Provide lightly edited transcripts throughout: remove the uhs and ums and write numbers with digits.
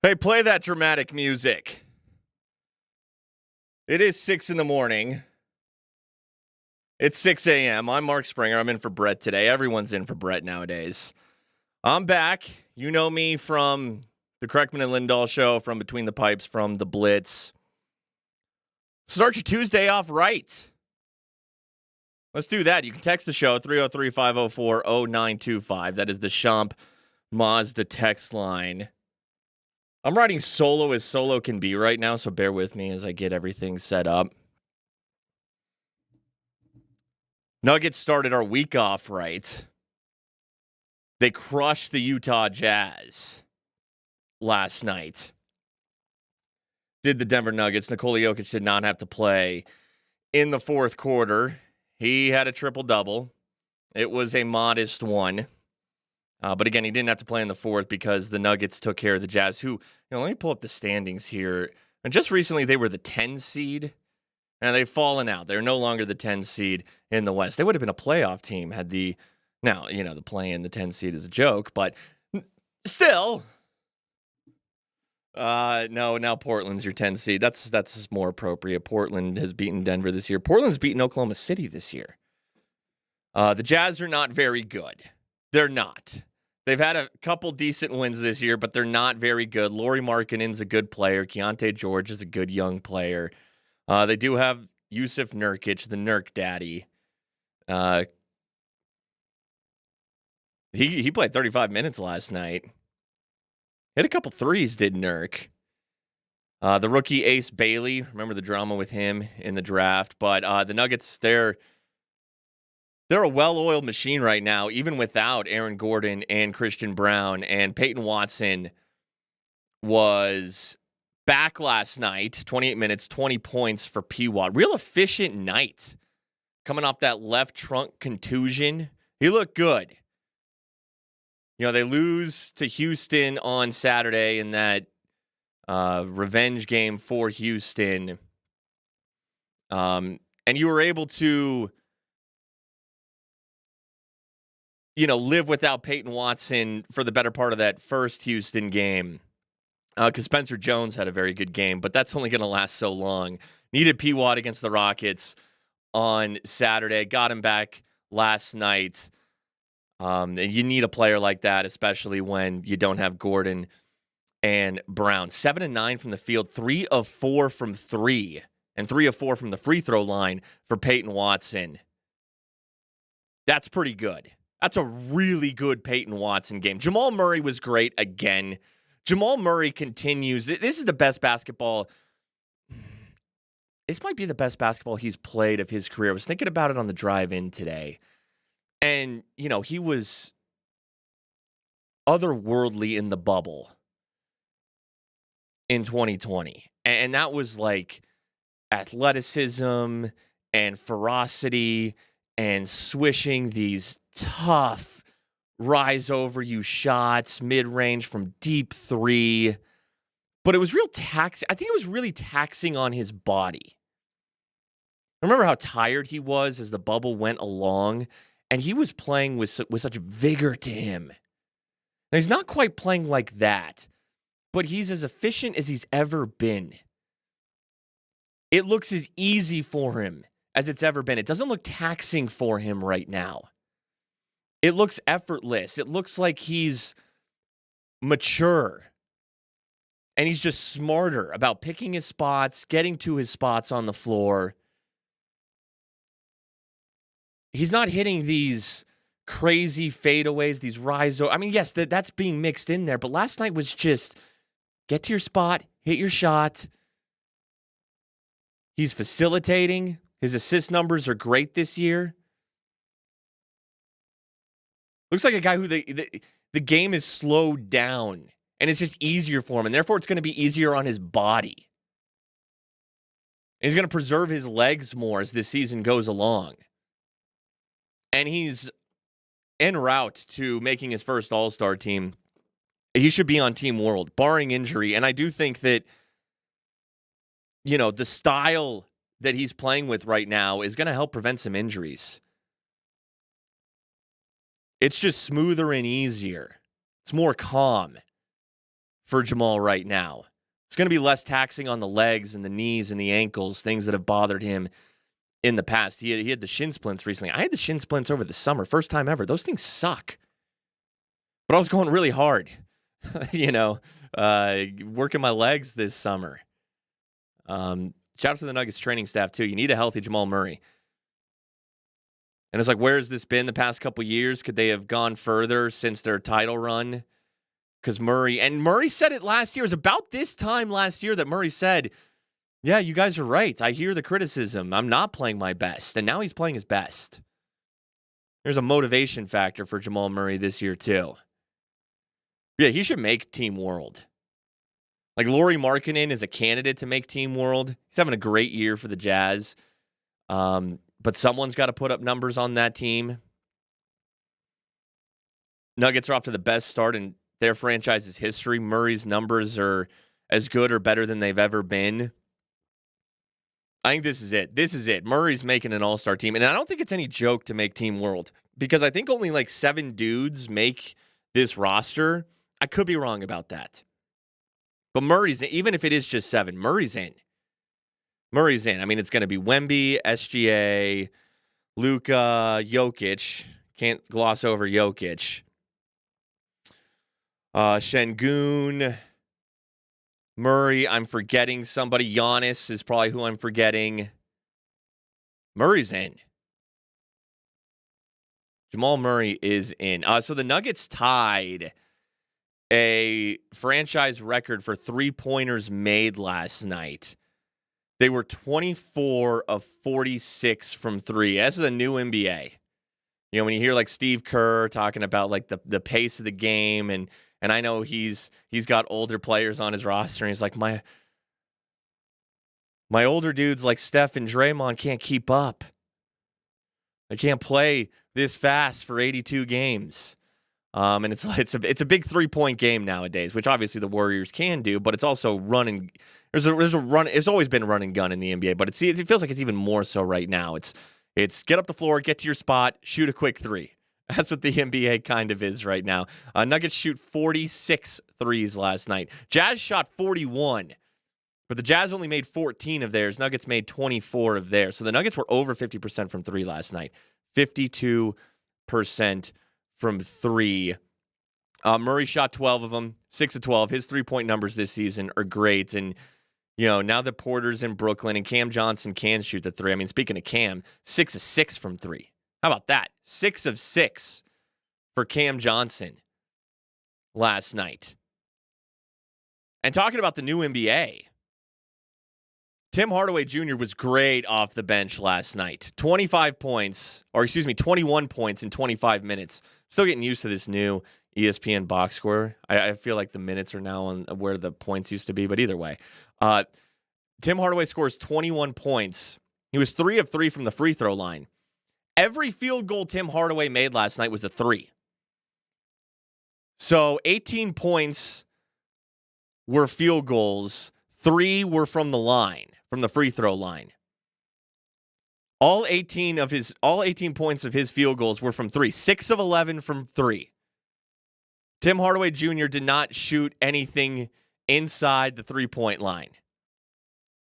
Hey, play that dramatic music. It is 6 in the morning. It's 6 a.m. I'm Mark Springer. I'm in for Brett today. Everyone's in for Brett nowadays. I'm back. You know me from the Kreckman and Lindahl show, from Between the Pipes, from the Blitz. Start your Tuesday off right. Let's do that. You can text the show, 303-504-0925. That is the Champ Mazda text line. I'm riding solo as solo can be right now, so bear with me as I get everything set up. Nuggets started our week off right. They crushed the Utah Jazz last night. Did the Denver Nuggets. Nikola Jokic did not have to play in the fourth quarter. He had a triple-double. It was a modest one. But again, he didn't have to play in the fourth because the Nuggets took care of the Jazz, who, let me pull up the standings here. And just recently, they were the 10 seed, and they've fallen out. They're no longer the 10 seed in the West. They would have been a playoff team had the play-in, the 10 seed is a joke, but still. No, now Portland's your 10 seed. That's more appropriate. Portland has beaten Denver this year. Portland's beaten Oklahoma City this year. The Jazz are not very good. They're not. They've had a couple decent wins this year, but they're not very good. Lauri Markkanen's a good player. Keontae George is a good young player. They do have Yusuf Nurkic, the Nurk daddy. He played 35 minutes last night. Hit a couple threes, did Nurk. The rookie Ace Bailey, remember the drama with him in the draft. But the Nuggets, they're a well-oiled machine right now, even without Aaron Gordon and Christian Brown. And Peyton Watson was back last night, 28 minutes, 20 points for P-Watt. Real efficient night. Coming off that left trunk contusion. He looked good. They lose to Houston on Saturday in that revenge game for Houston. And you were able to live without Peyton Watson for the better part of that first Houston game. Because Spencer Jones had a very good game, but that's only going to last so long. Needed P-Watt against the Rockets on Saturday. Got him back last night. You need a player like that, especially when you don't have Gordon and Brown. 7 of 9 from the field, 3 of 4 from 3, and 3 of 4 from the free throw line for Peyton Watson. That's pretty good. That's a really good Peyton Watson game. Jamal Murray was great again. Jamal Murray continues. This is the best basketball. This might be the best basketball he's played of his career. I was thinking about it on the drive in today. And, he was otherworldly in the bubble in 2020. And that was like athleticism and ferocity and swishing these tough rise-over-you shots, mid-range from deep three. But it was real taxing. I think it was really taxing on his body. Remember how tired he was as the bubble went along? And he was playing with such vigor to him. Now, he's not quite playing like that, but he's as efficient as he's ever been. It looks as easy for him as it's ever been. It doesn't look taxing for him right now. It looks effortless. It looks like he's mature. And he's just smarter about picking his spots, getting to his spots on the floor. He's not hitting these crazy fadeaways, these rise. I mean, yes, that's being mixed in there. But last night was just get to your spot, hit your shot. He's facilitating. His assist numbers are great this year. Looks like a guy who the game is slowed down. And it's just easier for him. And therefore, it's going to be easier on his body. And he's going to preserve his legs more as this season goes along. And he's en route to making his first All-Star team. He should be on Team World, barring injury. And I do think that, the style that he's playing with right now is going to help prevent some injuries. It's just smoother and easier. It's more calm for Jamal right now. It's going to be less taxing on the legs and the knees and the ankles, things that have bothered him in the past. He had the shin splints recently. I had the shin splints over the summer. First time ever. Those things suck. But I was going really hard, working my legs this summer. Shout out to the Nuggets training staff, too. You need a healthy Jamal Murray. And it's like, where has this been the past couple years? Could they have gone further since their title run? Because Murray said it last year. It was about this time last year that Murray said, yeah, you guys are right. I hear the criticism. I'm not playing my best. And now he's playing his best. There's a motivation factor for Jamal Murray this year, too. Yeah, he should make Team World. Like, Lauri Markkanen is a candidate to make Team World. He's having a great year for the Jazz. But someone's got to put up numbers on that team. Nuggets are off to the best start in their franchise's history. Murray's numbers are as good or better than they've ever been. I think this is it. This is it. Murray's making an all-star team. And I don't think it's any joke to make Team World, because I think only like 7 dudes make this roster. I could be wrong about that. But Murray's, even if it is just 7, Murray's in. Murray's in. I mean, it's going to be Wemby, SGA, Luka, Jokic. Can't gloss over Jokic. Şengün, Murray. I'm forgetting somebody. Giannis is probably who I'm forgetting. Murray's in. Jamal Murray is in. So the Nuggets tied a franchise record for three-pointers made last night. They were 24 of 46 from three. This is a new NBA. You know, when you hear like Steve Kerr talking about like the pace of the game, and I know he's got older players on his roster, and he's like, my older dudes like Steph and Draymond can't keep up. They can't play this fast for 82 games. And it's a big 3-point game nowadays, which obviously the Warriors can do, but it's also running. There's a run. It's always been run and gun in the NBA, but it feels like it's even more so right now. It's get up the floor, get to your spot, shoot a quick three. That's what the NBA kind of is right now. Nuggets shoot 46 threes last night. Jazz shot 41, but the Jazz only made 14 of theirs. Nuggets made 24 of theirs. So the Nuggets were over 50% from three last night. 52% from three. Murray shot 12 of them, 6 of 12. His 3-point numbers this season are great. And, now that Porter's in Brooklyn and Cam Johnson can shoot the three. I mean, speaking of Cam, 6 of 6 from three. How about that? 6 of 6 for Cam Johnson last night. And talking about the new NBA, Tim Hardaway Jr. was great off the bench last night. 21 points in 25 minutes. Still getting used to this new ESPN box score. I feel like the minutes are now on where the points used to be, but either way. Tim Hardaway scores 21 points. He was 3 of 3 from the free throw line. Every field goal Tim Hardaway made last night was a 3. So 18 points were field goals. 3 were from the line, from the free throw line. All 18 points of his field goals were from 3. 6 of 11 from 3. Tim Hardaway Jr. did not shoot anything inside the 3-point line,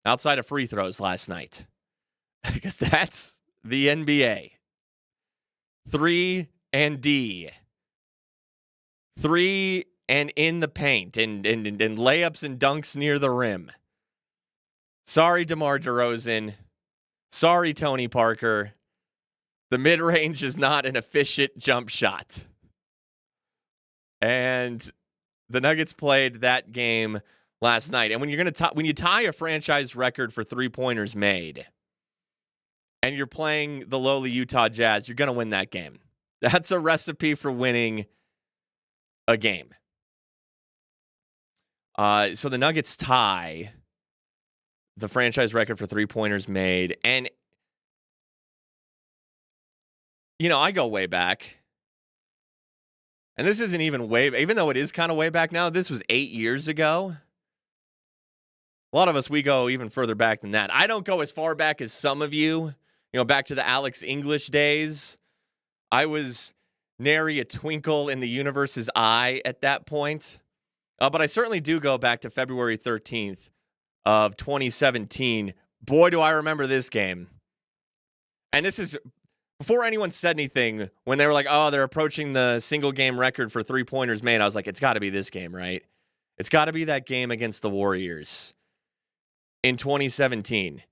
outside of free throws last night, because that's the NBA. 3 and D. 3 and in the paint, and layups and dunks near the rim. Sorry, DeMar DeRozan. Sorry, Tony Parker. The mid-range is not an efficient jump shot. And the Nuggets played that game last night. And when when you tie a franchise record for 3-pointers made, and you're playing the lowly Utah Jazz, you're going to win that game. That's a recipe for winning a game. So the Nuggets tie the franchise record for 3-pointers made. And, I go way back. And this isn't even even though it is kind of way back now, this was 8 years ago. A lot of us, we go even further back than that. I don't go as far back as some of you, back to the Alex English days. I was nary a twinkle in the universe's eye at that point. But I certainly do go back to February 13th of 2017. Boy, do I remember this game. And this is before anyone said anything when they were like, oh, they're approaching the single game record for 3-pointers made. I was like, it's got to be this game, right? It's got to be that game against the Warriors in 2017.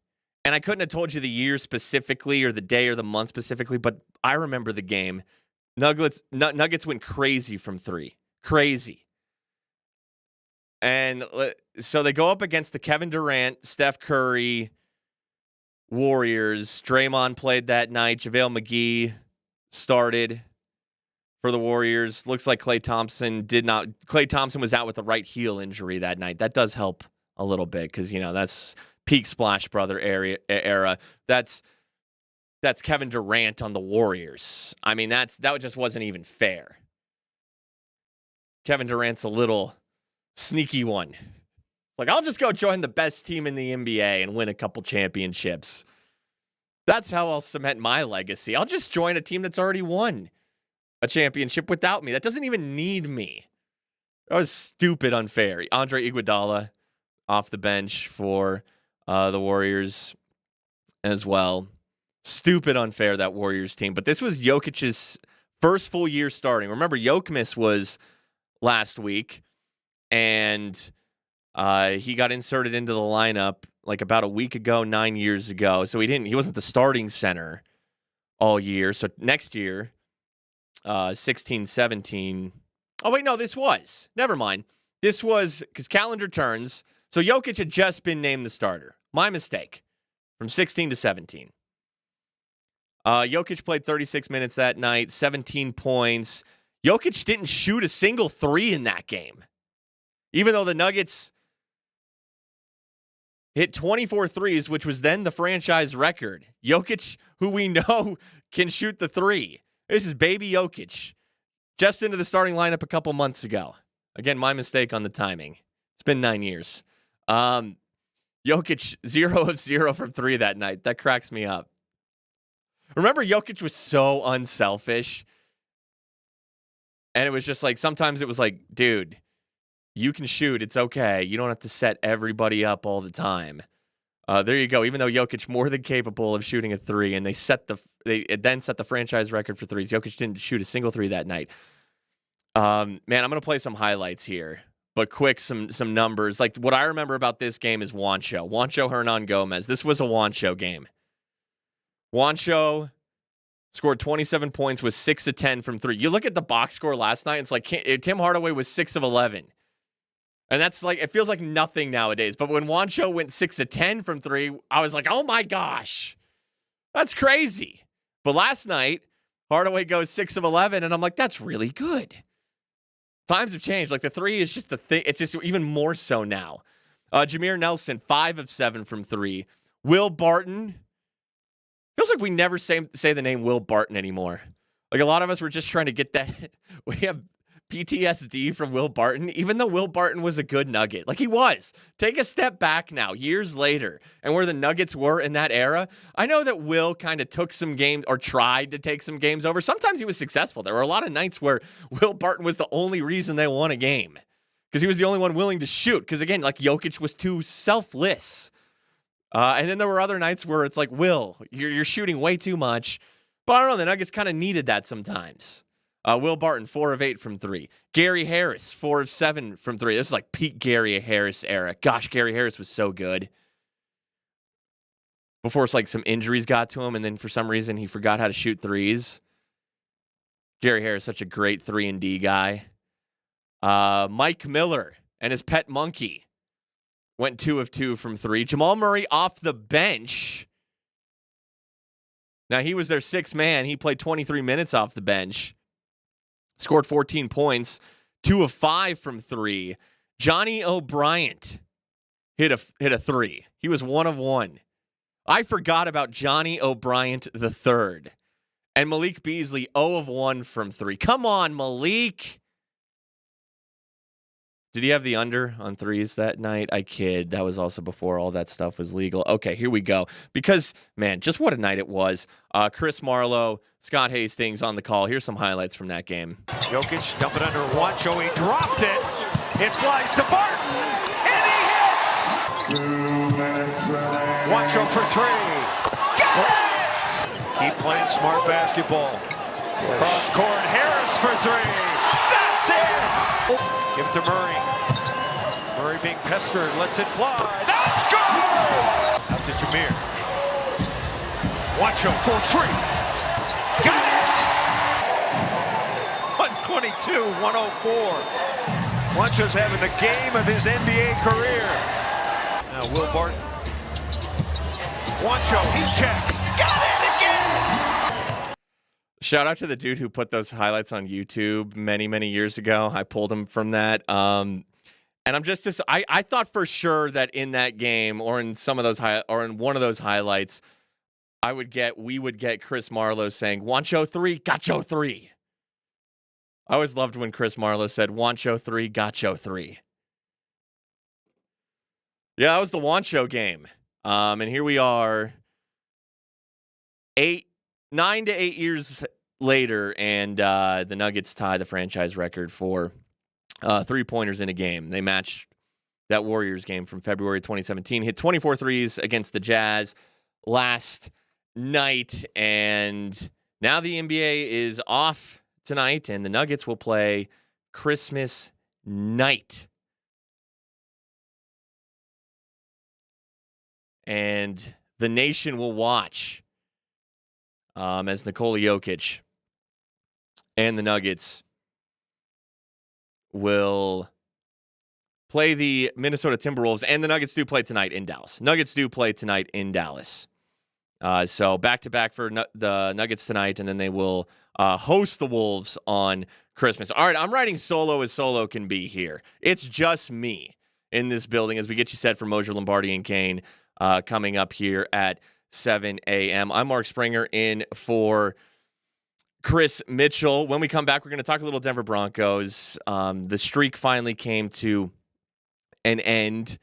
And I couldn't have told you the year specifically or the day or the month specifically, but I remember the game. Nuggets went crazy from 3. Crazy. And so they go up against the Kevin Durant, Steph Curry, Warriors. Draymond played that night. JaVale McGee started for the Warriors. Looks like Klay Thompson did not. Klay Thompson was out with a right heel injury that night. That does help a little bit because, that's peak Splash Brother era. That's Kevin Durant on the Warriors. I mean, that just wasn't even fair. Kevin Durant's a little sneaky one. Like, I'll just go join the best team in the NBA and win a couple championships. That's how I'll cement my legacy. I'll just join a team that's already won a championship without me. That doesn't even need me. That was stupid unfair. Andre Iguodala off the bench for the Warriors as well. Stupid unfair, that Warriors team. But this was Jokic's first full year starting. Remember, Jokic was last week, and he got inserted into the lineup like about a week ago, 9 years ago. So he wasn't the starting center all year. So next year, 16, 17. Oh, wait, no, this was. Never mind. This was because calendar turns. So Jokic had just been named the starter. My mistake. From 16 to 17. Jokic played 36 minutes that night, 17 points. Jokic didn't shoot a single 3 in that game. Even though the Nuggets hit 24 threes, which was then the franchise record. Jokic, who we know can shoot the 3. This is baby Jokic. Just into the starting lineup a couple months ago. Again, my mistake on the timing. It's been 9 years. Jokic, 0 of 0 from 3 that night. That cracks me up. Remember, Jokic was so unselfish. And it was just like, sometimes it was like, dude, you can shoot. It's okay. You don't have to set everybody up all the time. There you go. Even though Jokic more than capable of shooting a 3, and they then set the franchise record for 3s. Jokic didn't shoot a single 3 that night. Man, I'm going to play some highlights here. But quick, some numbers. Like, what I remember about this game is Juancho Hernan Gomez. This was a Juancho game. Juancho scored 27 points with 6 of 10 from 3. You look at the box score last night, it's like Tim Hardaway was 6 of 11. And that's like, it feels like nothing nowadays. But when Juancho went 6 of 10 from 3, I was like, oh my gosh, that's crazy. But last night, Hardaway goes 6 of 11, and I'm like, that's really good. Times have changed. Like, the 3 is just the thing. It's just even more so now. Jameer Nelson, 5 of 7 from 3. Will Barton. Feels like we never say the name Will Barton anymore. Like, a lot of us were just trying to get that. We have PTSD from Will Barton, even though Will Barton was a good Nugget. Like, he was. Take a step back now, years later, and where the Nuggets were in that era. I know that Will kind of took some games or tried to take some games over. Sometimes he was successful. There were a lot of nights where Will Barton was the only reason they won a game because he was the only one willing to shoot. Because, again, like, Jokic was too selfless. And then there were other nights where it's like, Will, you're shooting way too much. But I don't know, the Nuggets kind of needed that sometimes. Will Barton, 4 of 8 from 3. Gary Harris, 4 of 7 from 3. This is like peak Gary Harris era. Gosh, Gary Harris was so good. Before it's like some injuries got to him, and then for some reason he forgot how to shoot 3s. Gary Harris, such a great 3-and-D guy. Mike Miller and his pet monkey went 2 of 2 from 3. Jamal Murray off the bench. Now, he was their 6th man. He played 23 minutes off the bench. Scored 14 points. 2 of 5 from 3. Johnny O'Brien hit a 3. He was 1 of 1. I forgot about Johnny O'Brien III. And Malik Beasley, 0 of 1 from 3. Come on, Malik. Did he have the under on 3s that night? I kid. That was also before all that stuff was legal. Okay, here we go. Because, man, just what a night it was. Chris Marlowe, Scott Hastings on the call. Here's some highlights from that game. Jokic dump it under Juancho. He dropped it. It flies to Barton, and he hits! 2 minutes remaining. Wancho for three. Got it! Keep playing smart basketball. Cross court, Harris for three. That's it! Give it to Murray. Murray being pestered, lets it fly. That's good! Out to Jameer. Wancho for three. Got it! 122-104. Wancho's having the game of his NBA career. Now Will Barton. Wancho, heat check. Got it again! Shout out to the dude who put those highlights on YouTube many, many years ago. I pulled him from that. And I'm just this. I thought for sure that in that game or in some of those or in one of those highlights, we would get Chris Marlowe saying, Wancho 3, Gotcho 3. I always loved when Chris Marlowe said, Wancho 3, Gotcho 3. Yeah, that was the Wancho game. And here we are 9 to 8 years later, and the Nuggets tie the franchise record for three-pointers in a game. They matched that Warriors game from February 2017. Hit 24 threes against the Jazz last night, and now the NBA is off tonight, and the Nuggets will play Christmas night. And the nation will watch as Nikola Jokic and the Nuggets will play the Minnesota Timberwolves, and the Nuggets do play tonight in Dallas. So back-to-back for the Nuggets tonight, and then they will host the Wolves on Christmas. All right, I'm riding solo as solo can be here. It's just me in this building as we get you set for Moser, Lombardi, and Kane coming up here at 7 a.m. I'm Mark Springer in for Chris Mitchell. When we come back, we're going to talk a little Denver Broncos. The streak finally came to an end.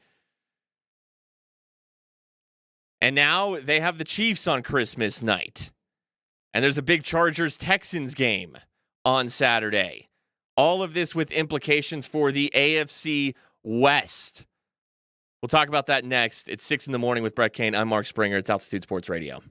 And now they have the Chiefs on Christmas night. And there's a big Chargers-Texans game on Saturday. All of this with implications for the AFC West. We'll talk about that next. It's 6 in the morning with Brett Kane. I'm Mark Springer. It's Altitude Sports Radio.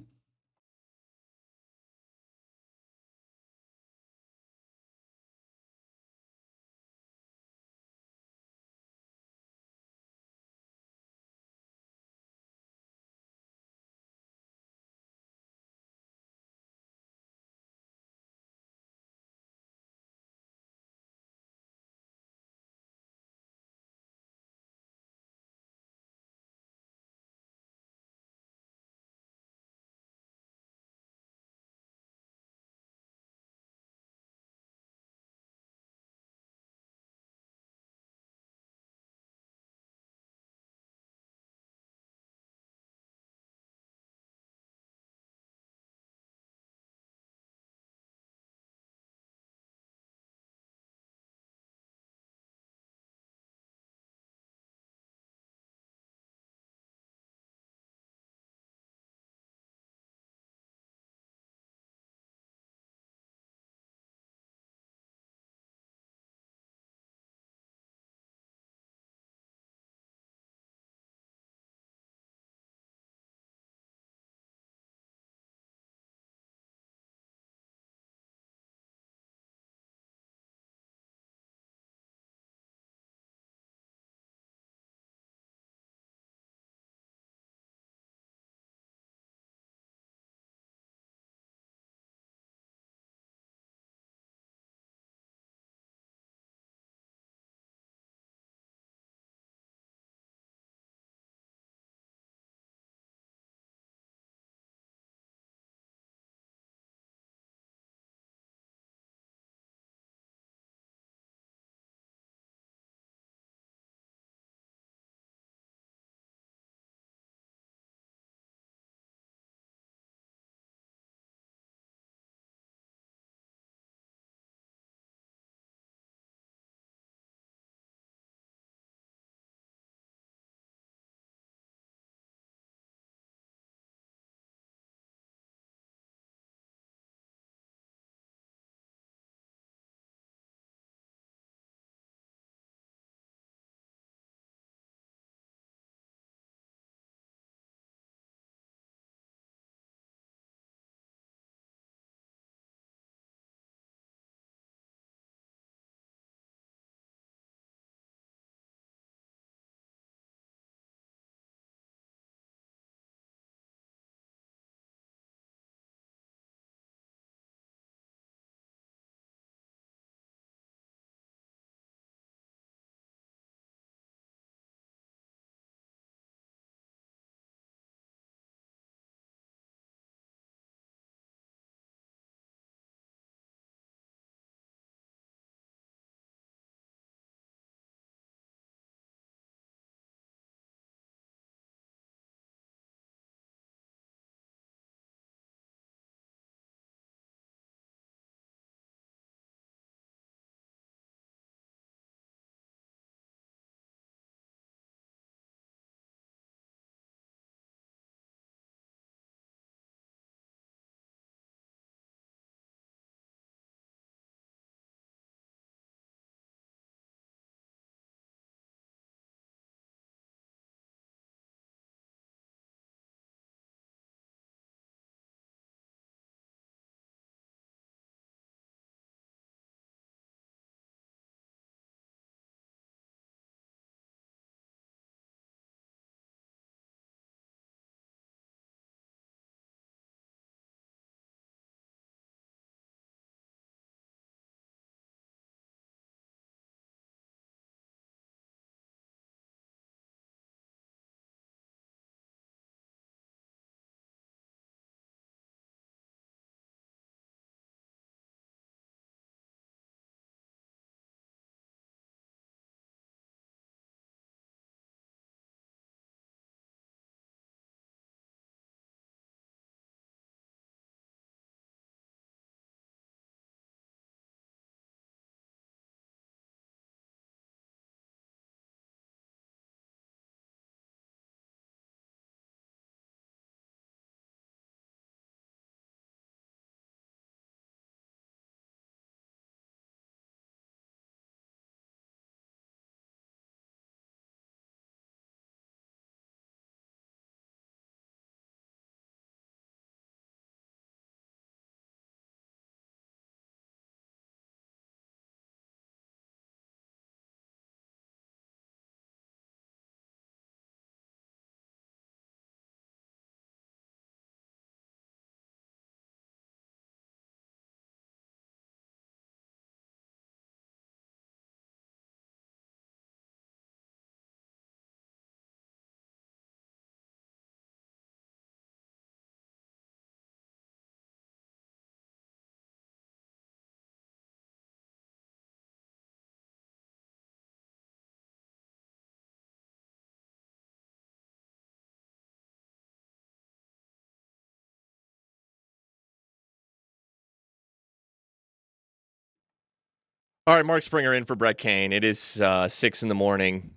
All right, Mark Springer in for Brett Kane. It is 6 in the morning.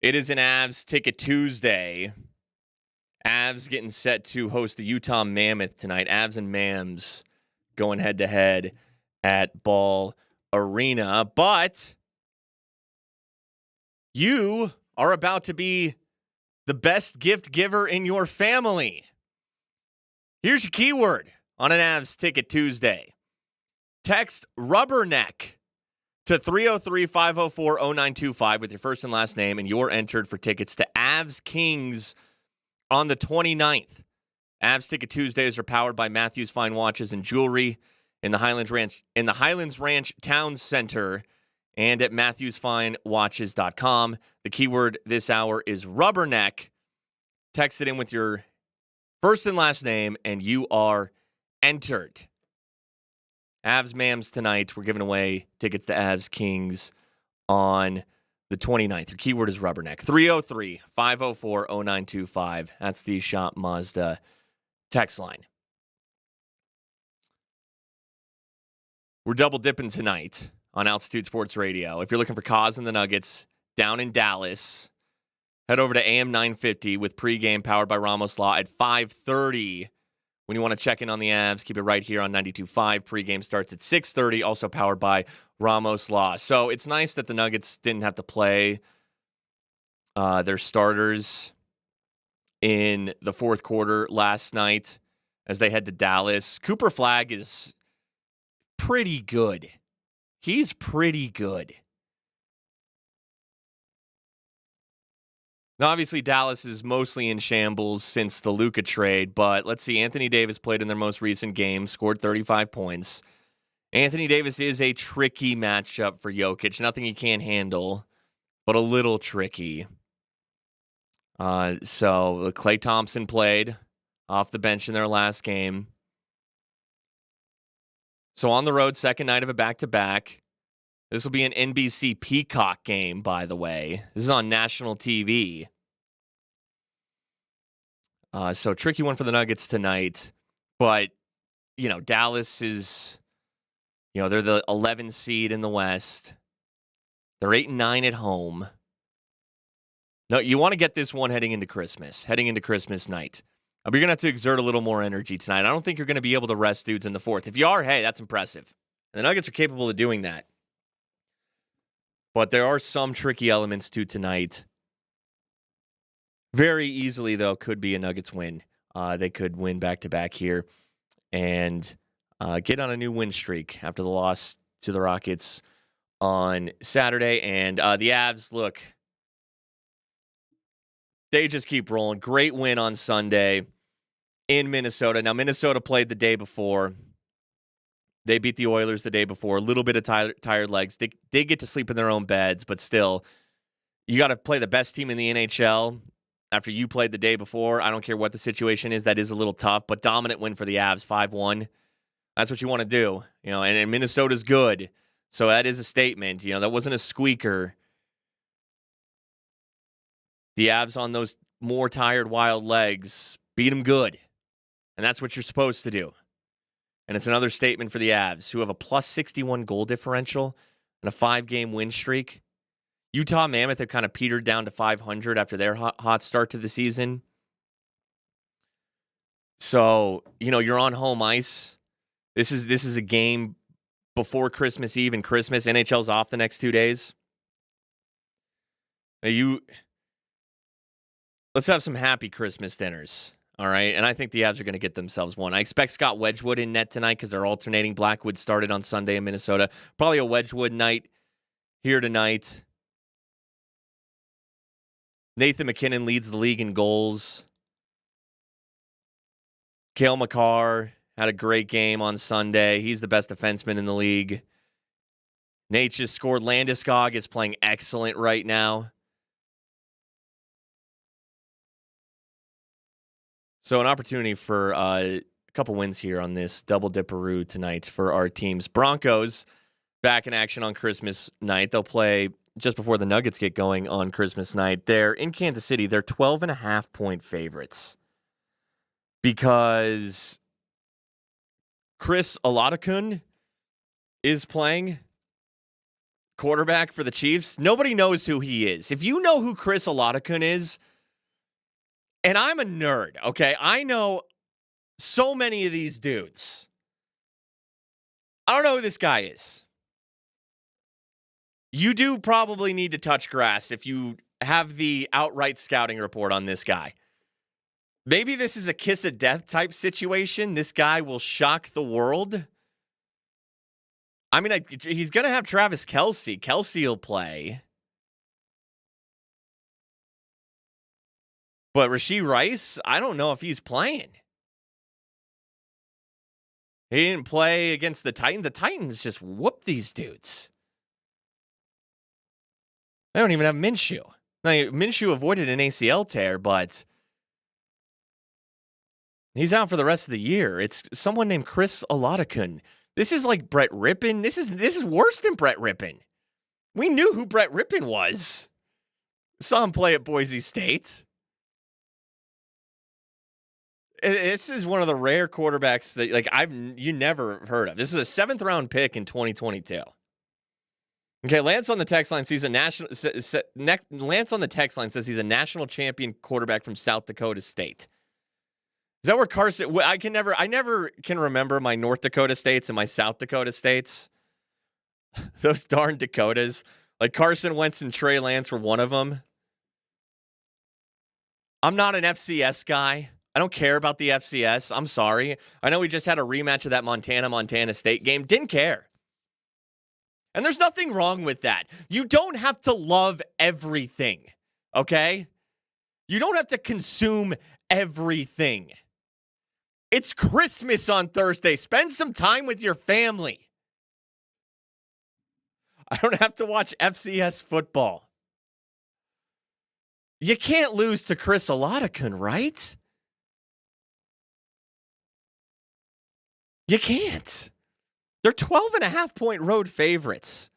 It is an Avs Ticket Tuesday. Avs getting set to host the Utah Mammoth tonight. Avs and Mams going head-to-head at Ball Arena. But you are about to be the best gift giver in your family. Here's your keyword on an Avs Ticket Tuesday. Text Rubberneck to 303-504-0925 with your first and last name, and you're entered for tickets to Avs Kings on the 29th. Avs Ticket Tuesdays are powered by Matthews Fine Watches and Jewelry in the Highlands Ranch Town Center and at MatthewsFineWatches.com. The keyword this hour is Rubberneck. Text it in with your first and last name, and you are entered. Avs Mams tonight. We're giving away tickets to Avs Kings on the 29th. Your keyword is Rubberneck. 303-504-0925. That's the Shop Mazda text line. We're double dipping tonight on Altitude Sports Radio. If you're looking for Cause and the Nuggets down in Dallas, head over to AM 950 with pregame powered by Ramos Law at 5:30. When you want to check in on the Avs, keep it right here on 92.5. Pregame starts at 6:30, also powered by Ramos Law. So it's nice that the Nuggets didn't have to play their starters in the fourth quarter last night as they head to Dallas. Cooper Flagg is pretty good. He's pretty good. Now, obviously, Dallas is mostly in shambles since the Luka trade, but let's see. Anthony Davis played in their most recent game, scored 35 points. Anthony Davis is a tricky matchup for Jokic. Nothing he can't handle, but a little tricky. So Klay Thompson played off the bench in their last game. So on the road, second night of a back-to-back. This will be an NBC Peacock game, by the way. This is on national TV. So tricky one for the Nuggets tonight. But, Dallas is, they're the 11th seed in the West. They're 8-9 at home. No, you want to get this one heading into Christmas night. But you're going to have to exert a little more energy tonight. I don't think you're going to be able to rest dudes in the fourth. If you are, hey, that's impressive. And the Nuggets are capable of doing that. But there are some tricky elements to tonight. Very easily, though, could be a Nuggets win. They could win back-to-back here and get on a new win streak after the loss to the Rockets on Saturday. And the Avs, look, they just keep rolling. Great win on Sunday in Minnesota. Now, Minnesota played the day before. They beat the Oilers the day before. A little bit of tired legs. They did get to sleep in their own beds, but still, you got to play the best team in the NHL after you played the day before. I don't care what the situation is. That is a little tough, but dominant win for the Avs, 5-1. That's what you want to do. And Minnesota's good, so that is a statement. That wasn't a squeaker. The Avs on those more tired, wild legs beat them good, and that's what you're supposed to do. And it's another statement for the Avs, who have a plus 61 goal differential and a 5-game win streak. Utah Mammoth have kind of petered down to 500 after their hot start to the season. So, you're on home ice. This is a game before Christmas Eve and Christmas. NHL's off the next 2 days. Let's have some happy Christmas dinners. All right, and I think the Avs are going to get themselves one. I expect Scott Wedgwood in net tonight because they're alternating. Blackwood started on Sunday in Minnesota. Probably a Wedgwood night here tonight. Nathan McKinnon leads the league in goals. Cale Makar had a great game on Sunday. He's the best defenseman in the league. Nate just scored. Landeskog is playing excellent right now. So an opportunity for a couple wins here on this double dipperoo tonight for our teams. Broncos back in action on Christmas night. They'll play just before the Nuggets get going on Christmas night. They're in Kansas City. They're 12.5-point favorites because Chris Oladokun is playing quarterback for the Chiefs, nobody knows who he is. If you know who Chris Olodokun is, and I'm a nerd, okay? I know so many of these dudes. I don't know who this guy is. You do probably need to touch grass if you have the outright scouting report on this guy. Maybe this is a kiss of death type situation. This guy will shock the world. I mean, he's going to have Travis Kelce. Kelce will play. But Rashee Rice, I don't know if he's playing. He didn't play against the Titans. The Titans just whooped these dudes. They don't even have Minshew. Now, Minshew avoided an ACL tear, but he's out for the rest of the year. It's someone named Chris Olodokun. This is like Brett Rippon. This is worse than Brett Rippon. We knew who Brett Rippon was. Saw him play at Boise State. This is one of the rare quarterbacks that you never heard of. This is a 7th round pick in 2022. Okay, Lance on the text line says he's a national champion quarterback from South Dakota State. Is that where Carson? I never can remember my North Dakota states and my South Dakota states. Those darn Dakotas. Like Carson Wentz and Trey Lance were one of them. I'm not an FCS guy. I don't care about the FCS. I'm sorry. I know we just had a rematch of that Montana State game. Didn't care. And there's nothing wrong with that. You don't have to love everything, okay? You don't have to consume everything. It's Christmas on Thursday. Spend some time with your family. I don't have to watch FCS football. You can't lose to Chris Olodokun, right? You can't. They're 12.5-point road favorites.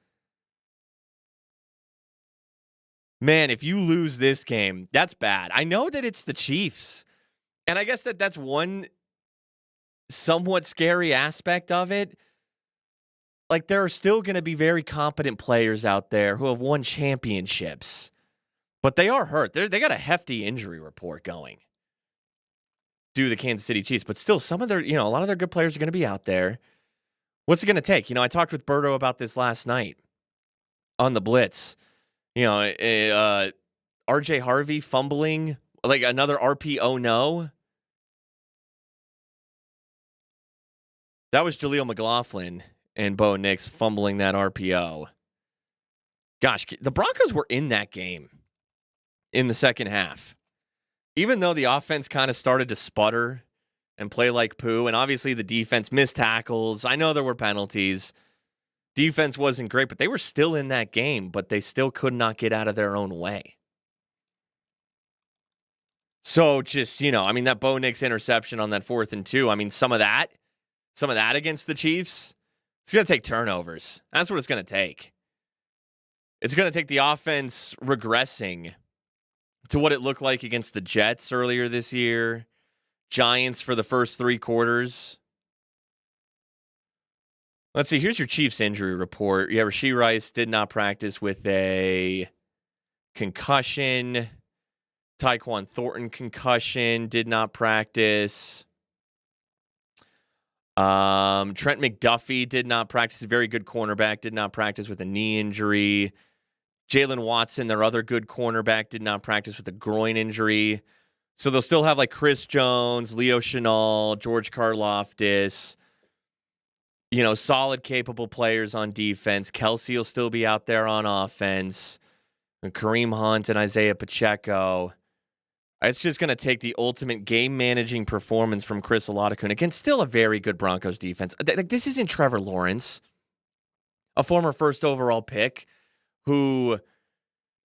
Man, if you lose this game, that's bad. I know that it's the Chiefs. And I guess that's one somewhat scary aspect of it. Like, there are still going to be very competent players out there who have won championships. But they are hurt. They got a hefty injury report going due to the Kansas City Chiefs. But still, some of their, a lot of their good players are going to be out there. What's it going to take? I talked with Berto about this last night on the Blitz. RJ Harvey fumbling, like another RPO no. That was Jaleel McLaughlin and Bo Nix fumbling that RPO. Gosh, the Broncos were in that game in the second half. Even though the offense kind of started to sputter and play like poo, and obviously the defense missed tackles. I know there were penalties. Defense wasn't great, but they were still in that game, but they still could not get out of their own way. So just, that Bo Nix interception on that 4th and 2, some of that against the Chiefs, it's going to take turnovers. That's what it's going to take. It's going to take the offense regressing to what it looked like against the Jets earlier this year, Giants for the first 3 quarters. Let's see. Here's your Chiefs injury report. Yeah, Rashee Rice did not practice with a concussion. Tyquan Thornton concussion, did not practice. Trent McDuffie did not practice. A very good cornerback, did not practice with a knee injury. Jalen Watson, their other good cornerback, did not practice with a groin injury. So they'll still have like Chris Jones, Leo Chenal, George Karlaftis, solid, capable players on defense. Kelce will still be out there on offense. And Kareem Hunt and Isaiah Pacheco. It's just going to take the ultimate game-managing performance from Chris Olodokun against still a very good Broncos defense. This isn't Trevor Lawrence, a former first overall pick who,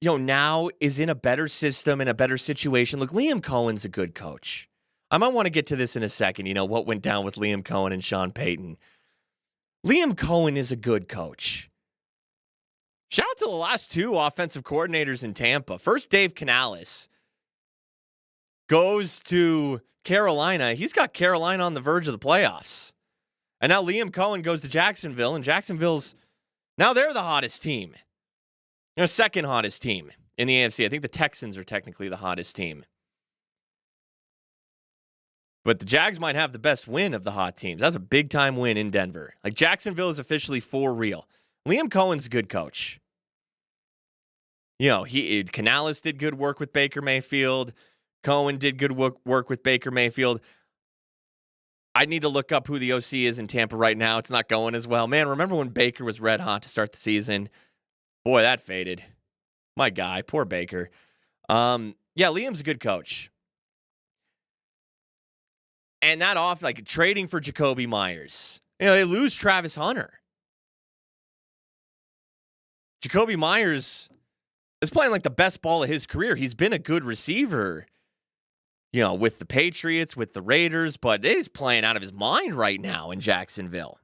now is in a better system, in a better situation. Look, Liam Cohen's a good coach. I might want to get to this in a second, what went down with Liam Cohen and Sean Payton. Liam Cohen is a good coach. Shout out to the last 2 offensive coordinators in Tampa. First, Dave Canales goes to Carolina. He's got Carolina on the verge of the playoffs. And now Liam Cohen goes to Jacksonville, and Jacksonville's Now they're the hottest team. They're the second hottest team in the AFC. I think the Texans are technically the hottest team. But the Jags might have the best win of the hot teams. That's a big-time win in Denver. Like, Jacksonville is officially for real. Liam Cohen's a good coach. You know, Canales did good work with Baker Mayfield. Cohen did good work with Baker Mayfield. I need to look up who the OC is in Tampa right now. It's not going as well. Man, remember when Baker was red hot to start the season? Boy, that faded. My guy, poor Baker. Yeah, Liam's a good coach. And that off, like trading for Jacoby Myers. You know, they lose Travis Hunter. Jacoby Myers is playing like the best ball of his career. He's been a good receiver, you know, with the Patriots, with the Raiders, but he's playing out of his mind right now in Jacksonville.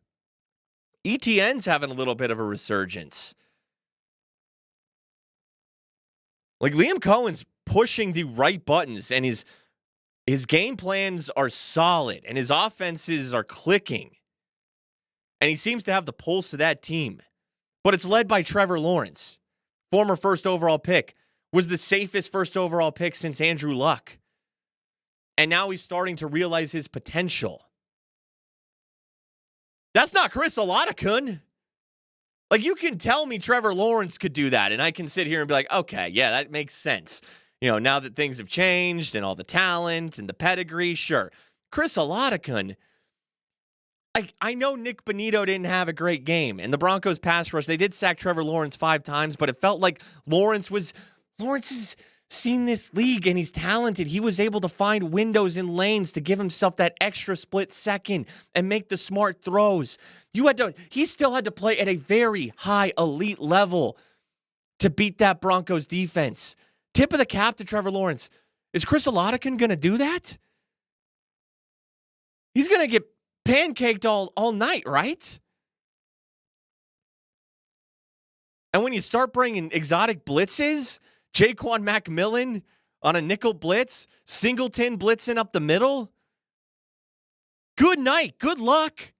ETN's having a little bit of a resurgence. Like, Liam Cohen's pushing the right buttons, and his game plans are solid, and his offenses are clicking. And he seems to have the pulse of that team. But it's led by Trevor Lawrence, former first overall pick, was the safest first overall pick since Andrew Luck. And now he's starting to realize his potential. That's not Chris Olodokun. Like, you can tell me Trevor Lawrence could do that, and I can sit here and be like, okay, yeah, that makes sense. You know, now that things have changed and all the talent and the pedigree, sure. Chris Olodokun, I know Nick Bonito didn't have a great game, and the Broncos pass rush, they did sack Trevor Lawrence 5 times, but it felt like Lawrence has seen this league, and he's talented. He was able to find windows and lanes to give himself that extra split second and make the smart throws. He still had to play at a very high elite level to beat that Broncos defense. Tip of the cap to Trevor Lawrence. Is Chris Olodokun going to do that? He's going to get pancaked all night, right? And when you start bringing exotic blitzes, Jaquan McMillan on a nickel blitz, Singleton blitzing up the middle, good night, good luck.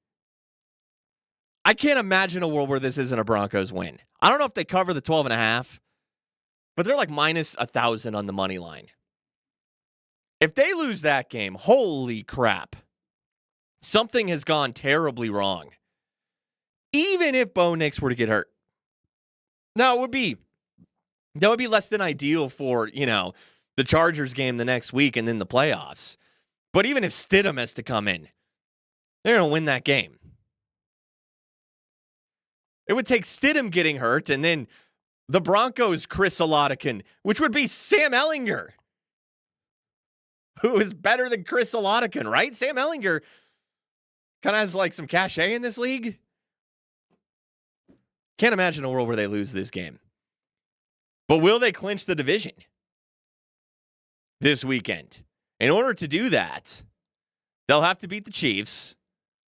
I can't imagine a world where this isn't a Broncos win. I don't know if they cover the 12.5, but they're like minus 1,000 on the money line. If they lose that game, holy crap. Something has gone terribly wrong. Even if Bo Nix were to get hurt. Now, that would be less than ideal for, you know, the Chargers game the next week and then the playoffs. But even if Stidham has to come in, they're going to win that game. It would take Stidham getting hurt and then the Broncos' Chris Olodokun, which would be Sam Ehlinger, who is better than Chris Olodokun, right? Sam Ehlinger kind of has like some cachet in this league. Can't imagine a world where they lose this game. But will they clinch the division this weekend? In order to do that, they'll have to beat the Chiefs,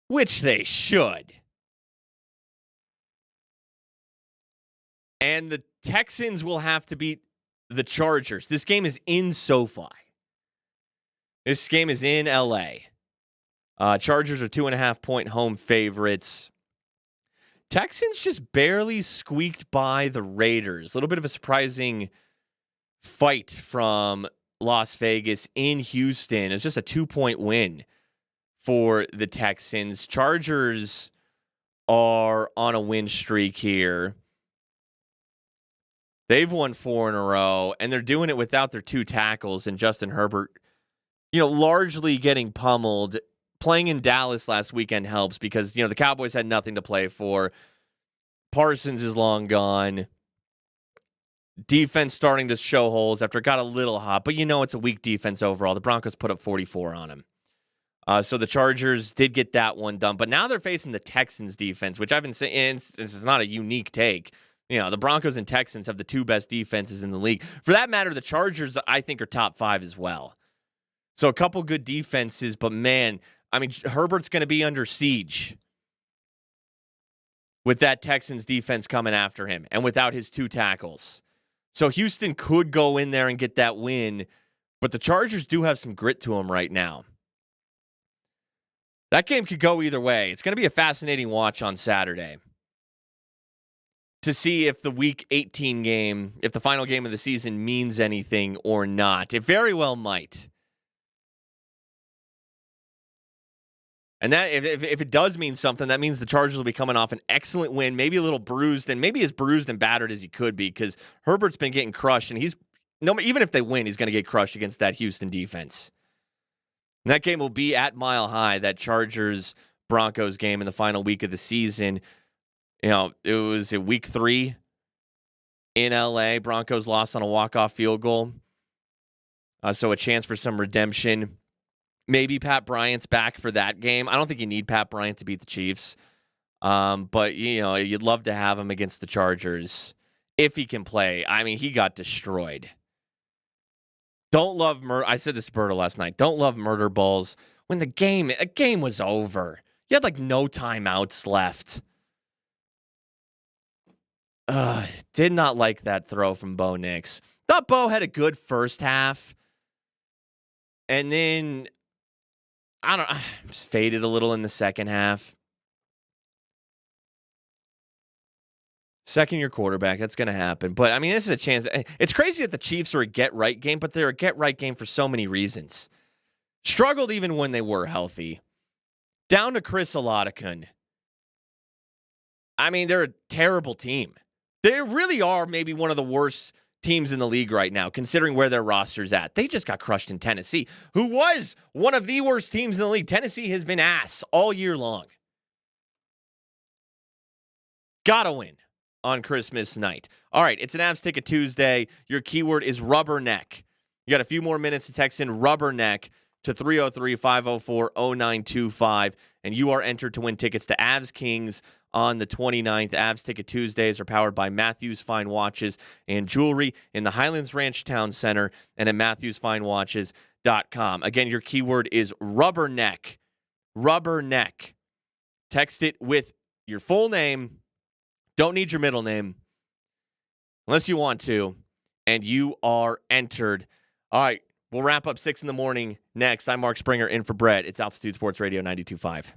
which they should. And the Texans will have to beat the Chargers. This game is in SoFi. This game is in LA. Chargers are 2.5-point home favorites. Texans just barely squeaked by the Raiders. A little bit of a surprising fight from Las Vegas in Houston. It's just a 2-point win for the Texans. Chargers are on a win streak here. They've won 4 in a row, and they're doing it without their 2 tackles and Justin Herbert, you know, largely getting pummeled. Playing in Dallas last weekend helps because, you know, the Cowboys had nothing to play for. Parsons is long gone. Defense starting to show holes after it got a little hot, but you know it's a weak defense overall. The Broncos put up 44 on them. So the Chargers did get that one done, but now they're facing the Texans defense, which I've been saying, this is not a unique take. You know, the Broncos and Texans have the 2 best defenses in the league. For that matter, the Chargers, I think, are top 5 as well. So a couple good defenses, but man, I mean, Herbert's going to be under siege with that Texans defense coming after him and without his 2 tackles. So Houston could go in there and get that win, but the Chargers do have some grit to them right now. That game could go either way. It's going to be a fascinating watch on Saturday. to see if the Week 18 game, if the final game of the season means anything or not. It very well might. And that if it does mean something, that means the Chargers will be coming off an excellent win, maybe a little bruised, and maybe as bruised and battered as he could be, because Herbert's been getting crushed, and even if they win, he's going to get crushed against that Houston defense. And that game will be at Mile High, that Chargers-Broncos game in the final week of the season. You know, it was in Week 3 in LA. Broncos lost on a walk-off field goal. So a chance for some redemption. Maybe Pat Bryant's back for that game. I don't think you need Pat Bryant to beat the Chiefs. But, you know, you'd love to have him against the Chargers if he can play. I mean, he got destroyed. I said this to Berto last night. Don't love murder balls when a game was over. You had like no timeouts left. Did not like that throw from Bo Nix. Thought Bo had a good first half. And then just faded a little in the second half. Second-year quarterback, that's going to happen. But, I mean, this is a chance. It's crazy that the Chiefs are a get-right game, but they're a get-right game for so many reasons. Struggled even when they were healthy. Down to Chris Oladokun. I mean, they're a terrible team. They really are maybe one of the worst teams in the league right now, considering where their roster's at. They just got crushed in Tennessee, who was one of the worst teams in the league. Tennessee has been ass all year long. Gotta win on Christmas night. All right, it's an Avs Ticket Tuesday. Your keyword is rubberneck. You got a few more minutes to text in rubberneck to 303-504-0925, and you are entered to win tickets to Avs Kings on the 29th. Avs Ticket Tuesdays are powered by Matthews Fine Watches and Jewelry in the Highlands Ranch Town Center and at MatthewsFineWatches.com. Again, your keyword is rubberneck. Rubberneck. Text it with your full name. Don't need your middle name unless you want to, and you are entered. All right, we'll wrap up 6 in the morning next. I'm Mark Springer in for Brett. It's Altitude Sports Radio 92.5.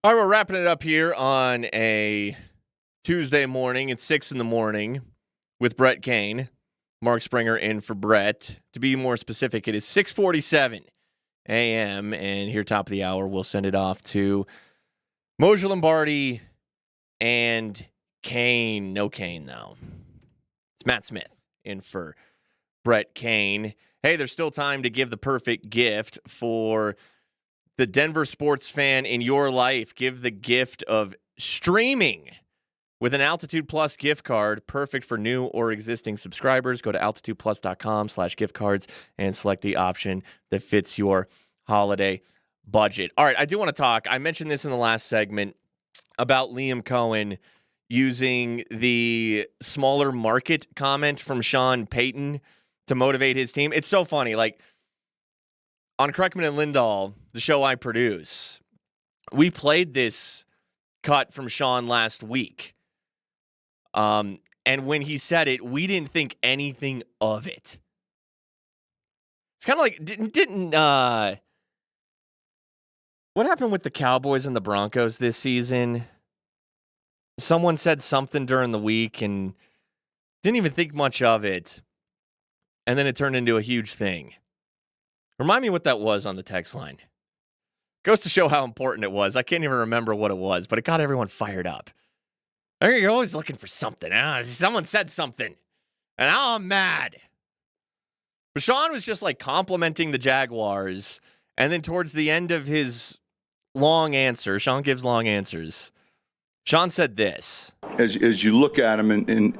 All right, we're wrapping it up here on a Tuesday morning. It's 6 a.m. with Brett Kane. Mark Springer in for Brett. To be more specific, it is 6:47 a.m. And here, top of the hour, we'll send it off to Moser, Lombardi, and Kane. No Kane, though. It's Matt Smith in for Brett Kane. Hey, there's still time to give the perfect gift for the Denver sports fan in your life. Give the gift of streaming with an Altitude Plus gift card, perfect for new or existing subscribers. Go to altitudeplus.com/gift cards and select the option that fits your holiday budget. All right, I do want to talk. I mentioned this in the last segment about Liam Cohen using the smaller market comment from Sean Payton to motivate his team. It's so funny. Like, on Kreckman and Lindahl, the show I produce, we played this cut from Sean last week. And when he said it, we didn't think anything of it. It's kind of like, didn't what happened with the Cowboys and the Broncos this season? Someone said something during the week and didn't even think much of it. And then it turned into a huge thing. Remind me what that was on the text line. Goes to show how important it was. I can't even remember what it was, but it got everyone fired up. You're always looking for something. Someone said something, and now I'm mad. But Sean was just like complimenting the Jaguars, and then towards the end of his long answer, Sean gives long answers. Sean said this. As you look at him and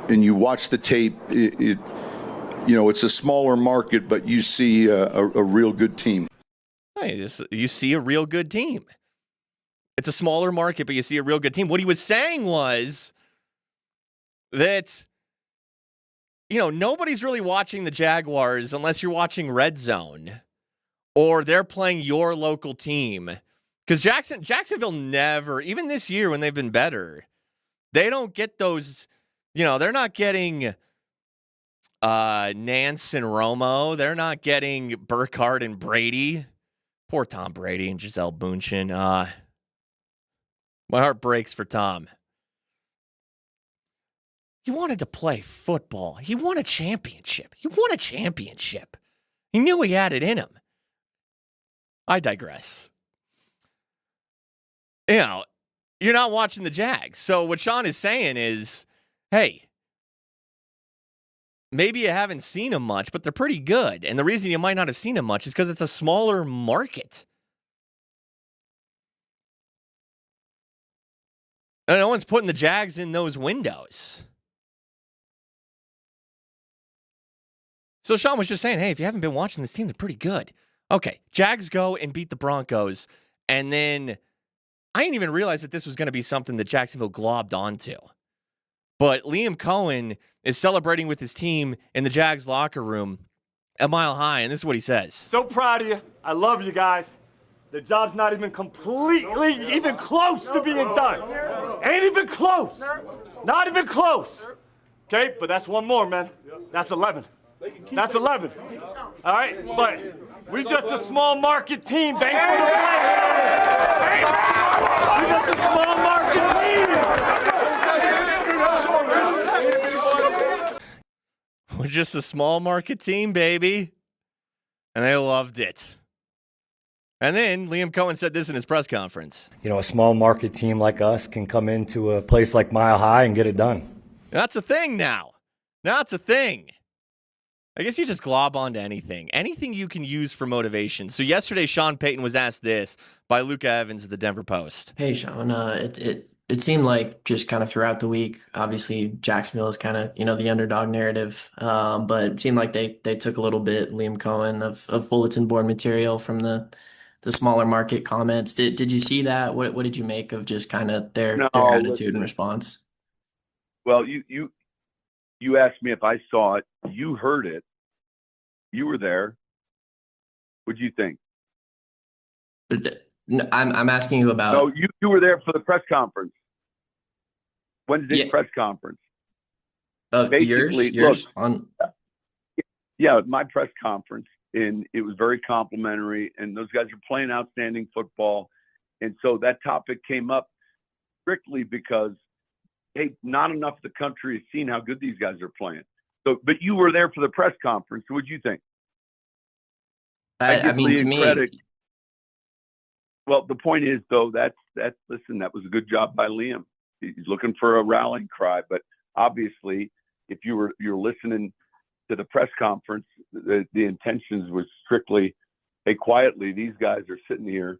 you watch the tape, it's a smaller market, but you see a real good team. You see a real good team. It's a smaller market, but you see a real good team. What he was saying was that, nobody's really watching the Jaguars unless you're watching Red Zone or they're playing your local team. Because Jacksonville never, even this year when they've been better, they don't get those, they're not getting Nance and Romo. They're not getting Burkhardt and Brady. Poor Tom Brady and Gisele Bündchen. My heart breaks for Tom. He wanted to play football. He won a championship. He knew he had it in him. I digress. You're not watching the Jags. So what Sean is saying is, hey, maybe you haven't seen them much, but they're pretty good. And the reason you might not have seen them much is because it's a smaller market. And no one's putting the Jags in those windows. So Sean was just saying, hey, if you haven't been watching this team, they're pretty good. Okay, Jags go and beat the Broncos. And then I didn't even realize that this was going to be something that Jacksonville globbed onto. But Liam Cohen is celebrating with his team in the Jags locker room at Mile High, and this is what he says. So proud of you. I love you guys. The job's not even completely, even close to being done. Ain't even close. Not even close. Okay, but that's one more, man. That's 11. That's 11. All right, but we just a small market team. Thank you for the play. We just a small market team. We're just a small market team, baby. And they loved it. And then Liam Cohen said this in his press conference. A small market team like us can come into a place like Mile High and get it done. That's a thing now. Now it's a thing. I guess you just glob onto anything. Anything you can use for motivation. So yesterday, Sean Payton was asked this by Luca Evans of the Denver Post. Hey, Sean. It seemed like just kind of throughout the week, obviously Jacksonville is kind of, the underdog narrative. But it seemed like they took a little bit, Liam Cohen, of bulletin board material from the smaller market comments. Did you see that? What did you make of just kind of their attitude and response? Well, you asked me if I saw it. You heard it. You were there. What'd you think? I'm asking you about. No, you were there for the press conference. Wednesday's press conference. Basically, yours on. Yeah, my press conference, and it was very complimentary. And those guys are playing outstanding football. And so that topic came up strictly because, hey, not enough of the country has seen how good these guys are playing. So, but you were there for the press conference. So what'd you think? I mean, to me, credit. Well, the point is, though, listen, that was a good job by Liam. He's looking for a rallying cry, but obviously, if you're listening to the press conference, the intentions was strictly, hey, quietly, these guys are sitting here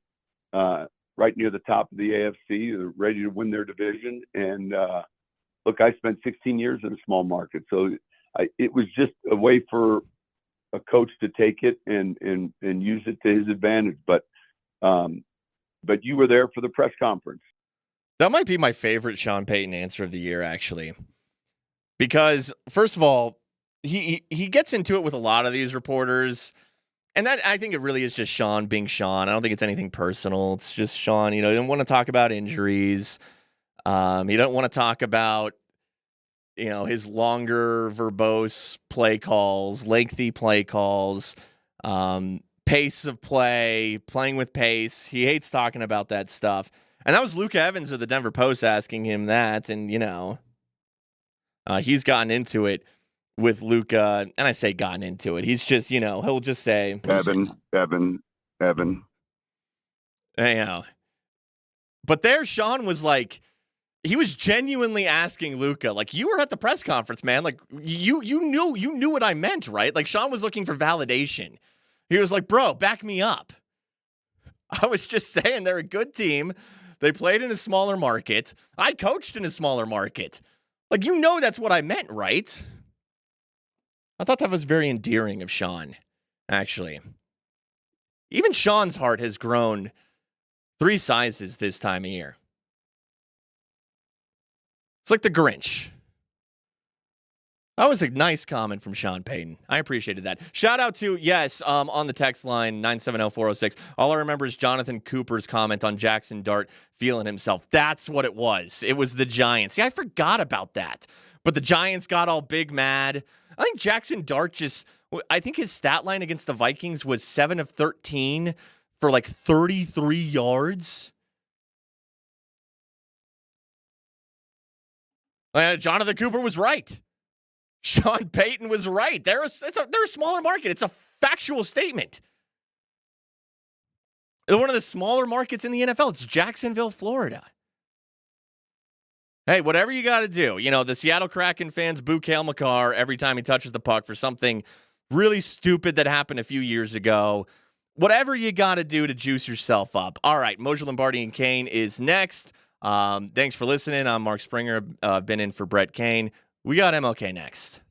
right near the top of the AFC, they're ready to win their division. And look, I spent 16 years in a small market, so it was just a way for a coach to take it and use it to his advantage. But you were there for the press conference. That might be my favorite Sean Payton answer of the year, actually. Because, first of all, he gets into it with a lot of these reporters. And that, I think it really is just Sean being Sean. I don't think it's anything personal. It's just Sean, he doesn't want to talk about injuries. He doesn't want to talk about, his longer verbose play calls, lengthy play calls, pace of play, playing with pace. He hates talking about that stuff. And that was Luke Evans of the Denver Post asking him that. And, he's gotten into it with Luka. And I say gotten into it. He's just, he'll just say, Evan. But there, Sean was like, he was genuinely asking Luka, like, you were at the press conference, man. Like, you knew what I meant, right? Like, Sean was looking for validation. He was like, bro, back me up. I was just saying they're a good team. They played in a smaller market. I coached in a smaller market. Like, that's what I meant, right? I thought that was very endearing of Sean, actually. Even Sean's heart has grown 3 sizes this time of year. It's like the Grinch. That was a nice comment from Sean Payton. I appreciated that. Shout out to, on the text line, 970-406. All I remember is Jonathan Cooper's comment on Jackson Dart feeling himself. That's what it was. It was the Giants. See, I forgot about that. But the Giants got all big mad. I think Jackson Dart I think his stat line against the Vikings was 7 of 13 for like 33 yards. Jonathan Cooper was right. Sean Payton was right. They're a smaller market. It's a factual statement. They're one of the smaller markets in the NFL. It's Jacksonville, Florida. Hey, whatever you got to do. The Seattle Kraken fans boo Cale Makar every time he touches the puck for something really stupid that happened a few years ago. Whatever you got to do to juice yourself up. All right, Moser, Lombardi, and Kane is next. Thanks for listening. I'm Mark Springer. I've been in for Brett Kane. We got MLK next.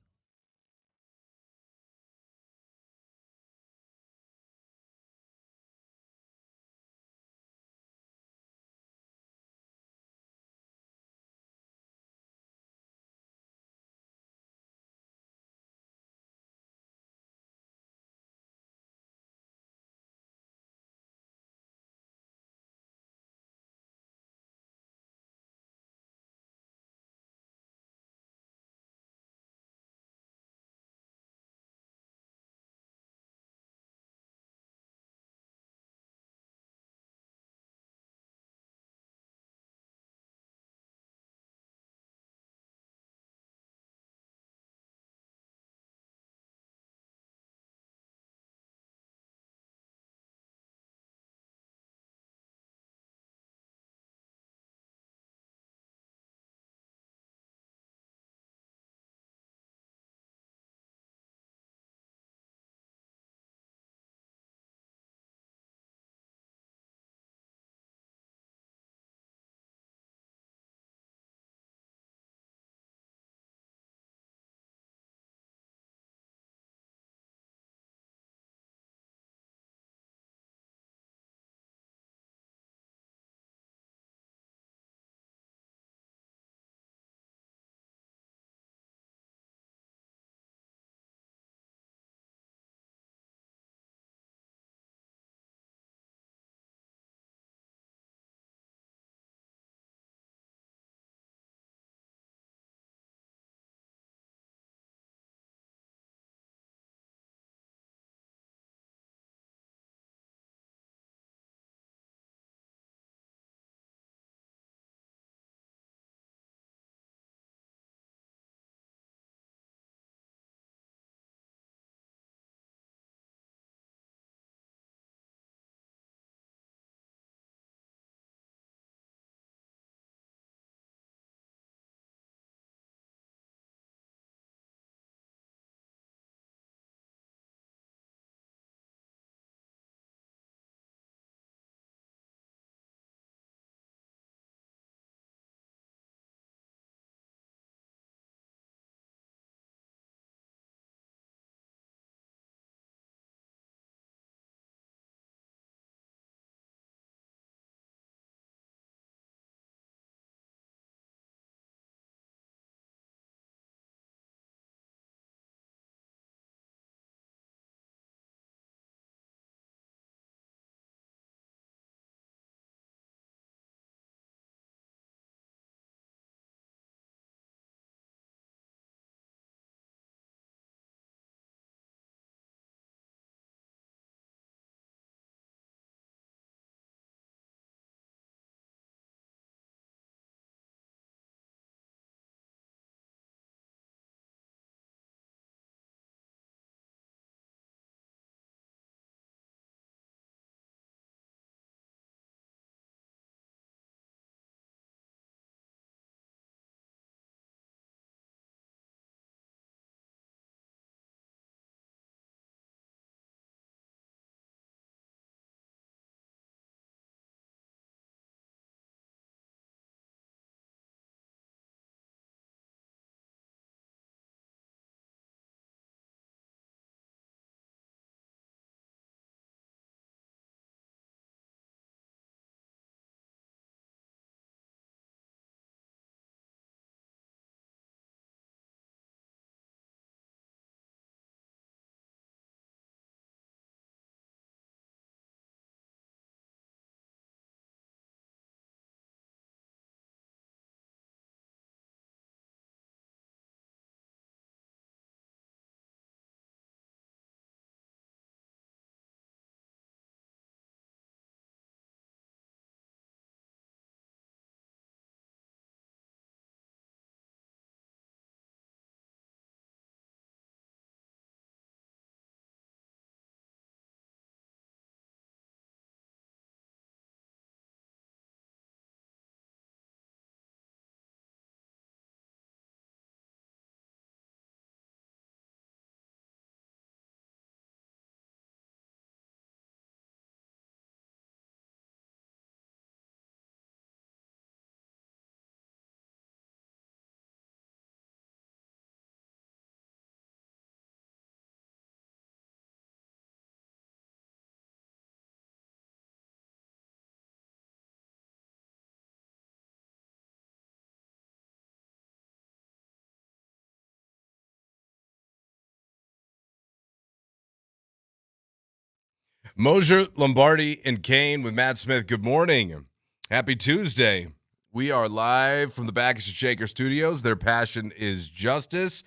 Moser, Lombardi, and Kane with Matt Smith. Good morning. Happy Tuesday. We are live from the Backus and Shaker Studios. Their passion is justice.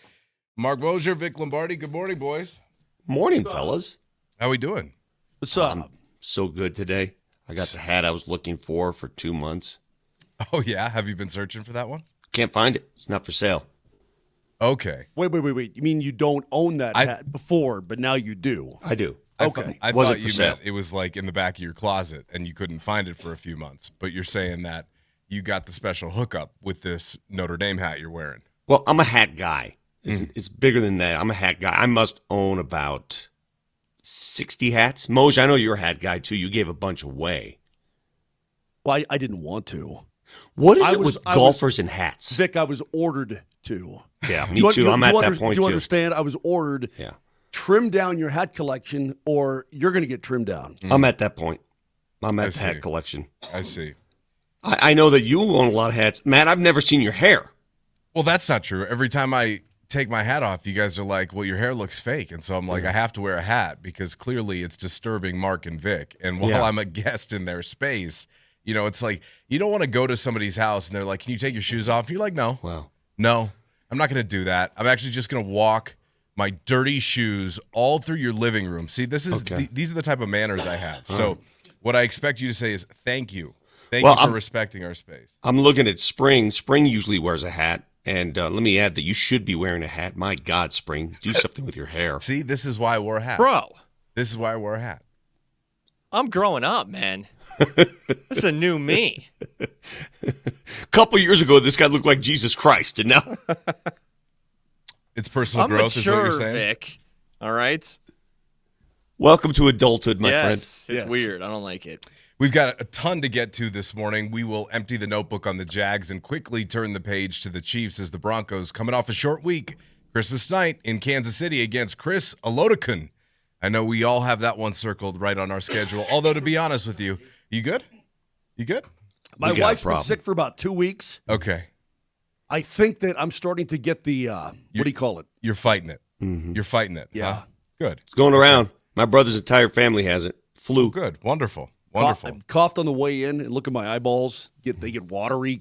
Mark Moser, Vic Lombardi. Good morning, boys. Morning, fellas. How we doing? What's up? So good today. I got the hat I was looking for 2 months. Oh, yeah? Have you been searching for that one? Can't find it. It's not for sale. Okay. Wait. You mean you don't own that hat before, but now you do? I do. Okay. I thought you meant it was like in the back of your closet and you couldn't find it for a few months. But you're saying that you got the special hookup with this Notre Dame hat you're wearing. Well, I'm a hat guy. It's bigger than that. I'm a hat guy. I must own about 60 hats. Moj, I know you're a hat guy, too. You gave a bunch away. Well, I didn't want to. What is it with golfers and hats? Vic, I was ordered to. Yeah, me too. I'm at that point, Do you too. understand? I was ordered, trim down your hat collection or you're going to get trimmed down. I'm at that point. I'm at the hat collection. I see. I know that you own a lot of hats. Matt, I've never seen your hair. Well, that's not true. Every time I take my hat off, you guys are like, well, your hair looks fake. And so I'm like, I have to wear a hat because clearly it's disturbing Mark and Vic. And while I'm a guest in their space, you know, it's like you don't want to go to somebody's house and they're like, can you take your shoes off? And you're like, no. Wow. No, I'm not going to do that. I'm actually just going to walk my dirty shoes all through your living room. See, this is these are the type of manners I have. So what I expect you to say is thank you. Thank you for respecting our space. I'm looking at Spring. Spring usually wears a hat. And let me add that you should be wearing a hat. My God, Spring, do something with your hair. See, this is why I wore a hat. Bro. This is why I wore a hat. I'm growing up, man. That's a new me. A couple years ago, this guy looked like Jesus Christ, and now it's personal growth. Mature, is what you're saying, Vic. All right. Welcome to adulthood, my friend. It's weird. I don't like it. We've got a ton to get to this morning. We will empty the notebook on the Jags and quickly turn the page to the Chiefs as the Broncos, coming off a short week, Christmas night in Kansas City against Chris Olodokun. I know we all have that one circled right on our schedule. Although, to be honest with you, you good? You good? My wife's been sick for about 2 weeks. Okay. I think that I'm starting to get the, what do you call it? You're fighting it. Mm-hmm. You're fighting it. Yeah. Huh? Good. It's going around. My brother's entire family has it. Flu. Good. Wonderful. Wonderful. I coughed on the way in and look at my eyeballs. They get watery.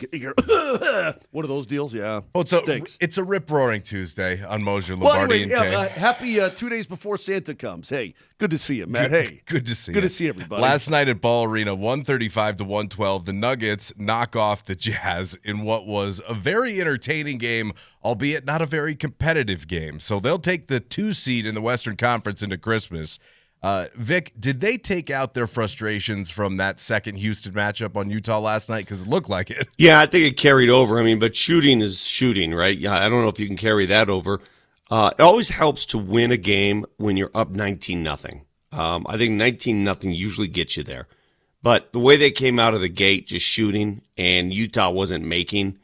What are those deals? Yeah. Oh, it's a rip-roaring Tuesday on Moser, Well, Lombardi, anyway, and Kane. happy 2 days before Santa comes. Hey, good to see you, Matt. Hey. Good to see you. Good to see everybody. Last night at Ball Arena, 135-112, the Nuggets knock off the Jazz in what was a very entertaining game, albeit not a very competitive game. So they'll take the 2 seed in the Western Conference into Christmas. Vic, did they take out their frustrations from that second Houston matchup on Utah last night? Because it looked like it. Yeah, I think it carried over. I mean, but shooting is shooting, right? Yeah, I don't know if you can carry that over. It always helps to win a game when you're up 19-0. I think 19-0 usually gets you there. But the way they came out of the gate, just shooting, and Utah wasn't making,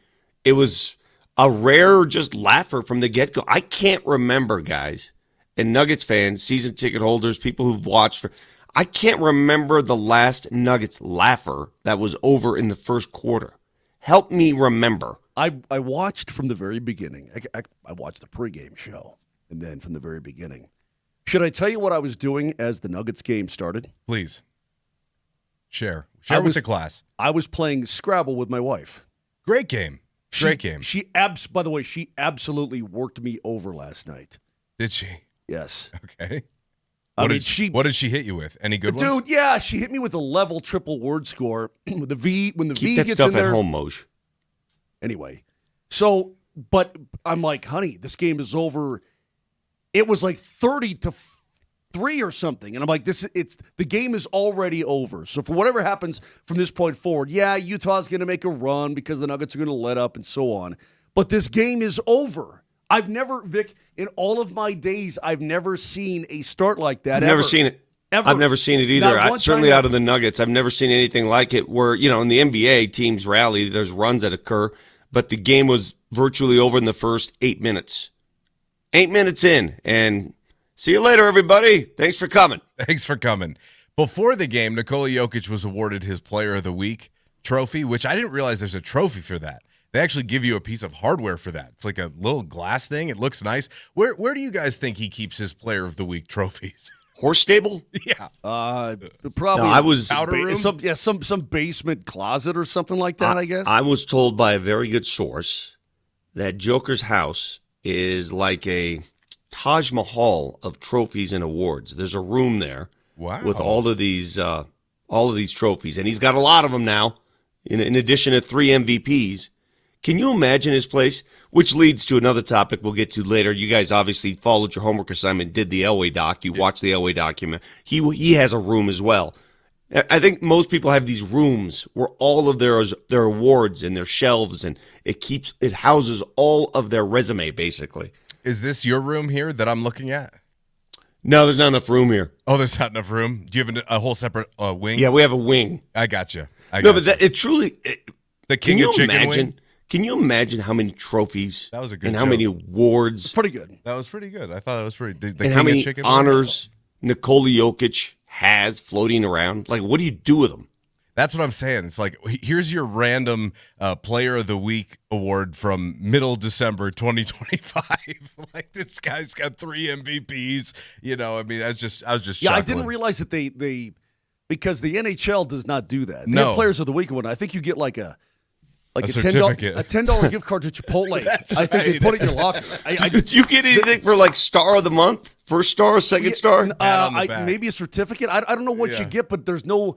it was a rare just laugher from the get-go. I can't remember, guys. And Nuggets fans, season ticket holders, people who've watched I can't remember the last Nuggets laugher that was over in the first quarter. Help me remember. I watched from the very beginning. I watched the pregame show, and then from the very beginning. Should I tell you what I was doing as the Nuggets game started? Please. Share with the class. I was playing Scrabble with my wife. Great game. Great game. By the way, she absolutely worked me over last night. Did she? Yes. Okay. What did she hit you with? Any good ones? Dude, yeah, she hit me with a level triple word score. With the V, when the Keep V that gets stuff in there. at home, Moj. Anyway, so, but I'm like, honey, this game is over. It was like 30-3 or something, and I'm like, the game is already over. So for whatever happens from this point forward, yeah, Utah's going to make a run because the Nuggets are going to let up and so on. But this game is over. I've never, Vic, in all of my days, I've never seen a start like that. I've never seen it. Ever. I've never seen it either. Certainly out of the Nuggets, I've never seen anything like it where, in the NBA, teams rally, there's runs that occur, but the game was virtually over in the first 8 minutes. 8 minutes in, and see you later, everybody. Thanks for coming. Thanks for coming. Before the game, Nikola Jokic was awarded his Player of the Week trophy, which I didn't realize there's a trophy for that. They actually give you a piece of hardware for that. It's like a little glass thing. It looks nice. Where do you guys think he keeps his Player of the Week trophies? Horse stable? Yeah. Probably No, I was powder room? some basement closet or something like that, I guess. I was told by a very good source that Joker's house is like a Taj Mahal of trophies and awards. There's a room there with all of these trophies, and he's got a lot of them now. In addition to 3 MVPs. Can you imagine his place? Which leads to another topic we'll get to later. You guys obviously followed your homework assignment, did the Elway doc. You watched the Elway document. He has a room as well. I think most people have these rooms where all of their awards and their shelves, and it houses all of their resume basically. Is this your room here that I'm looking at? No, there's not enough room here. Oh, there's not enough room? Do you have a whole separate wing? Yeah, we have a wing. I got you. The king of chicken wing? Can you imagine how many trophies that was a good and how many awards? Pretty good. That was pretty good. I thought that was pretty. And how many honors Nikola Jokic has floating around? Like, what do you do with them? That's what I'm saying. It's like, here's your random Player of the Week award from middle December 2025. Like, this guy's got 3 MVPs. I mean, I was just yeah, chuckling. I didn't realize that they because the NHL does not do that. They No. have Players of the Week one. I think you get like a certificate. $10 gift card to Chipotle. I think they put it in your locker. Do you get anything for like star of the month, first star, second star? Maybe a certificate. I don't know what you get, but there's no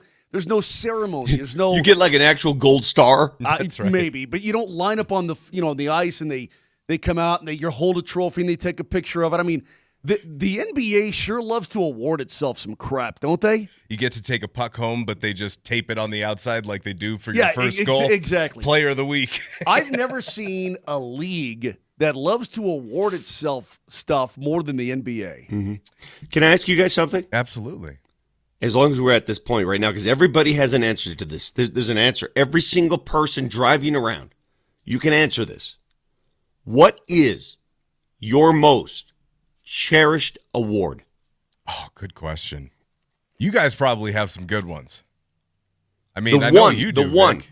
ceremony. There's no. You get like an actual gold star. That's right. Maybe, but you don't line up on the ice and they come out and you hold a trophy and they take a picture of it. I mean, the NBA sure loves to award itself some crap, don't they? You get to take a puck home, but they just tape it on the outside like they do for your first goal. Exactly. Player of the Week. I've never seen a league that loves to award itself stuff more than the NBA. Mm-hmm. Can I ask you guys something? Absolutely. As long as we're at this point right now, because everybody has an answer to this. There's an answer. Every single person driving around, you can answer this. What is your most cherished award? Oh, good question. You guys probably have some good ones. I mean, I know you do. The one.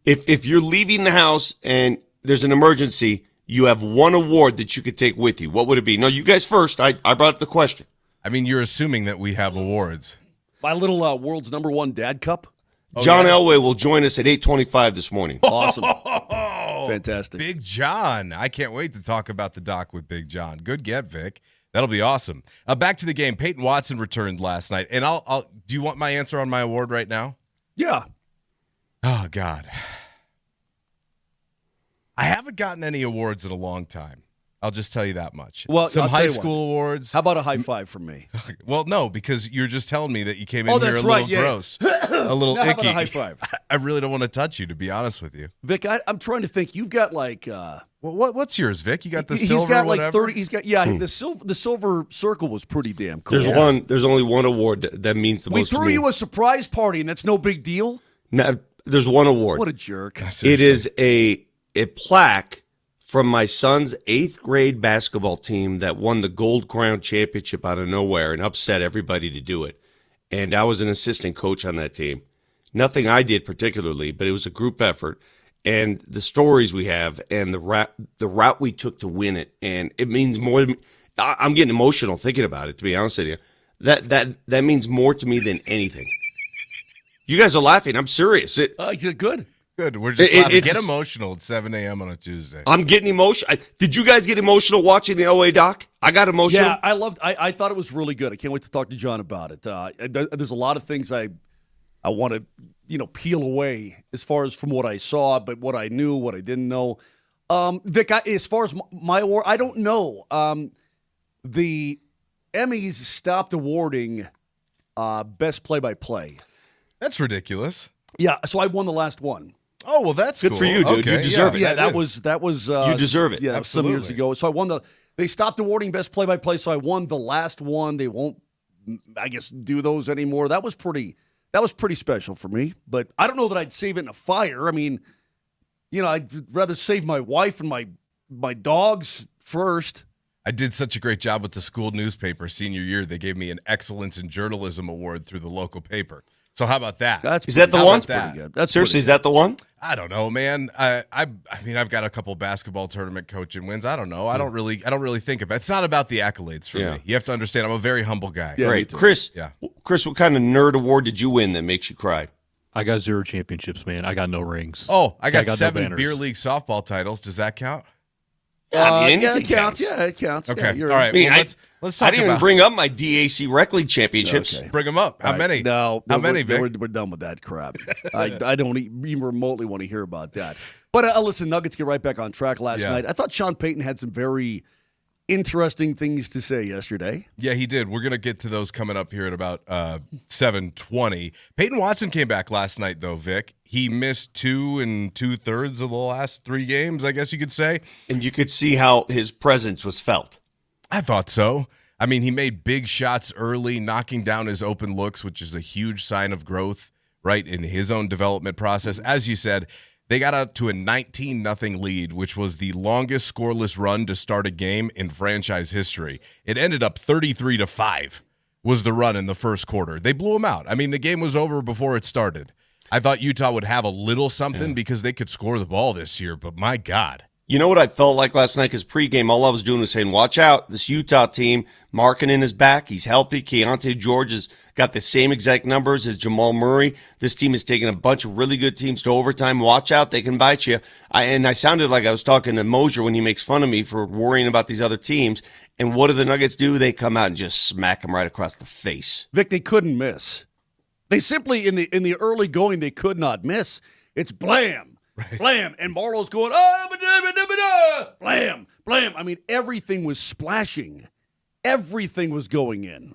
Vic. If you're leaving the house and there's an emergency, you have one award that you could take with you. What would it be? No, you guys first. I brought up the question. I mean, you're assuming that we have awards. My little world's #1 dad cup. John Elway will join us at 8:25 this morning. Awesome. Fantastic. Big John. I can't wait to talk about the doc with Big John. Good get, Vic. That'll be awesome. Back to the game. Peyton Watson returned last night. And I'll do you want my answer on my award right now? Yeah. Oh, God. I haven't gotten any awards in a long time. I'll just tell you that much. Well, some I'll high tell you school awards. How about a high five from me? Well, no, because you're just telling me that you came in here a that's little right, yeah. gross, a little Now, icky. how about a high five? I really don't want to touch you, to be honest with you. Vic, I'm trying to think. You've got like what's yours, Vic? You got the he's silver, got like whatever? 30. He's got the silver circle was pretty damn cool. There's only one award that means the We most to threw me. you a surprise party, and that's no big deal. No, there's one award. What a jerk! It is a plaque from my son's 8th grade basketball team that won the Gold Crown Championship out of nowhere and upset everybody to do it. And I was an assistant coach on that team. Nothing I did particularly, but it was a group effort. And the stories we have and the route we took to win it, and it means more. I'm getting emotional thinking about it, to be honest with you. That means more to me than anything. You guys are laughing. I'm serious. You're good. Good. We're just laughing. Get emotional at 7 a.m. on a Tuesday. I'm getting emotional. Did you guys get emotional watching the Elway doc? I got emotional. Yeah, I thought it was really good. I can't wait to talk to John about it. There's a lot of things I want to peel away as far as from what I saw, but what I knew, what I didn't know. Vic, as far as my award, I don't know. The Emmys stopped awarding best play-by-play. That's ridiculous. Yeah, so I won the last one. Oh, well, that's good cool. for you, dude. Okay, You deserve it. Yeah, that was. You deserve it. Yeah, some years ago. So I won They stopped awarding best play-by-play, so I won the last one. They won't, I guess, do those anymore. That was pretty special for me. But I don't know that I'd save it in a fire. I mean, I'd rather save my wife and my dogs first. I did such a great job with the school newspaper senior year. They gave me an Excellence in Journalism award through the local paper. So how about that? Is that the one? That's pretty good. That's Seriously, pretty is that the one? I don't know, man. I mean, I've got a couple basketball tournament coaching wins. I don't know. I don't really think about it. It's not about the accolades for me. You have to understand, I'm a very humble guy. Yeah, Great. Chris, Yeah. Chris, what kind of nerd award did you win that makes you cry? I got 0 championships, man. I got no rings. Oh, I got no 7 banners. beer league softball titles. Does that count? I mean, yeah, it anything counts. Yeah, it counts. Okay. Yeah, All you're right. I mean, well, let's talk I didn't about even bring up my DAC Rec League championships. Okay. Bring them up. How All right, many? No, How many, we're, Vic? we're done with that crap. I don't even remotely want to hear about that. But listen, Nuggets get right back on track last night. I thought Sean Payton had some very interesting things to say yesterday. Yeah, he did. We're going to get to those coming up here at about 7:20. Peyton Watson came back last night, though, Vic. He missed 2 2/3 of the last 3 games, I guess you could say. And you could see how his presence was felt. I thought so. I mean, he made big shots early, knocking down his open looks, which is a huge sign of growth, right, in his own development process. As you said, they got out to a 19-0 lead, which was the longest scoreless run to start a game in franchise history. It ended up 33-5 was the run in the first quarter. They blew them out. I mean, the game was over before it started. I thought Utah would have a little something because they could score the ball this year, but my God. You know what I felt like last night? Because pregame, all I was doing was saying, watch out, this Utah team, Markkanen is back. He's healthy. Keontae George has got the same exact numbers as Jamal Murray. This team is taking a bunch of really good teams to overtime. Watch out, they can bite you. I sounded like I was talking to Moser when he makes fun of me for worrying about these other teams. And what do the Nuggets do? They come out and just smack them right across the face. Vic, they couldn't miss. They simply, in the early going, they could not miss. It's blam, blam, and Marlowe's going, blam, blam. I mean, everything was splashing. Everything was going in.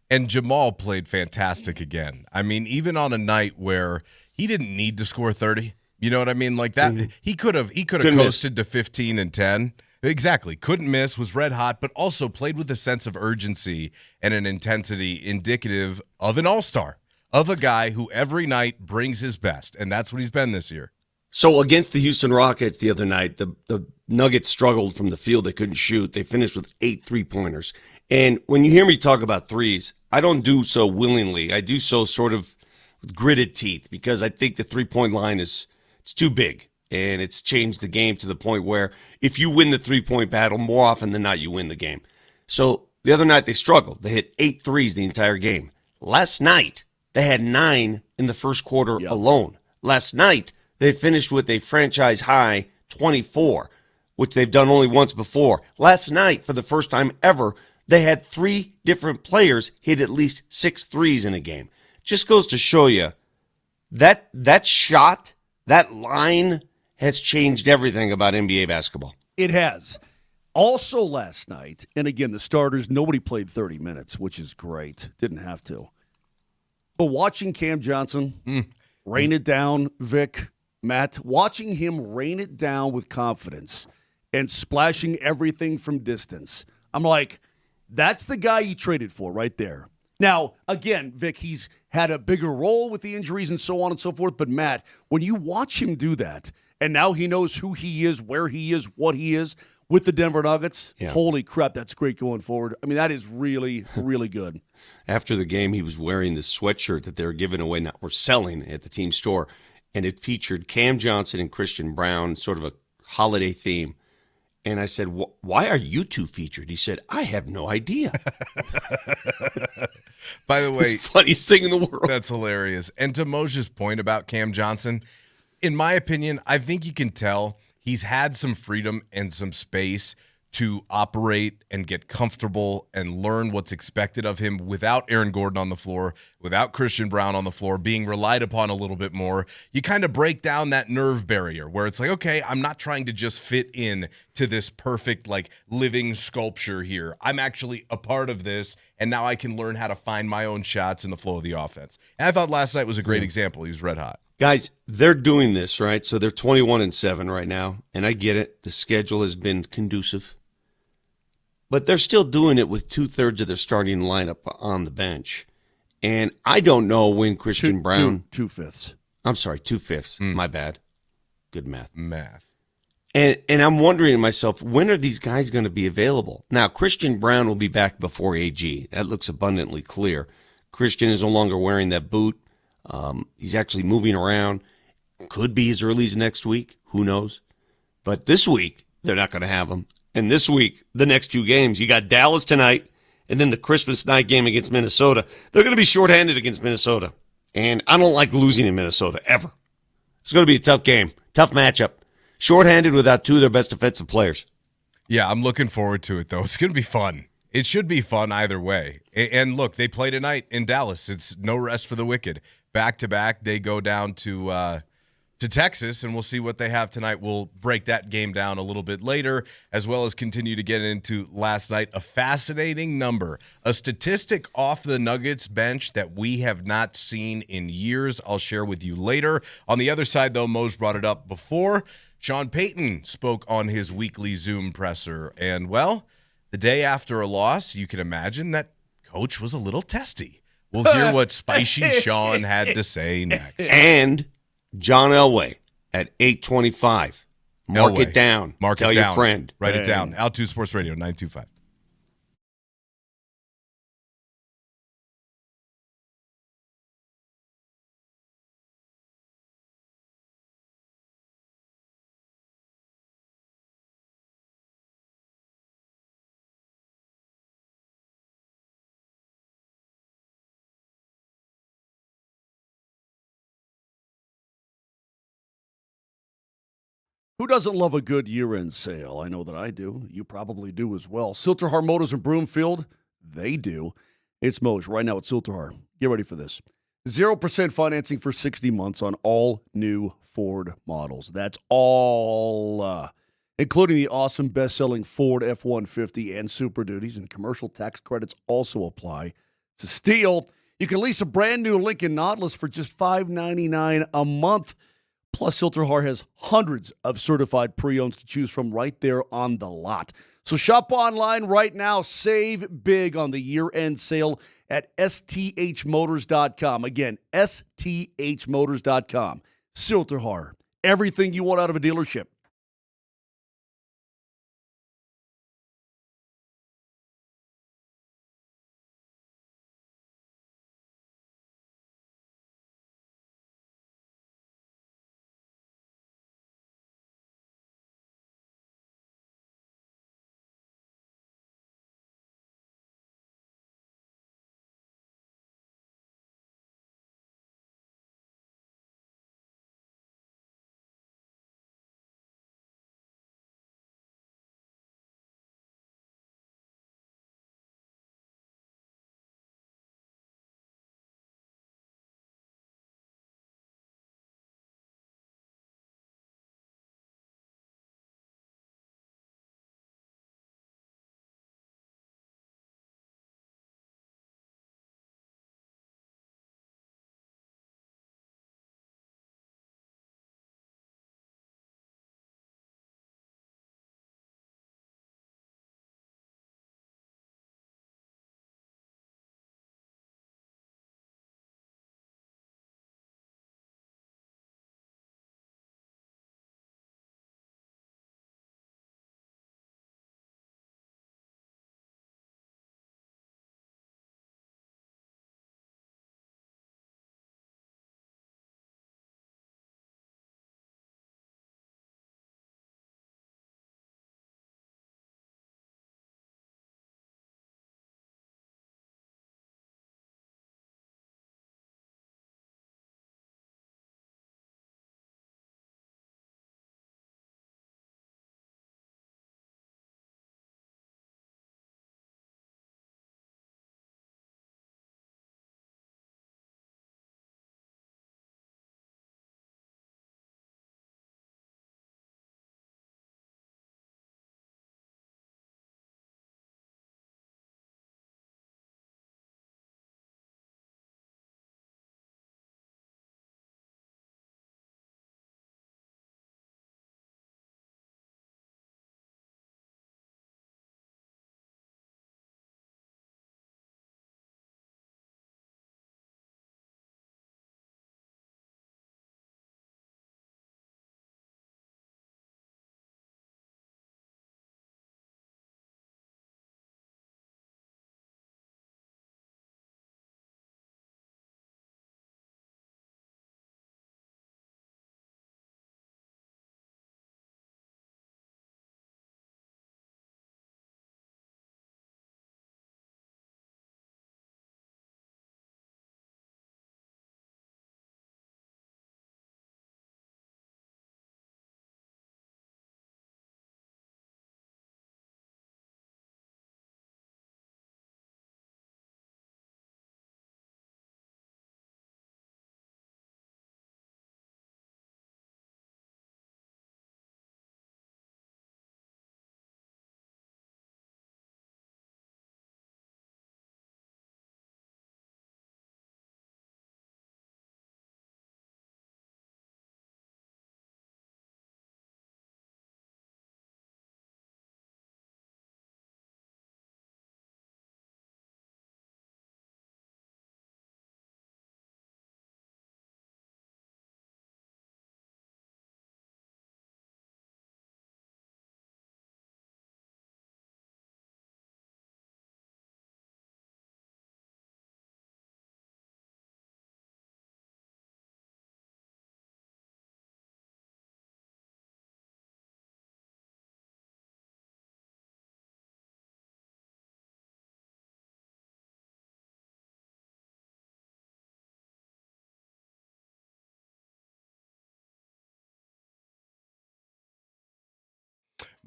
And Jamal played fantastic again. I mean, even on a night where he didn't need to score 30, you know what I mean? Like that, he could have coasted to 15 and 10. Exactly. Couldn't miss, was red hot, but also played with a sense of urgency and an intensity indicative of an all-star, of a guy who every night brings his best, and that's what he's been this year. So against the Houston Rockets the other night, the Nuggets struggled from the field. They couldn't shoot. They finished with 8 3-pointers. And when you hear me talk about threes, I don't do so willingly. I do so sort of with gritted teeth because I think the 3-point line it's too big. And it's changed the game to the point where if you win the 3-point battle, more often than not, you win the game. So the other night they struggled. They hit 8 threes the entire game. Last night, they had 9 in the first quarter alone. Last night, they finished with a franchise high 24, which they've done only once before. Last night, for the first time ever, they had 3 different players hit at least 6 threes in a game. Just goes to show you that shot, that line has changed everything about NBA basketball. It has. Also last night, and again, the starters, nobody played 30 minutes, which is great. Didn't have to. But watching Cam Johnson rain it down, Vic, Matt, watching him rain it down with confidence and splashing everything from distance, I'm like, that's the guy you traded for right there. Now, again, Vic, he's had a bigger role with the injuries and so on and so forth. But, Matt, when you watch him do that, and now he knows who he is, where he is, what he is with the Denver Nuggets, holy crap, that's great going forward. I mean, that is really, really good. After the game, he was wearing this sweatshirt that they were giving away, or selling at the team store, and it featured Cam Johnson and Christian Brown, sort of a holiday theme. And I said, why are you two featured? He said, I have no idea. By the way, it's the funniest thing in the world. That's hilarious. And to Moshe's point about Cam Johnson, in my opinion, I think you can tell he's had some freedom and some space to operate and get comfortable and learn what's expected of him without Aaron Gordon on the floor, without Christian Brown on the floor, being relied upon a little bit more. You kind of break down that nerve barrier where it's like, okay, I'm not trying to just fit in to this perfect, like, living sculpture here. I'm actually a part of this, and now I can learn how to find my own shots in the flow of the offense. And I thought last night was a great example. He was red hot. Guys, they're doing this, right? So they're 21-7 right now, and I get it. The schedule has been conducive. But they're still doing it with 2/3 of their starting lineup on the bench. And I don't know when Christian Brown... 2/5. I'm sorry, 2/5. My bad. Good math. And I'm wondering to myself, when are these guys going to be available? Now, Christian Brown will be back before AG. That looks abundantly clear. Christian is no longer wearing that boot. He's actually moving around. Could be as early as next week. Who knows? But this week, they're not going to have him. And this week, the next 2 games, you got Dallas tonight and then the Christmas night game against Minnesota. They're going to be shorthanded against Minnesota. And I don't like losing in Minnesota, ever. It's going to be a tough game, tough matchup. Shorthanded without 2 of their best defensive players. Yeah, I'm looking forward to it, though. It's going to be fun. It should be fun either way. And look, they play tonight in Dallas. It's no rest for the wicked. Back-to-back, they go down to Texas, and we'll see what they have tonight. We'll break that game down a little bit later, as well as continue to get into last night. A fascinating number, a statistic off the Nuggets bench that we have not seen in years. I'll share with you later. On the other side, though, Mose brought it up before. Sean Payton spoke on his weekly Zoom presser, and, well, the day after a loss, you can imagine that coach was a little testy. We'll hear what Spicy Sean had to say next. And John Elway at 8:25. Mark Elway. it down. Mark Tell it your down. friend. Write it down. Al2 Sports Radio, 925. Who doesn't love a good year-end sale? I know that I do. You probably do as well. Silterhar Motors in Broomfield, they do. It's Moser right now at Silterhar. Get ready for this. 0% financing for 60 months on all new Ford models. That's all, including the awesome best-selling Ford F-150 and Super Duties, and commercial tax credits also apply. It's a steal. You can lease a brand-new Lincoln Nautilus for just $599 a month. Plus, Silterhar has hundreds of certified pre-owns to choose from right there on the lot. So shop online right now. Save big on the year-end sale at sthmotors.com. Again, sthmotors.com. Silterhar. Everything you want out of a dealership.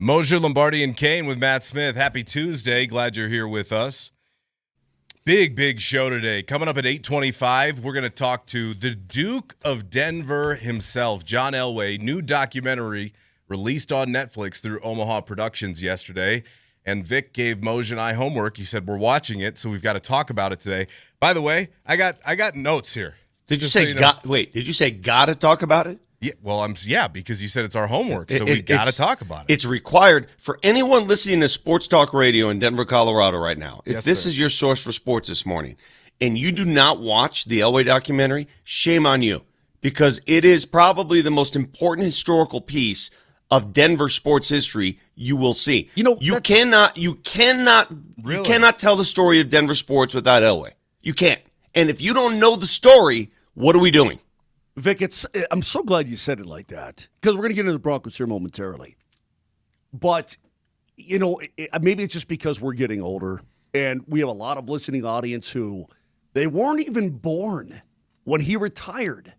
Moser, Lombardi, and Kane with Matt Smith. Happy Tuesday. Glad you're here with us. Big show today. Coming up at 8:25, we're going to talk to the Duke of Denver himself, John Elway. New documentary released on Netflix through Omaha Productions yesterday. And Vic gave Moser and I homework. He said, we're watching it, so we've got to talk about it today. By the way, I got notes here. Did you say did you say got to talk about it? Yeah, well, because you said it's our homework, so we got to talk about it. It's required for anyone listening to Sports Talk Radio in Denver, Colorado right now. If this is your source for sports this morning, and you do not watch the Elway documentary, shame on you, because it is probably the most important historical piece of Denver sports history you will see. You cannot tell the story of Denver sports without Elway. You can't. And if you don't know the story, what are we doing? Vic, I'm so glad you said it like that, because we're going to get into the Broncos here momentarily. But, maybe it's just because we're getting older, and we have a lot of listening audience who they weren't even born when he retired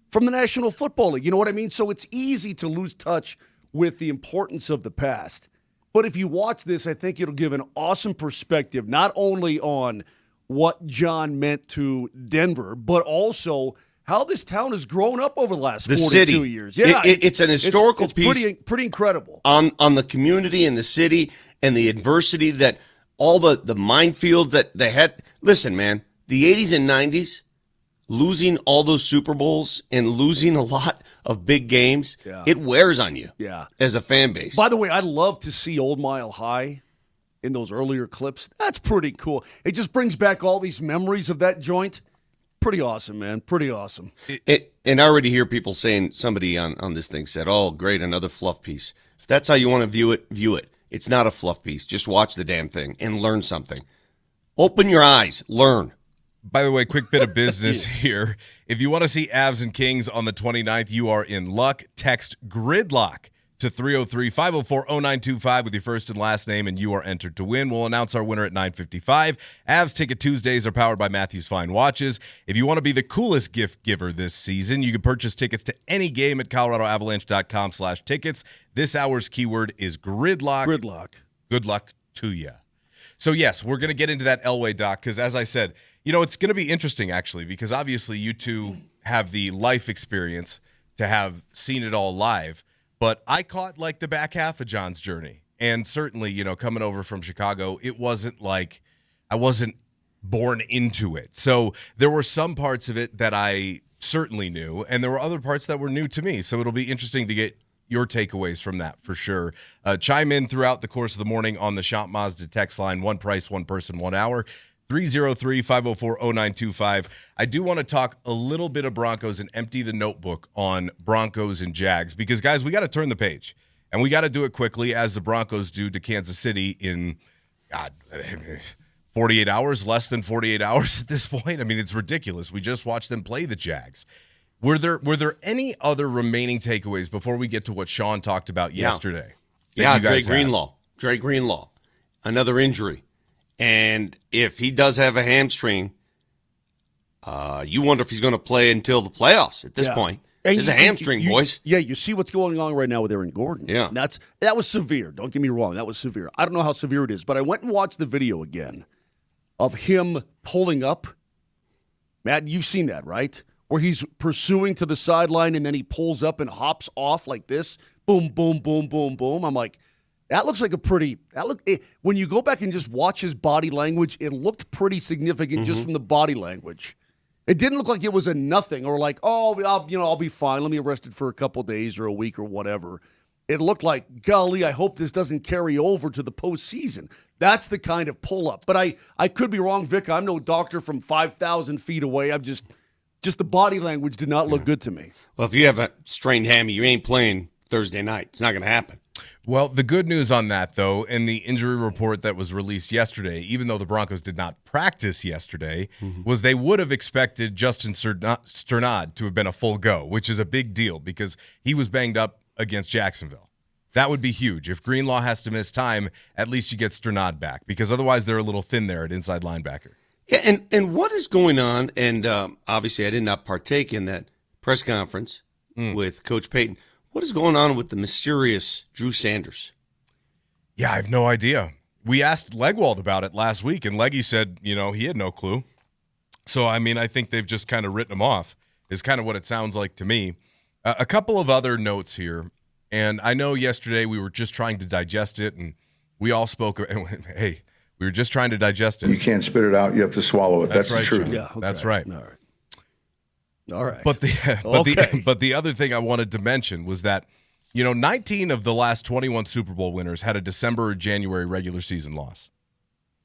from the National Football League. You know what I mean? So it's easy to lose touch with the importance of the past. But if you watch this, I think it'll give an awesome perspective, not only on what John meant to Denver, but also how this town has grown up over the last 42 years. Yeah, it's an historical piece. Pretty incredible. On the community and the city and the adversity that all the minefields that they had. Listen, man, the 80s and 90s, losing all those Super Bowls and losing a lot of big games, it wears on you as a fan base. By the way, I'd love to see Old Mile High in those earlier clips. That's pretty cool. It just brings back all these memories of that joint. Pretty awesome, man. Pretty awesome. And I already hear people saying, somebody on this thing said, oh, great, another fluff piece. If that's how you want to view it, view it. It's not a fluff piece. Just watch the damn thing and learn something. Open your eyes. Learn. By the way, quick bit of business here. If you want to see Avs and Kings on the 29th, you are in luck. Text GRIDLOCK to 303-504-0925 with your first and last name, and you are entered to win. We'll announce our winner at 9:55. Avs Ticket Tuesdays are powered by Matthews Fine Watches. If you want to be the coolest gift giver this season, you can purchase tickets to any game at coloradoavalanche.com/tickets. This hour's keyword is GRIDLOCK. GRIDLOCK. Good luck to you. So, yes, we're going to get into that Elway doc because, as I said, it's going to be interesting, actually, because obviously you two have the life experience to have seen it all live. But I caught, the back half of John's journey. And certainly, coming over from Chicago, it wasn't like I wasn't born into it. So there were some parts of it that I certainly knew, and there were other parts that were new to me. So it'll be interesting to get your takeaways from that for sure. Chime in throughout the course of the morning on the Shop Mazda text line, one price, one person, 1 hour. 303-504-0925. I do want to talk a little bit of Broncos and empty the notebook on Broncos and Jags because, guys, we got to turn the page, and we got to do it quickly as the Broncos do to Kansas City in, 48 hours, less than 48 hours at this point. I mean, it's ridiculous. We just watched them play the Jags. Were there any other remaining takeaways before we get to what Sean talked about yesterday? Dre Greenlaw, another injury. And if he does have a hamstring, you wonder if he's going to play until the playoffs at this point. It's a hamstring, boys. Yeah, you see what's going on right now with Aaron Gordon. Yeah. That was severe. Don't get me wrong. That was severe. I don't know how severe it is, but I went and watched the video again of him pulling up. Matt, you've seen that, right? Where he's pursuing to the sideline and then he pulls up and hops off like this. Boom, boom, boom, boom, boom. I'm like, that looks like when you go back and just watch his body language, it looked pretty significant just from the body language. It didn't look like it was a nothing or like, I'll be fine. Let me arrest it for a couple days or a week or whatever. It looked like, golly, I hope this doesn't carry over to the postseason. That's the kind of pull-up. But I could be wrong, Vic. I'm no doctor from 5,000 feet away. I'm just the body language did not look good to me. Well, if you have a strained hammy, you ain't playing Thursday night. It's not going to happen. Well, the good news on that, though, in the injury report that was released yesterday, even though the Broncos did not practice yesterday, was they would have expected Justin Sternad to have been a full go, which is a big deal because he was banged up against Jacksonville. That would be huge. If Greenlaw has to miss time, at least you get Sternad back because otherwise they're a little thin there at inside linebacker. Yeah, and what is going on, and obviously I did not partake in that press conference with Coach Payton. What is going on with the mysterious Drew Sanders? Yeah, I have no idea. We asked Legwald about it last week, and Leggy said, he had no clue. So, I mean, I think they've just kind of written him off, is kind of what it sounds like to me. A couple of other notes here, and I know yesterday we were just trying to digest it, and we all spoke, hey, we were just trying to digest it. You can't spit it out. You have to swallow it. That's right, the truth. Sean. Yeah, okay. That's right. All right. But the other thing I wanted to mention was that 19 of the last 21 Super Bowl winners had a December or January regular season loss.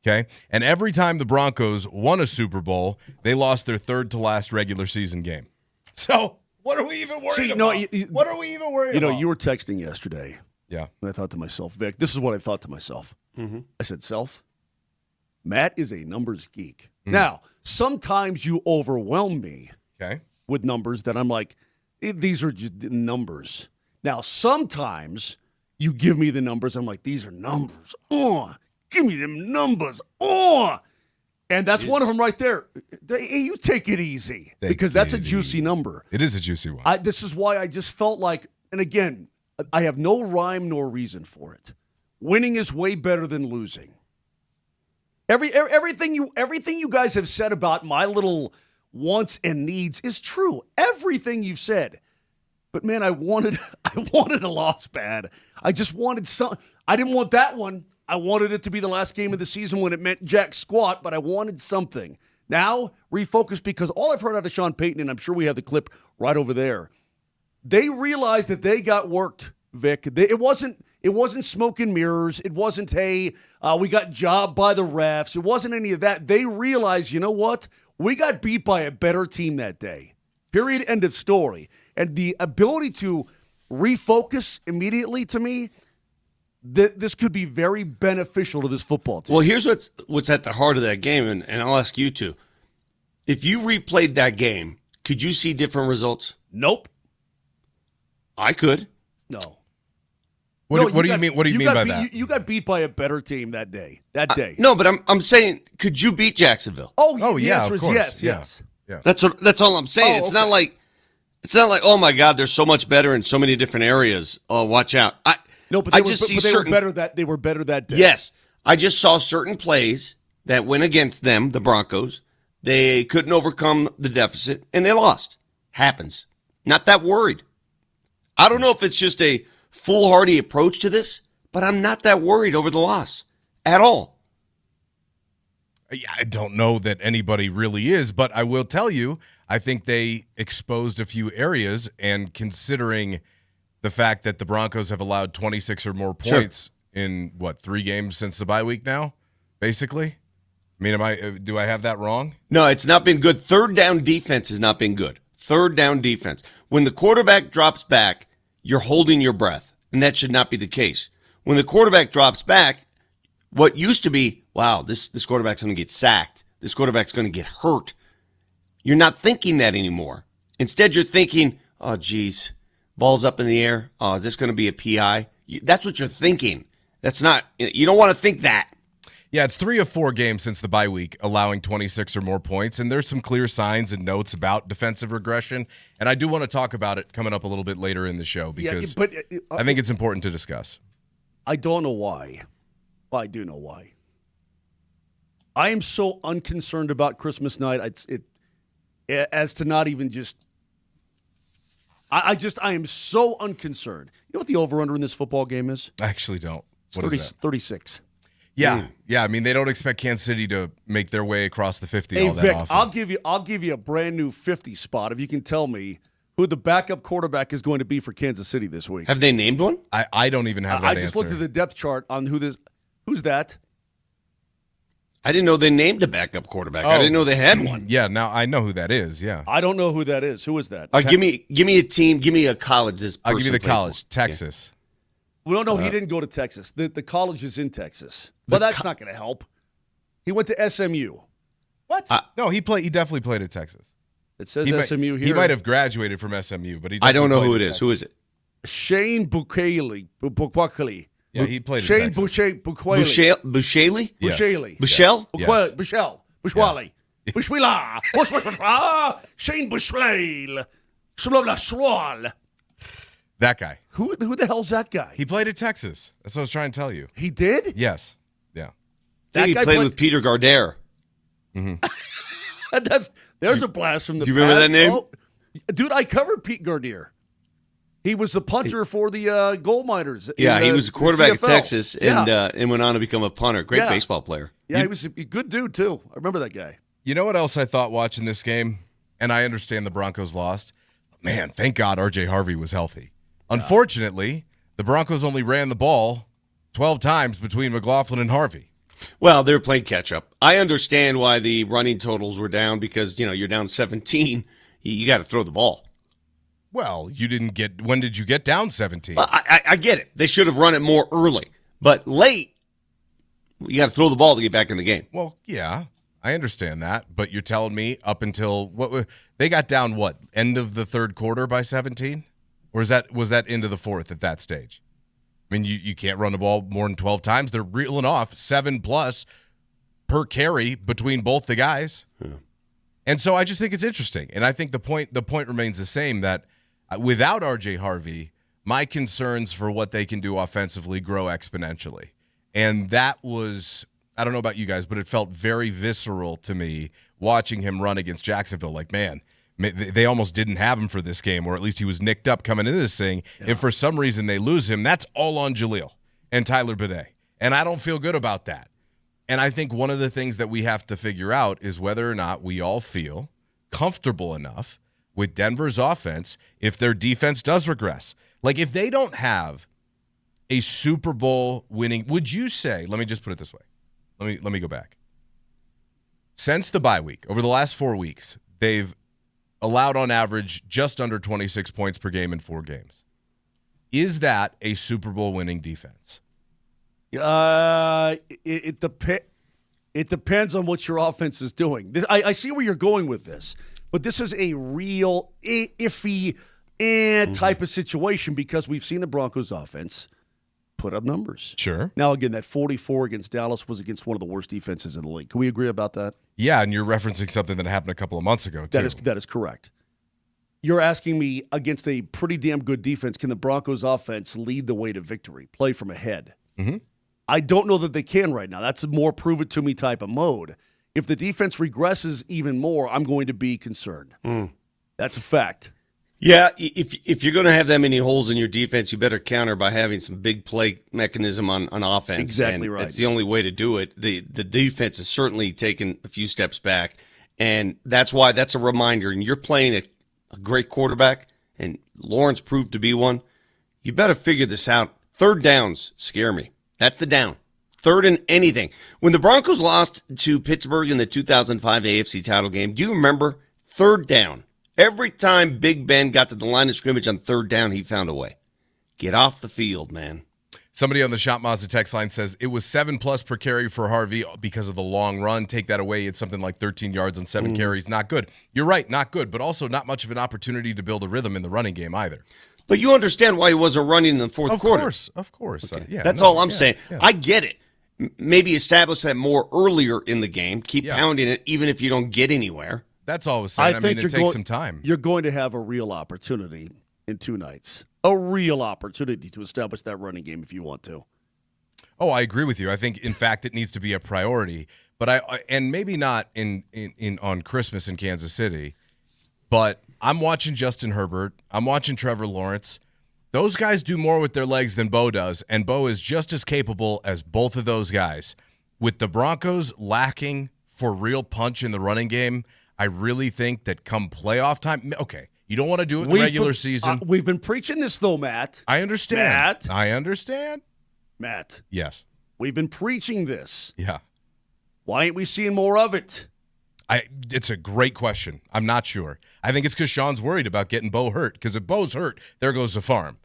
Okay? And every time the Broncos won a Super Bowl, they lost their third to last regular season game. So, what are we even worried about? What are we even worried about? You were texting yesterday. Yeah. And I thought to myself, Vic, this is what I thought to myself. Mm-hmm. I said, Self, Matt is a numbers geek. Now, sometimes you overwhelm me with numbers that I'm like, these are just numbers. Now, sometimes you give me the numbers. I'm like, these are numbers. Give me them numbers. And that's one of them right there. Hey, you take it easy because that's a juicy number. It is a juicy one. This is why I just felt like, and again, I have no rhyme nor reason for it. Winning is way better than losing. Everything you guys have said about my little wants and needs is true. Everything you've said. But man, I wanted a loss bad. I just wanted some. I didn't want that one. I wanted it to be the last game of the season when it meant jack squat, but I wanted something. Now, refocus, because all I've heard out of Sean Payton, and I'm sure we have the clip right over there, they realized that they got worked, Vic. It wasn't smoke and mirrors. It wasn't, hey, we got jobbed by the refs. It wasn't any of that. They realized, you know what? We got beat by a better team that day. Period. End of story. And the ability to refocus immediately, to me, this could be very beneficial to this football team. Well, here's what's at the heart of that game, and I'll ask you too. If you replayed that game, could you see different results? Nope. I could. No. What do you mean? What do you mean by that? You got beat by a better team that day. No, but I'm saying, could you beat Jacksonville? The answer is yes. Yeah. That's all I'm saying. It's not like oh my God, they're so much better in so many different areas. Oh, watch out. They were better that day. Yes, I just saw certain plays that went against them, the Broncos. They couldn't overcome the deficit, and they lost. Happens. Not that worried. I don't know if it's just a foolhardy approach to this, but I'm not that worried over the loss at all. I don't know that anybody really is, but I will tell you, I think they exposed a few areas, and considering the fact that the Broncos have allowed 26 or more points in, 3 games since the bye week now, basically? I mean, do I have that wrong? No, it's not been good. Third down defense has not been good. Third down defense. When the quarterback drops back, you're holding your breath, and that should not be the case. When the quarterback drops back, what used to be, wow, this quarterback's going to get sacked. This quarterback's going to get hurt. You're not thinking that anymore. Instead, you're thinking, oh, geez, ball's up in the air. Oh, is this going to be a PI? That's what you're thinking. That's not, you don't want to think that. Yeah, it's 3 of 4 games since the bye week, allowing 26 or more points, and there's some clear signs and notes about defensive regression, and I do want to talk about it coming up a little bit later in the show because I think it's important to discuss. I don't know why. Well, I do know why. I am so unconcerned about Christmas night. As to not even just. I am so unconcerned. You know what the over/under in this football game is? I actually don't. What is that? 36. Yeah. I mean, they don't expect Kansas City to make their way across the 50 all that Vic, often. I'll give you a brand new 50 spot if you can tell me who the backup quarterback is going to be for Kansas City this week. Have they named one? I don't even have that answer. I just looked at the depth chart on who's that? I didn't know they named a backup quarterback. I didn't know they had one. Yeah, now I know who that is. Yeah, I don't know who that is. Who is that? Give me a team. Give me a college. I'll give you the college. Texas. Yeah. Well, no, he didn't go to Texas. The college is in Texas, but that's not going to help. He went to SMU. What? No, he definitely played at Texas. It says SMU here. He might have graduated from SMU, but I don't know who it is. Who is it? Shane Buchaley. Yeah, he played Shane Buchaley? Buchaley? Yes. Bushell? Yes. Bushell. Bushwali. Bushwila. Shane Bushwale. Shlola Shlwal. That guy. Who the hell's that guy? He played at Texas. That's what I was trying to tell you. He did? Yes. Yeah. He played with Peter Gardere. There's a blast from the Do you remember that name? Oh, dude, I covered Pete Gardere. He was the punter for the gold miners. Yeah, he was a quarterback at Texas Yeah. and went on to become a punter. Great baseball player. Yeah, he was a good dude, too. I remember that guy. You know what else I thought watching this game? And I understand the Broncos lost. Man, thank God R.J. Harvey was healthy. Unfortunately, the Broncos only ran the ball 12 times between McLaughlin and Harvey. Well, they were playing catch-up. I understand why the running totals were down because, you're down 17. You got to throw the ball. Well, you didn't get – when did you get down 17? Well, I get it. They should have run it more early. But late, you got to throw the ball to get back in the game. Well, yeah, I understand that. But you're telling me up until – they got down what, end of the third quarter by 17? Or was that into the fourth at that stage? I mean, you can't run the ball more than 12 times. They're reeling off 7+ per carry between both the guys. Yeah. And so I just think it's interesting. And I think the point remains the same, that without R.J. Harvey, my concerns for what they can do offensively grow exponentially. And that was, I don't know about you guys, but it felt very visceral to me watching him run against Jacksonville. Like, man, they almost didn't have him for this game, or at least he was nicked up coming into this thing. Yeah. If for some reason they lose him, that's all on Jaleel and Tyler Bidet. And I don't feel good about that. And I think one of the things that we have to figure out is whether or not we all feel comfortable enough with Denver's offense if their defense does regress. Like, if they don't have a Super Bowl winning, would you say, let me just put it this way. Let me go back. Since the bye week, over the last 4 weeks, they've allowed on average just under 26 points per game in 4 games. Is that a Super Bowl winning defense? It depends on what your offense is doing. I see where you're going with this, but this is a real iffy type of situation because we've seen the Broncos offense put up numbers. Sure. Now, again, that 44 against Dallas was against one of the worst defenses in the league. Can we agree about that? Yeah, and you're referencing something that happened a couple of months ago, too. That is correct. You're asking me, against a pretty damn good defense, can the Broncos offense lead the way to victory, play from ahead? Mm-hmm. I don't know that they can right now. That's a more prove-it-to-me type of mode. If the defense regresses even more, I'm going to be concerned. That's a fact. Yeah, if you're going to have that many holes in your defense, you better counter by having some big play mechanism on offense. Exactly and right. That's the only way to do it. The defense has certainly taken a few steps back, and that's why that's a reminder. And you're playing a great quarterback, and Lawrence proved to be one. You better figure this out. Third downs scare me. That's the down. Third and anything. When the Broncos lost to Pittsburgh in the 2005 AFC title game, do you remember? Third down. Every time Big Ben got to the line of scrimmage on third down, he found a way. Get off the field, man. Somebody on the Shop Mazda text line says it was 7+ per carry for Harvey because of the long run. Take that away, it's something like 13 yards on 7 carries. Not good. You're right, not good, but also not much of an opportunity to build a rhythm in the running game either. But you understand why he wasn't running in the fourth quarter. Of course. Okay. Yeah, that's all I'm saying. Yeah. I get it. Maybe establish that more earlier in the game. Keep pounding it, even if you don't get anywhere. That's all I was saying. I mean, it takes some time. You're going to have a real opportunity in 2 nights. A real opportunity to establish that running game if you want to. Oh, I agree with you. I think, in fact, it needs to be a priority. But and maybe not in on Christmas in Kansas City, but I'm watching Justin Herbert. I'm watching Trevor Lawrence. Those guys do more with their legs than Bo does, and Bo is just as capable as both of those guys. With the Broncos lacking for real punch in the running game, I really think that come playoff time, okay, you don't want to do it in the regular season. We've been preaching this, though, Matt. I understand. I understand. Matt. Yes. We've been preaching this. Yeah. Why ain't we seeing more of it? It's a great question. I'm not sure. I think it's because Sean's worried about getting Bo hurt, because if Bo's hurt, there goes the farm.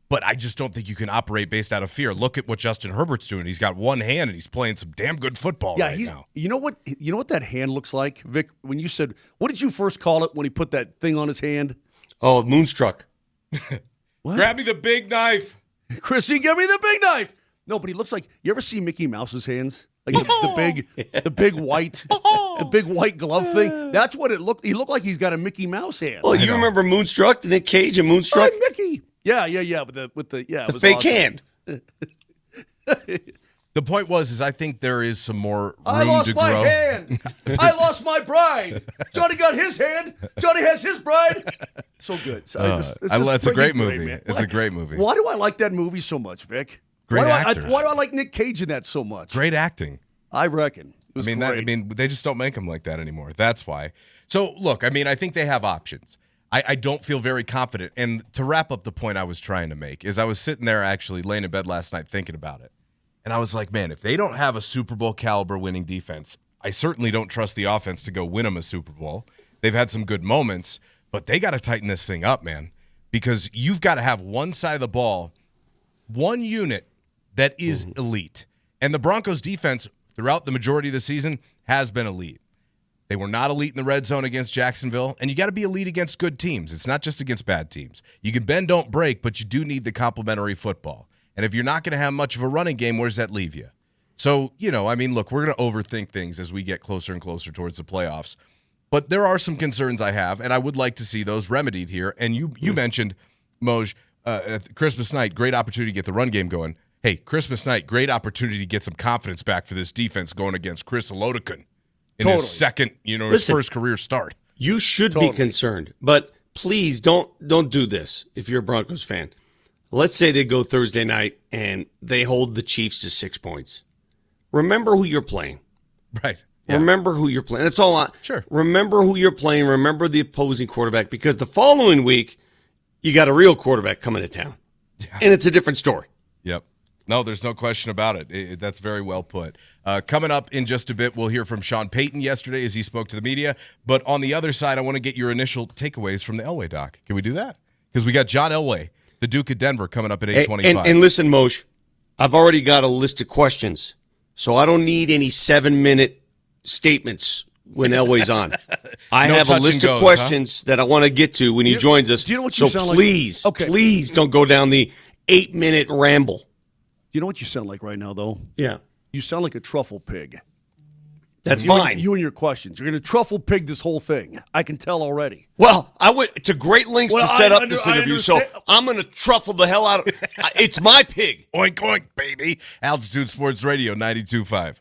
But I just don't think you can operate based out of fear. Look at what Justin Herbert's doing. He's got one hand, and he's playing some damn good football right now. You know what that hand looks like, Vic? When you said, what did you first call it when he put that thing on his hand? Oh, moonstruck. What? Grab me the big knife. Chrissy, give me the big knife. No, but he looks like, you ever see Mickey Mouse's hands? Like the big white glove thing. That's what it looked. He looked like he's got a Mickey Mouse hand. Well, you remember Moonstruck, the Nick Cage and Moonstruck? Mickey. Yeah. With the it was fake awesome. hand. The point was I think there is some more room I lost to my grow. hand. I lost my bride. Johnny got his hand. Johnny has his bride. So good. So It's a great movie. Man. It's a great movie. Why do I like that movie so much, Vic? Great actors. Why do I like Nick Cage in that so much? Great acting. I reckon. It was great. They just don't make them like that anymore. That's why. So, look, I think they have options. I don't feel very confident. And to wrap up the point I was trying to make is I was sitting there actually laying in bed last night thinking about it. And I was like, man, if they don't have a Super Bowl caliber winning defense, I certainly don't trust the offense to go win them a Super Bowl. They've had some good moments, but they got to tighten this thing up, man, because you've got to have one side of the ball, one unit that is elite. And the Broncos defense throughout the majority of the season has been elite. They were not elite in the red zone against Jacksonville, and you got to be elite against good teams. It's not just against bad teams. You can bend, don't break, but you do need the complementary football. And if you're not going to have much of a running game, where does that leave you? So, look, we're going to overthink things as we get closer and closer towards the playoffs. But there are some concerns I have, and I would like to see those remedied here. And you mentioned, Moj, Christmas night, great opportunity to get the run game going. Hey, Christmas night, great opportunity to get some confidence back for this defense going against Chris Olodokun in his second, his first career start. You should be concerned, but please don't do this if you're a Broncos fan. Let's say they go Thursday night and they hold the Chiefs to 6 points. Remember who you're playing. Right. Yeah. Remember who you're playing. That's all. Sure. Remember who you're playing. Remember the opposing quarterback, because the following week you got a real quarterback coming to town, and it's a different story. Yep. No, there's no question about it. That's very well put. Coming up in just a bit, we'll hear from Sean Payton yesterday as he spoke to the media. But on the other side, I want to get your initial takeaways from the Elway doc. Can we do that? Because we got John Elway, the Duke of Denver, coming up at 8:25. And listen, Moshe, I've already got a list of questions, so I don't need any 7-minute statements when Elway's on. I have a list of questions that I want to get to when he joins us. Do you know what you sound like? Please don't go down the 8-minute ramble. You know what you sound like right now, though? Yeah. You sound like a truffle pig. That's fine. You and your questions. You're going to truffle pig this whole thing. I can tell already. Well, I went to great lengths to set up this interview, so I'm going to truffle the hell out of it. It's my pig. Oink, oink, baby. Altitude Sports Radio 92.5.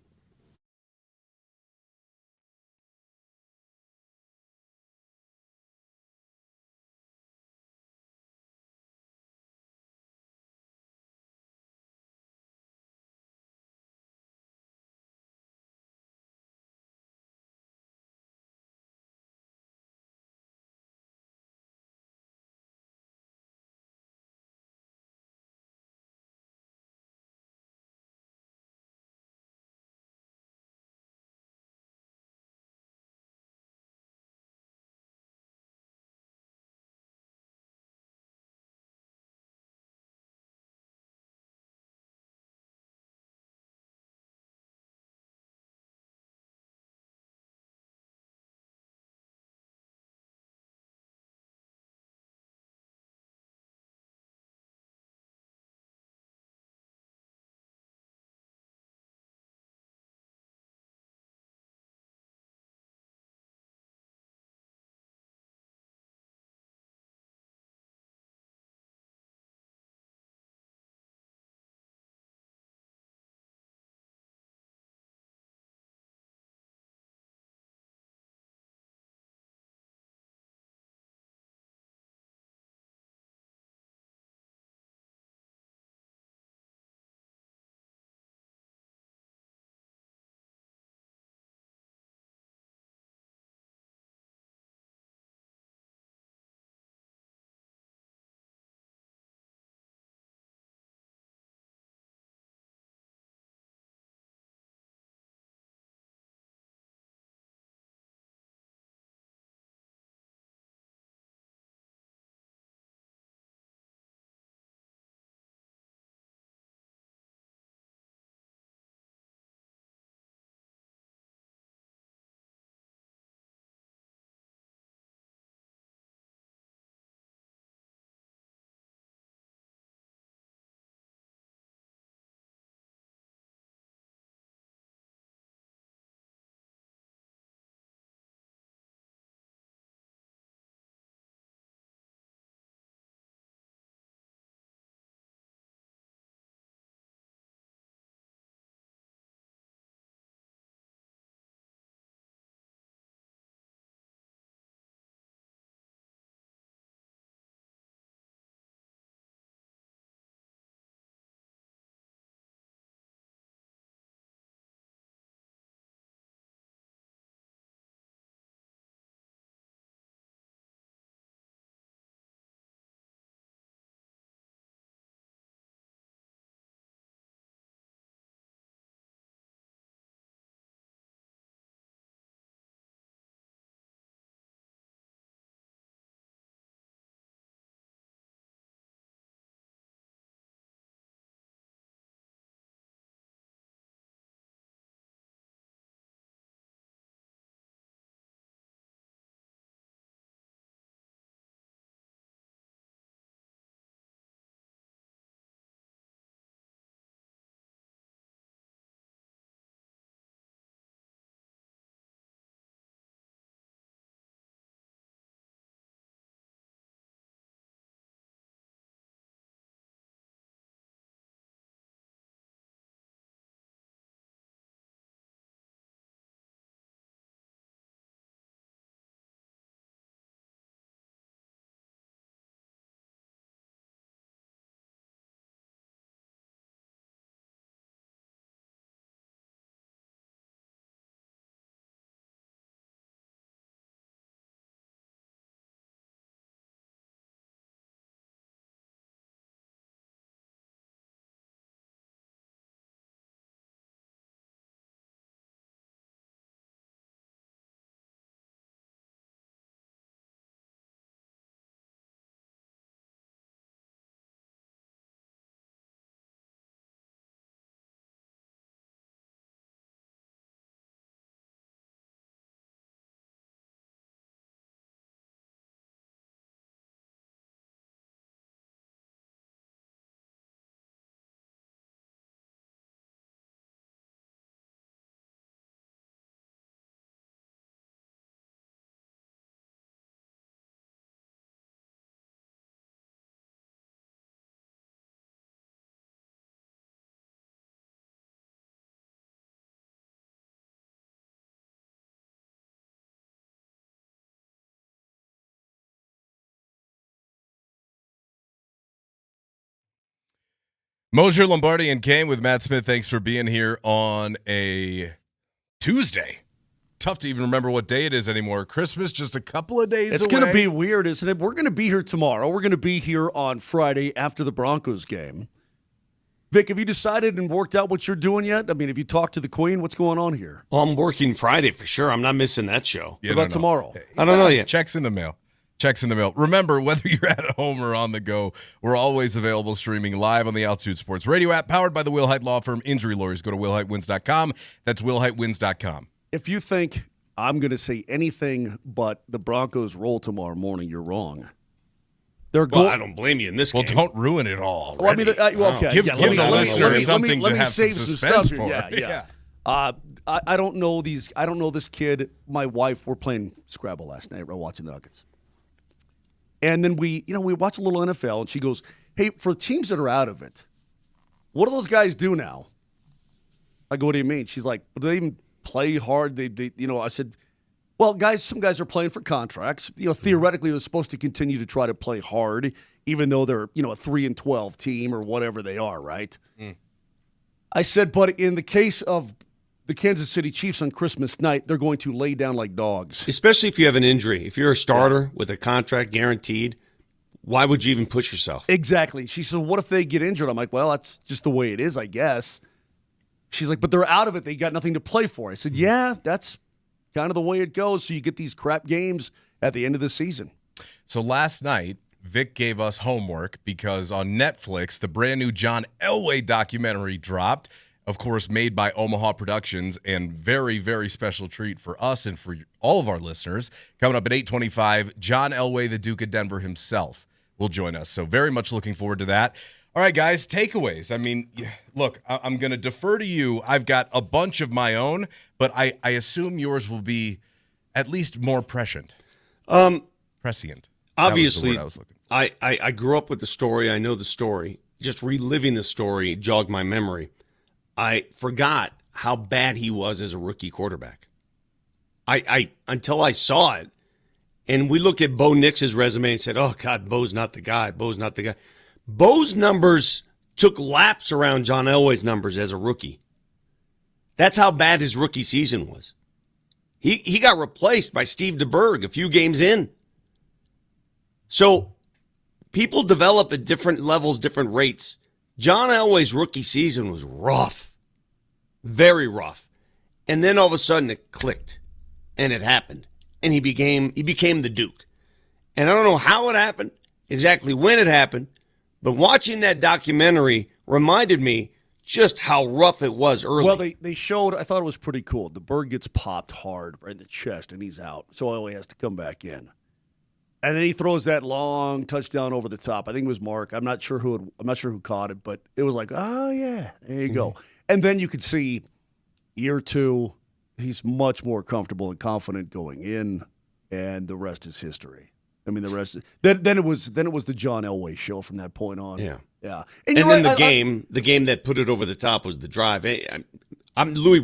Moser, Lombardi, and Kane with Matt Smith. Thanks for being here on a Tuesday. Tough to even remember what day it is anymore. Christmas just a couple of days away. It's going to be weird, isn't it? We're going to be here tomorrow. We're going to be here on Friday after the Broncos game. Vic, have you decided and worked out what you're doing yet? I mean, have you talked to the Queen? What's going on here? Well, I'm working Friday for sure. I'm not missing that show. What about tomorrow? I don't know yet. Checks in the mail. Remember, whether you're at home or on the go, we're always available streaming live on the Altitude Sports Radio app, powered by the Will Hite Law Firm. Injury lawyers, go to willhitewins.com. That's willhitewins.com. If you think I'm going to say anything but the Broncos roll tomorrow morning, you're wrong. Well, I don't blame you in this game. Well, don't ruin it all. Well, I mean, okay. Give the listeners something to have some suspense for. Yeah. I don't know these. I don't know this kid. My wife, we're playing Scrabble last night. We're watching the Nuggets. And then we watch a little NFL, and she goes, "Hey, for teams that are out of it, what do those guys do now?" I go, "What do you mean?" She's like, "Do they even play hard?" I said, "Well, some guys are playing for contracts. Theoretically, they're supposed to continue to try to play hard, even though they're a 3-12 team or whatever they are, right?" I said, "But in the case of the Kansas City Chiefs on Christmas night, they're going to lay down like dogs. Especially if you have an injury. If you're a starter with a contract guaranteed, why would you even push yourself?" Exactly. She said, "What if they get injured?" I'm like, "Well, that's just the way it is, I guess." She's like, "But they're out of it. They got nothing to play for." I said, "Yeah, that's kind of the way it goes. So you get these crap games at the end of the season." So last night, Vic gave us homework because on Netflix, the brand new John Elway documentary dropped. Of course, made by Omaha Productions, and very, very special treat for us and for all of our listeners. Coming up at 8:25, John Elway, the Duke of Denver himself, will join us. So very much looking forward to that. All right, guys, takeaways. I mean, look, I'm going to defer to you. I've got a bunch of my own, but I assume yours will be at least more prescient. Prescient. Obviously, I grew up with the story. I know the story. Just reliving the story jogged my memory. I forgot how bad he was as a rookie quarterback. I until I saw it, and we look at Bo Nix's resume and said, "Oh God, Bo's not the guy. Bo's not the guy." Bo's numbers took laps around John Elway's numbers as a rookie. That's how bad his rookie season was. He got replaced by Steve DeBerg a few games in. So people develop at different levels, different rates. John Elway's rookie season was rough, very rough. And then all of a sudden it clicked and it happened. And he became the Duke. And I don't know how it happened, exactly when it happened, but watching that documentary reminded me just how rough it was early. Well, they showed, I thought it was pretty cool. The bird gets popped hard right in the chest and he's out. So Elway has to come back in. And then he throws that long touchdown over the top. I think it was Mark. I'm not sure who caught it, but it was like, oh yeah, there you go. And then you could see year two, he's much more comfortable and confident going in, and the rest is history. I mean, the rest. Then it was the John Elway show from that point on. Yeah. And then the game that put it over the top was the drive. I'm Louis.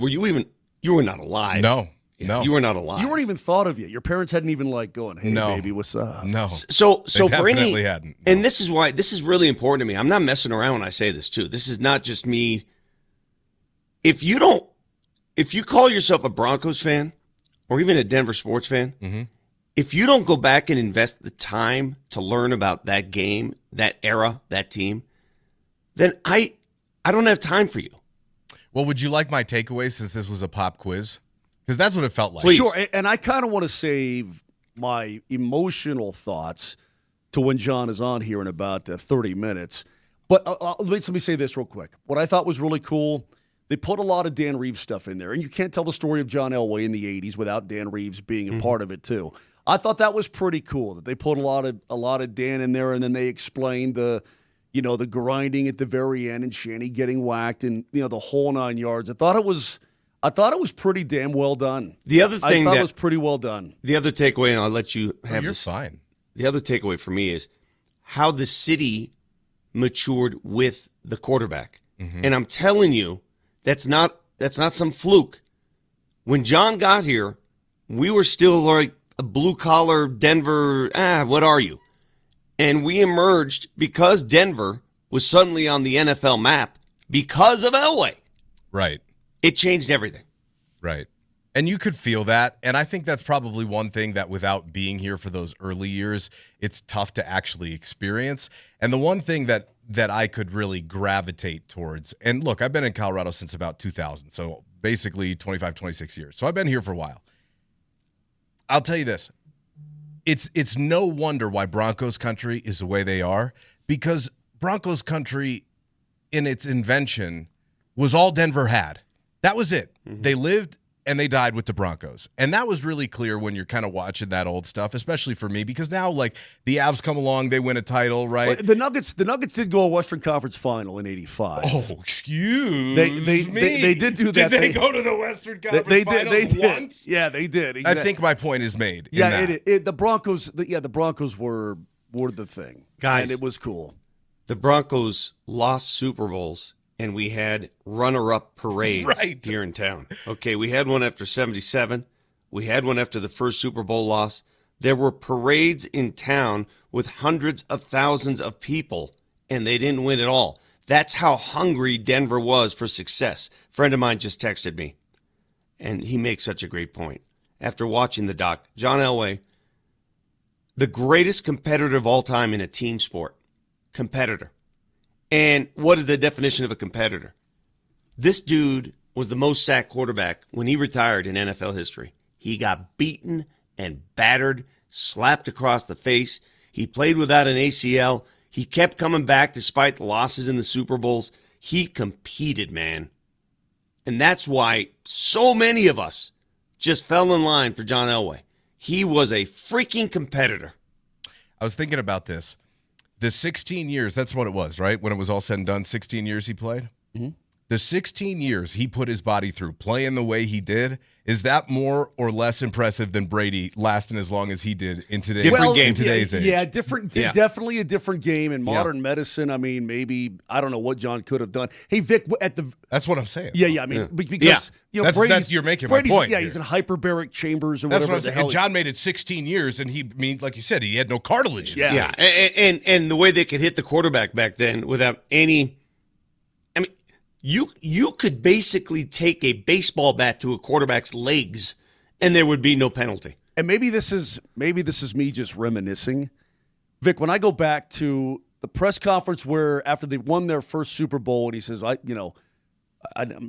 You were not alive? No. You were not alive. You weren't even thought of yet. Your parents hadn't even going, "Hey, baby, what's up?" No. So they for definitely hadn't. No. And this is why this is really important to me. I'm not messing around when I say this too. This is not just me. If you call yourself a Broncos fan or even a Denver sports fan, if you don't go back and invest the time to learn about that game, that era, that team, then I don't have time for you. Well, would you like my takeaway since this was a pop quiz? Because that's what it felt like. Please. Sure, and I kind of want to save my emotional thoughts to when John is on here in about 30 minutes. But let me say this real quick. What I thought was really cool, they put a lot of Dan Reeves stuff in there. And you can't tell the story of John Elway in the 80s without Dan Reeves being a part of it, too. I thought that was pretty cool, that they put a lot of Dan in there, and then they explained the grinding at the very end and Shanny getting whacked and, the whole 9 yards. I thought it was pretty damn well done. The other thing I thought it was pretty well done. The other takeaway, and I'll let you have this. You're fine. The other takeaway for me is how the city matured with the quarterback. And I'm telling you, that's not some fluke. When John got here, we were still like a blue-collar Denver, what are you? And we emerged because Denver was suddenly on the NFL map because of Elway. Right. It changed everything. Right. And you could feel that. And I think that's probably one thing that without being here for those early years, it's tough to actually experience. And the one thing that I could really gravitate towards, and look, I've been in Colorado since about 2000, so basically 25, 26 years. So I've been here for a while. I'll tell you this. It's no wonder why Broncos country is the way they are, because Broncos country in its invention was all Denver had. That was it. Mm-hmm. They lived and they died with the Broncos. And that was really clear when you're kind of watching that old stuff, especially for me, because now, like, the Avs come along, they win a title, right? Well, the Nuggets did go a Western Conference final in '85. Oh, excuse me. They did do that. Did they go to the Western Conference final once? Yeah, they did. Exactly. I think my point is made. Yeah, the Broncos. The Broncos were the thing, guys. And it was cool. The Broncos lost Super Bowls, and we had runner-up parades here in town. Okay, we had one after 77. We had one after the first Super Bowl loss. There were parades in town with hundreds of thousands of people, and they didn't win at all. That's how hungry Denver was for success. A friend of mine just texted me, and he makes such a great point. After watching the doc, John Elway, the greatest competitor of all time in a team sport. Competitor. And what is the definition of a competitor? This dude was the most sacked quarterback when he retired in NFL history. He got beaten and battered, slapped across the face. He played without an ACL. He kept coming back despite the losses in the Super Bowls. He competed, man. And that's why so many of us just fell in line for John Elway. He was a freaking competitor. I was thinking about this. The 16 years, that's what it was, right? When it was all said and done, 16 years he played? Mm-hmm. The 16 years he put his body through playing the way he did, is that more or less impressive than Brady lasting as long as he did in today's age? Yeah, definitely a different game in modern medicine. I mean, maybe, I don't know what John could have done. Hey, Vic, that's what I'm saying. Yeah, I mean, because you know, you're making my point. Yeah, he's in hyperbaric chambers or that's whatever what I'm the saying. hell. And John made it 16 years, and like you said, he had no cartilage. Yeah. And the way they could hit the quarterback back then without any, I mean, you could basically take a baseball bat to a quarterback's legs, and there would be no penalty. And maybe this is me just reminiscing. Vic, when I go back to the press conference where after they won their first Super Bowl, and he says, I'm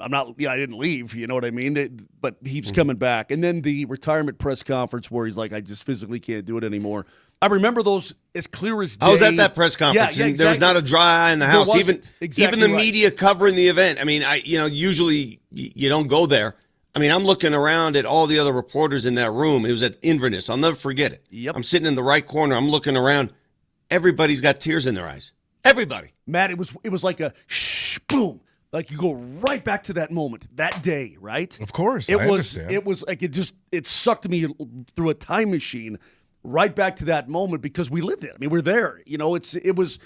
not, I didn't leave, you know what I mean? But he's coming back. And then the retirement press conference where he's like, I just physically can't do it anymore. I remember those as clear as day. I was at that press conference, and there was not a dry eye in the house. Even the right. media covering the event. I mean, usually you don't go there. I mean, I'm looking around at all the other reporters in that room. It was at Inverness. I'll never forget it. Yep. I'm sitting in the right corner. I'm looking around. Everybody's got tears in their eyes. Everybody. Matt, it was like a shh, boom. Like you go right back to that moment, that day, right? Of course, It was like it sucked me through a time machine right back to that moment because we lived it. I mean, we're there. You know, it was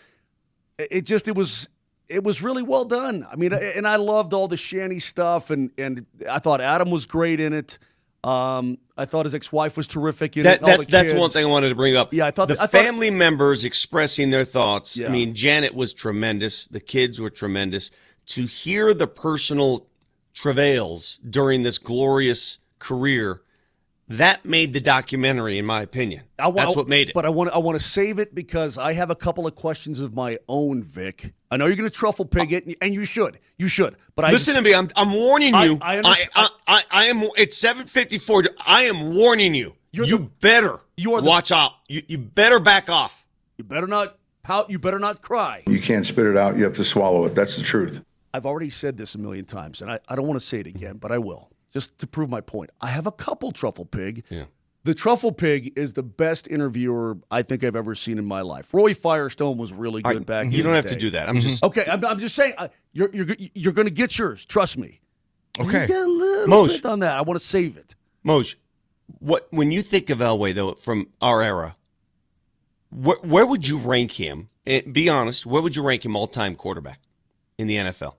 really well done. I mean, and I loved all the shanty stuff, and I thought Adam was great in it. I thought his ex-wife was terrific in it. That's one thing I wanted to bring up. Yeah, I thought family members expressing their thoughts. Yeah. I mean, Janet was tremendous. The kids were tremendous. To hear the personal travails during this glorious career, that made the documentary, in my opinion. That's what made it. But I want to save it because I have a couple of questions of my own, Vic. I know you're going to truffle pig it, and you should. You should. But listen to me. I'm warning you. I understand. I am. It's 7:54. I am warning you. You better watch out. You better back off. You better not pout. You better not cry. You can't spit it out. You have to swallow it. That's the truth. I've already said this a million times, and I don't want to say it again, but I will, just to prove my point. I have a couple truffle pig. Yeah. The truffle pig is the best interviewer I think I've ever seen in my life. Roy Firestone was really good back in the day. You don't have to do that. I'm just okay. I'm just saying you're going to get yours. Trust me. Okay. You get a little bit on that. I want to save it. Moj, when you think of Elway though from our era, where would you rank him? And be honest. Where would you rank him all-time quarterback in the NFL?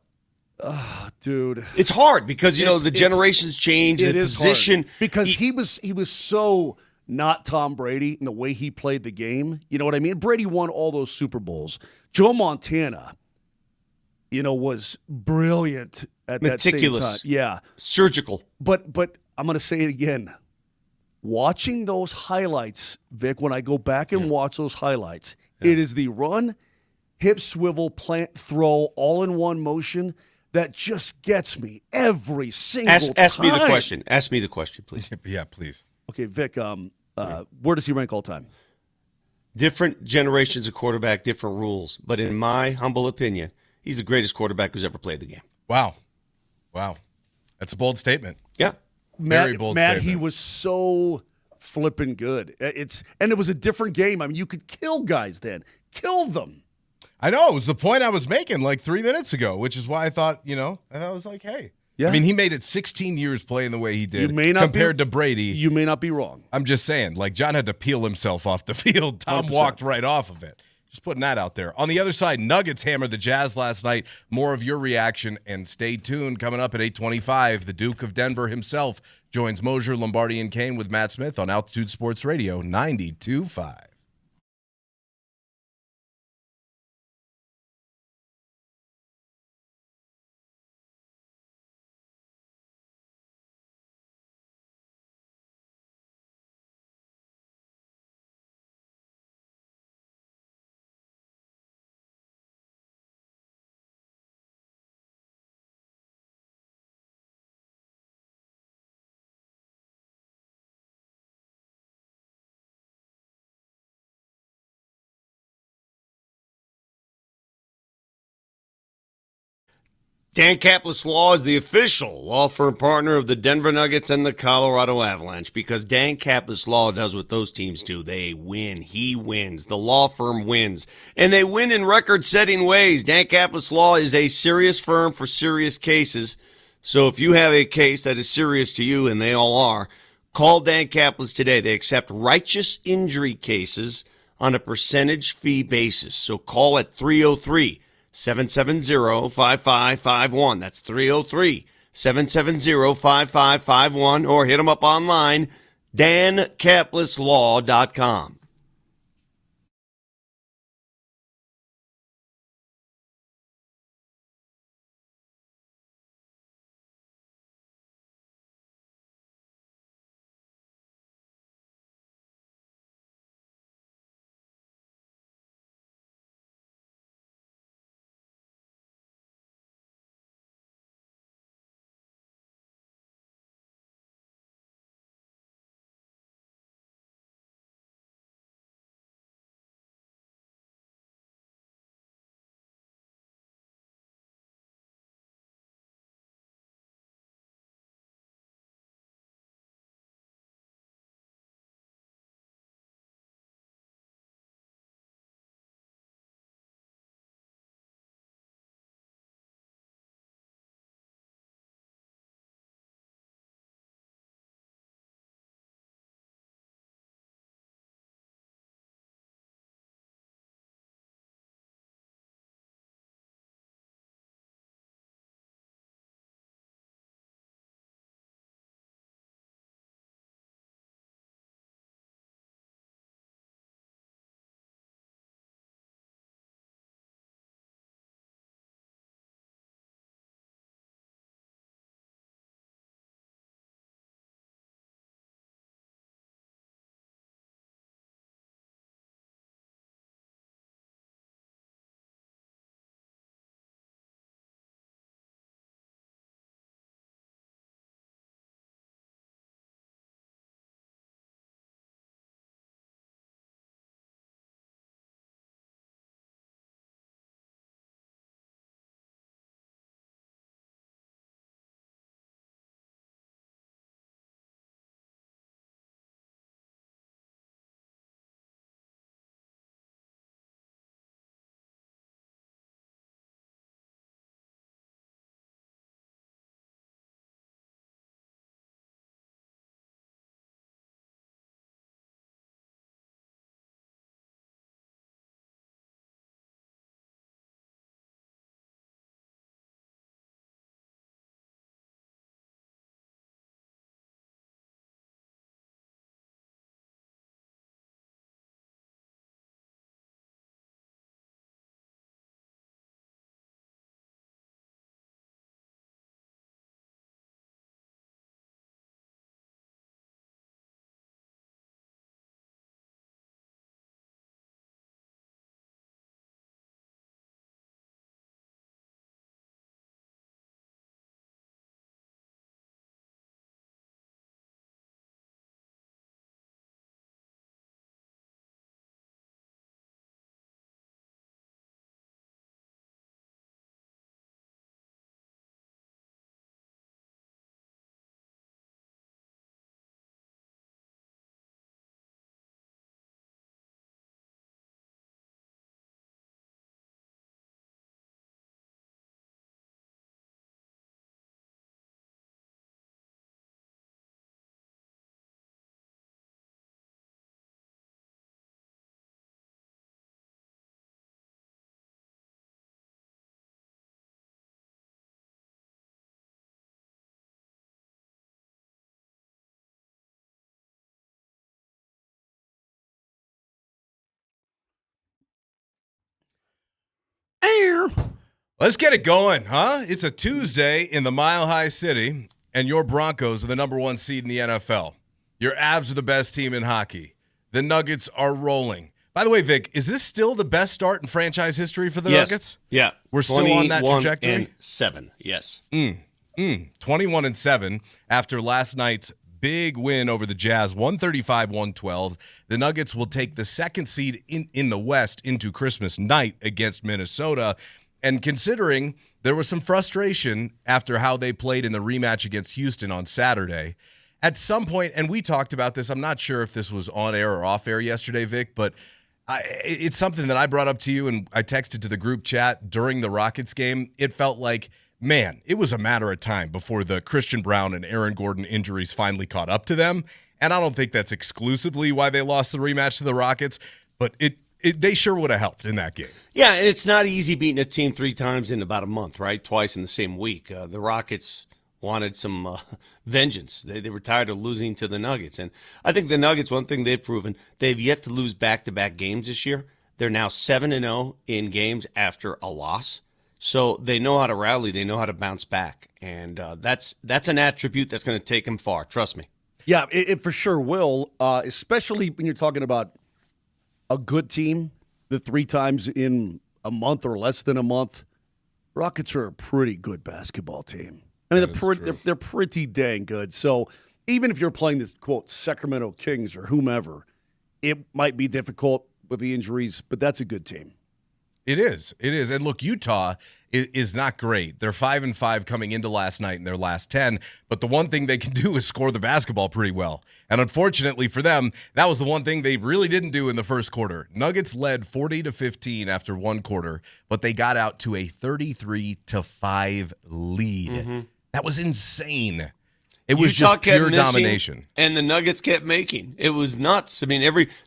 Dude, it's hard because the generations change. The position hard. Because he was so not Tom Brady in the way he played the game. You know what I mean? Brady won all those Super Bowls. Joe Montana was brilliant at that same time. Meticulous. Yeah. Surgical. But I'm going to say it again. Watching those highlights, Vic, when I go back and watch those highlights, it is the run, hip swivel, plant, throw, all in one motion that just gets me every single time. Ask me the question. Ask me the question, please. Yeah, please. Okay, Vic, where does he rank all time? Different generations of quarterback, different rules. But in my humble opinion, he's the greatest quarterback who's ever played the game. Wow. That's a bold statement. Yeah. Very bold Matt, statement. he was so flipping good. And it was a different game. I mean, you could kill guys then. Kill them. I know. It was the point I was making like 3 minutes ago, which is why I thought, I was like, hey. Yeah. I mean, he made it 16 years playing the way he did compared to Brady. You may not be wrong. I'm just saying, like, John had to peel himself off the field. Tom 100%. walked right off of it. Just putting that out there. On the other side, Nuggets hammered the Jazz last night. More of your reaction, and stay tuned. Coming up at 8:25, the Duke of Denver himself joins Moser, Lombardi, and Kane with Matt Smith on Altitude Sports Radio 92.5. Dan Kaplis Law is the official law firm partner of the Denver Nuggets and the Colorado Avalanche, because Dan Kaplis Law does what those teams do. They win. He wins. The law firm wins. And they win in record-setting ways. Dan Kaplis Law is a serious firm for serious cases. So if you have a case that is serious to you, and they all are, call Dan Kaplis today. They accept righteous injury cases on a percentage fee basis. So call at 303-770-5551. That's 303-770-5551, or hit them up online, dankapleslaw.com. here. Let's get it going, huh? It's a Tuesday in the Mile High City, and your Broncos are the number 1 seed in the NFL. Your Avs are the best team in hockey. The Nuggets are rolling. By the way, Vic, is this still the best start in franchise history for the Nuggets? Yeah. We're still on that trajectory? 21-7, yes. 21-7 after last night's big win over the Jazz, 135-112. The Nuggets will take the second seed in the West into Christmas night against Minnesota. And considering there was some frustration after how they played in the rematch against Houston on Saturday, at some point, and we talked about this, I'm not sure if this was on air or off air yesterday, Vic, but it's something that I brought up to you and I texted to the group chat during the Rockets game. It felt like, man, it was a matter of time before the Christian Brown and Aaron Gordon injuries finally caught up to them. And I don't think that's exclusively why they lost the rematch to the Rockets, but they sure would have helped in that game. Yeah, and it's not easy beating a team 3 times in about a month, right? Twice in the same week. The Rockets wanted some vengeance. They were tired of losing to the Nuggets. And I think the Nuggets, one thing they've proven, they've yet to lose back-to-back games this year. They're now 7-0 in games after a loss. So they know how to rally. They know how to bounce back. And that's an attribute that's going to take them far. Trust me. Yeah, it for sure will, especially when you're talking about a good team, the 3 times in a month or less than a month. Rockets are a pretty good basketball team. I mean, they're pretty dang good. So even if you're playing this, quote, Sacramento Kings or whomever, it might be difficult with the injuries, but that's a good team. It is. And look, Utah is not great. They're 5-5 coming into last night in their last 10, but the one thing they can do is score the basketball pretty well. And unfortunately for them, that was the one thing they really didn't do in the first quarter. Nuggets led 40-15 after one quarter, but they got out to a 33-5 lead. Mm-hmm. That was insane. It was Utah just pure missing, domination. And the Nuggets kept making. It was nuts. I mean,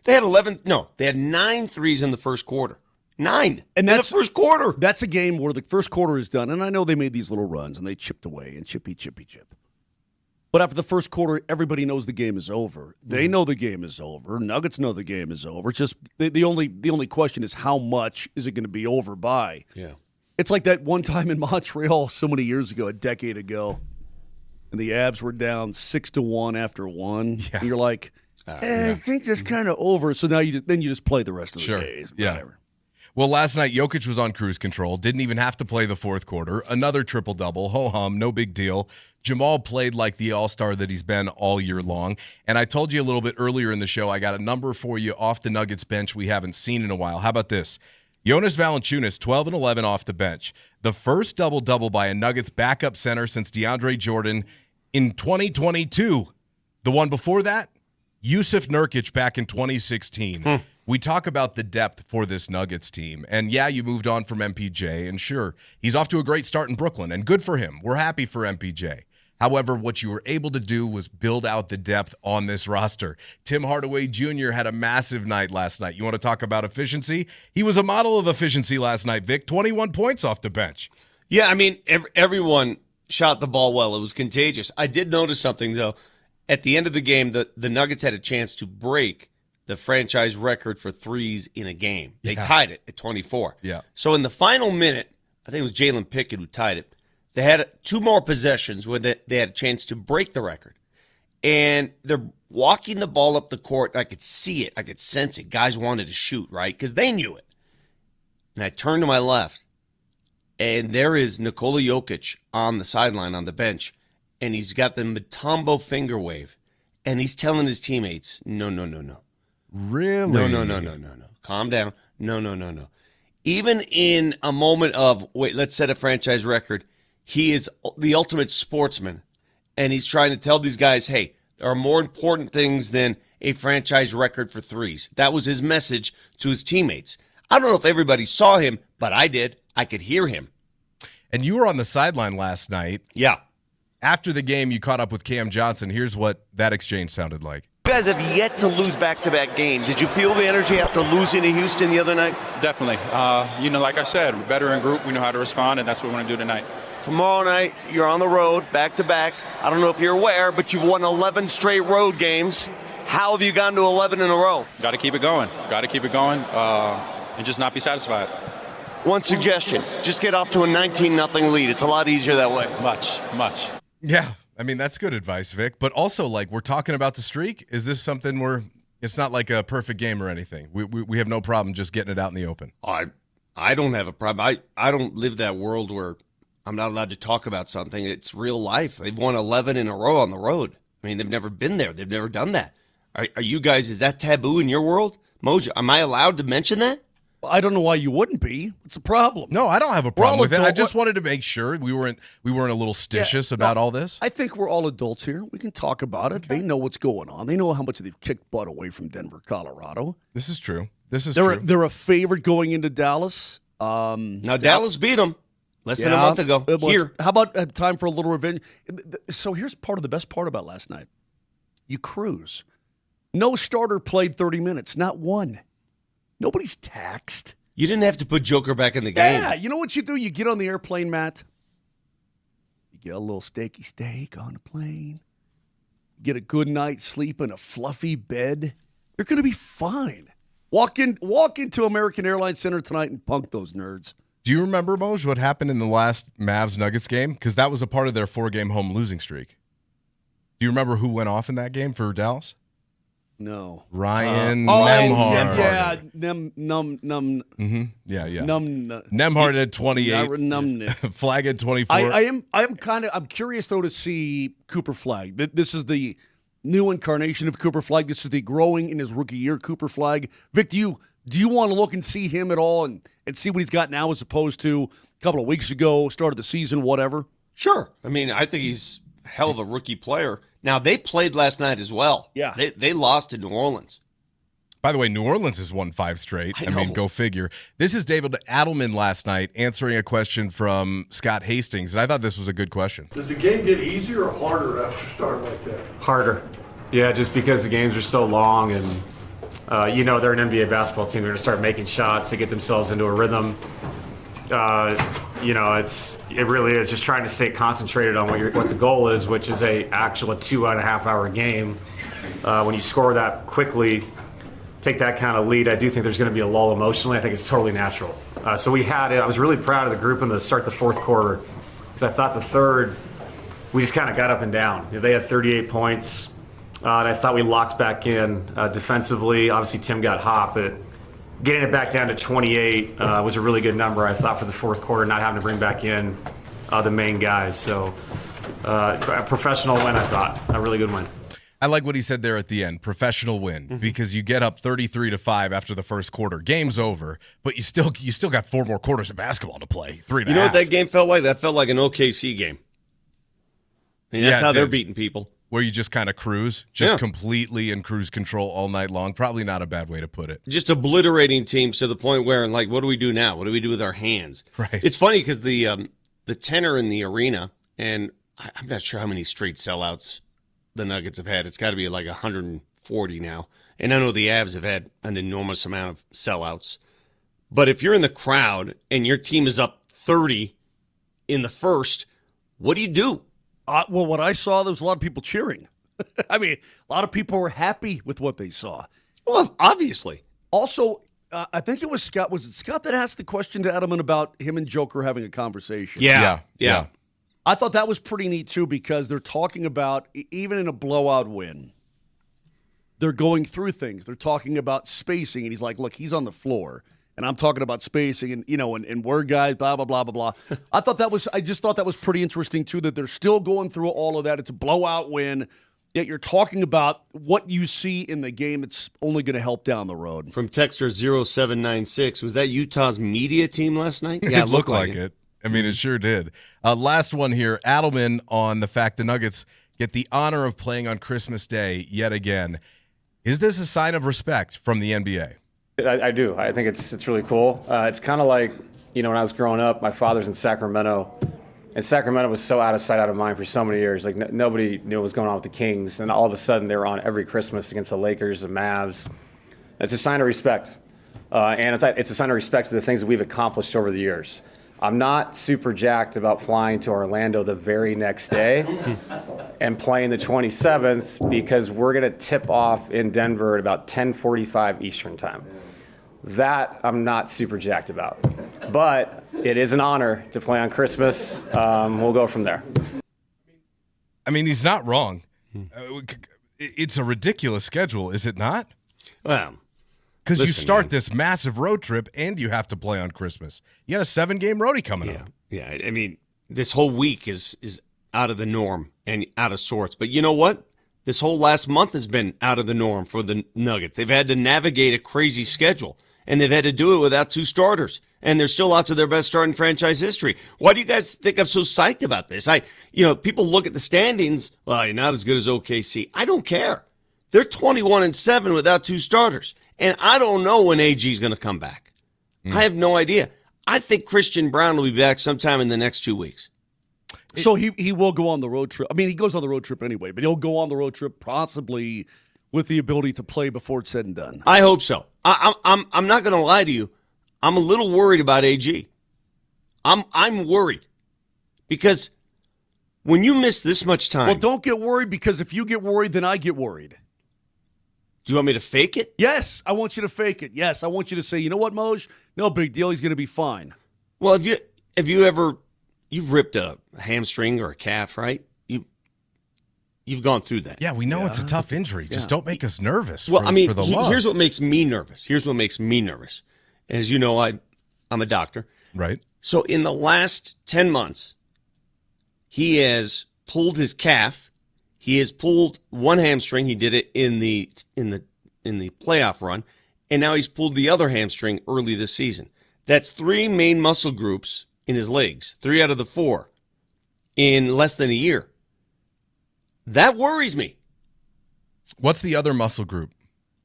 they had 9 threes in the first quarter. 9 and that's in the first quarter. That's a game where the first quarter is done, and I know they made these little runs and they chipped away and chip. But after the first quarter, everybody knows the game is over. They know the game is over. Nuggets know the game is over. It's just the only question is how much is it going to be over by? Yeah, it's like that one time in Montreal so many years ago, a decade ago, and the Avs were down 6-1 after one. Yeah. And you're like, I think that's kind of over. So now you just play the rest of the days. Yeah. Whatever. Well, last night, Jokic was on cruise control, didn't even have to play the fourth quarter. Another triple-double, ho-hum, no big deal. Jamal played like the all-star that he's been all year long. And I told you a little bit earlier in the show, I got a number for you off the Nuggets bench we haven't seen in a while. How about this? Jonas Valanciunas, 12 and 11 off the bench. The first double-double by a Nuggets backup center since DeAndre Jordan in 2022. The one before that, Yusuf Nurkic back in 2016. We talk about the depth for this Nuggets team. And, yeah, you moved on from MPJ. And, sure, he's off to a great start in Brooklyn. And good for him. We're happy for MPJ. However, what you were able to do was build out the depth on this roster. Tim Hardaway Jr. had a massive night last night. You want to talk about efficiency? He was a model of efficiency last night, Vic. 21 points off the bench. Yeah, I mean, everyone shot the ball well. It was contagious. I did notice something, though. At the end of the game, the Nuggets had a chance to break the franchise record for threes in a game. They tied it at 24. Yeah. So in the final minute, I think it was Jalen Pickett who tied it. They had 2 more possessions where they had a chance to break the record. And they're walking the ball up the court. I could see it. I could sense it. Guys wanted to shoot, right? Because they knew it. And I turned to my left, and there is Nikola Jokic on the sideline on the bench, and he's got the Mutombo finger wave, and he's telling his teammates, no. Really? No. Calm down. No. Even in a moment of, wait, let's set a franchise record, he is the ultimate sportsman, and he's trying to tell these guys, hey, there are more important things than a franchise record for threes. That was his message to his teammates. I don't know if everybody saw him, but I did. I could hear him. And you were on the sideline last night. Yeah. After the game, you caught up with Cam Johnson. Here's what that exchange sounded like. You guys have yet to lose back-to-back games. Did you feel the energy after losing to Houston the other night? Definitely. Like I said, we're better in group. We know how to respond, and that's what we want to do tonight. Tomorrow night, you're on the road, back-to-back. I don't know if you're aware, but you've won 11 straight road games. How have you gone to 11 in a row? Got to keep it going. And just not be satisfied. One suggestion, just get off to a 19-0 lead. It's a lot easier that way. Much. Yeah, I mean, that's good advice, Vic. But also, like, we're talking about the streak. Is this something where it's not like a perfect game or anything? We have no problem just getting it out in the open. I don't have a problem. I don't live that world where I'm not allowed to talk about something. It's real life. They've won 11 in a row on the road. I mean, they've never been there. They've never done that. Are you guys, is that taboo in your world? Moser, am I allowed to mention that? I don't know why you wouldn't be. What's the problem? No, I don't have a problem with it. I just wanted to make sure we weren't a little stitious about all this. I think we're all adults here. We can talk about it. They know what's going on. They know how much they've kicked butt away from Denver, Colorado. This is true. True. They're a favorite going into Dallas. Now, Dallas beat them less than a month ago. Here. How about time for a little revenge? So here's the best part about last night. You cruise. No starter played 30 minutes, not one. Nobody's taxed. You didn't have to put Joker back in the game. Yeah, you know what you do? You get on the airplane, Matt. You get a little steaky steak on the plane. Get a good night's sleep in a fluffy bed. You're going to be fine. Walk into American Airlines Center tonight and punk those nerds. Do you remember, Moj, what happened in the last Mavs-Nuggets game? Because that was a part of their 4-game home losing streak. Do you remember who went off in that game for Dallas? No. Ryan Nembhard. Yeah, Nembhard had 28. Flag had 24. I'm curious though to see Cooper Flag. This is the new incarnation of Cooper Flag. This is the growing in his rookie year Cooper Flag. Vic, do you want to look and see him at all and see what he's got now as opposed to a couple of weeks ago, start of the season, whatever? Sure. I mean, I think he's a hell of a rookie player. Now, they played last night as well. Yeah. They lost to New Orleans. By the way, New Orleans has won 5 straight. I mean, go figure. This is David Adelman last night answering a question from Scott Hastings, and I thought this was a good question. Does the game get easier or harder after starting like that? Harder. Yeah, just because the games are so long and, they're an NBA basketball team. They're going to start making shots to get themselves into a rhythm. It really is just trying to stay concentrated on what the goal is, which is a 2.5-hour game. When you score that quickly, take that kind of lead, I do think there's going to be a lull emotionally. I think it's totally natural. So we had it. I was really proud of the group in the start the fourth quarter because I thought the third, we just kind of got up and down. They had 38 points, and I thought we locked back in defensively. Obviously, Tim got hot, but getting it back down to 28 was a really good number, I thought, for the fourth quarter, not having to bring back in the main guys. So a professional win, I thought. A really good win. I like what he said there at the end, professional win, because you get up 33-5 after the first quarter. Game's over, but you still got 4 more quarters of basketball to play, 3.5. You know what that game felt like? That felt like an OKC game. I mean, that's how they're beating people. Where you just kind of cruise, completely in cruise control all night long. Probably not a bad way to put it. Just obliterating teams to the point where, like, what do we do now? What do we do with our hands? Right. It's funny because the tenor in the arena, and I'm not sure how many straight sellouts the Nuggets have had. It's got to be like 140 now. And I know the Avs have had an enormous amount of sellouts. But if you're in the crowd and your team is up 30 in the first, what do you do? Well, what I saw, there was a lot of people cheering. I mean, a lot of people were happy with what they saw. Well, obviously. Also, I think it was Scott. Was it Scott that asked the question to Edelman about him and Joker having a conversation? Yeah. I thought that was pretty neat, too, because they're talking about, even in a blowout win, they're going through things. They're talking about spacing, and he's like, look, he's on the floor. And I'm talking about spacing and, and word guys, blah, blah, blah, blah, blah. I just thought that was pretty interesting, too, that they're still going through all of that. It's a blowout win, yet you're talking about what you see in the game. It's only going to help down the road. From Texter 0796, was that Utah's media team last night? Yeah, it looked like it. I mean, it sure did. Last one here, Adelman on the fact the Nuggets get the honor of playing on Christmas Day yet again. Is this a sign of respect from the NBA? I do. I think it's really cool. It's kind of like, when I was growing up, my father's in Sacramento, and Sacramento was so out of sight, out of mind for so many years. Like, nobody knew what was going on with the Kings, and all of a sudden they were on every Christmas against the Lakers, the Mavs. It's a sign of respect, and it's a sign of respect to the things that we've accomplished over the years. I'm not super jacked about flying to Orlando the very next day and playing the 27th because we're going to tip off in Denver at about 10:45 Eastern time. That I'm not super jacked about. But it is an honor to play on Christmas. We'll go from there. I mean, he's not wrong. It's a ridiculous schedule, is it not? Well, because you start this massive road trip and you have to play on Christmas. You got a 7-game roadie coming up. Yeah, I mean, this whole week is out of the norm and out of sorts. But you know what? This whole last month has been out of the norm for the Nuggets. They've had to navigate a crazy schedule, and they've had to do it without 2 starters. And they're still out to their best start in franchise history. Why do you guys think I'm so psyched about this? People look at the standings. Well, you're not as good as OKC. I don't care. They're 21-7 without 2 starters. And I don't know when AG is going to come back. I have no idea. I think Christian Brown will be back sometime in the next 2 weeks. So he will go on the road trip. I mean, he goes on the road trip anyway, but he'll go on the road trip possibly with the ability to play before it's said and done. I hope so. I'm not going to lie to you. I'm a little worried about AG. I'm worried because when you miss this much time. Well, don't get worried, because if you get worried, then I get worried. Do you want me to fake it? Yes, I want you to fake it. Yes, I want you to say, you know what, Moj? No big deal. He's going to be fine. Well, you've ripped a hamstring or a calf, right? You've gone through that. Yeah, we know it's a tough injury. Just don't make us nervous. Well, for the love. Here's what makes me nervous. As you know, I'm a doctor. Right. So in the last 10 months, he has pulled his calf. He has pulled one hamstring. He did it in the playoff run, and now he's pulled the other hamstring early this season. That's 3 main muscle groups in his legs, 3 out of the 4 in less than a year. That worries me. What's the other muscle group?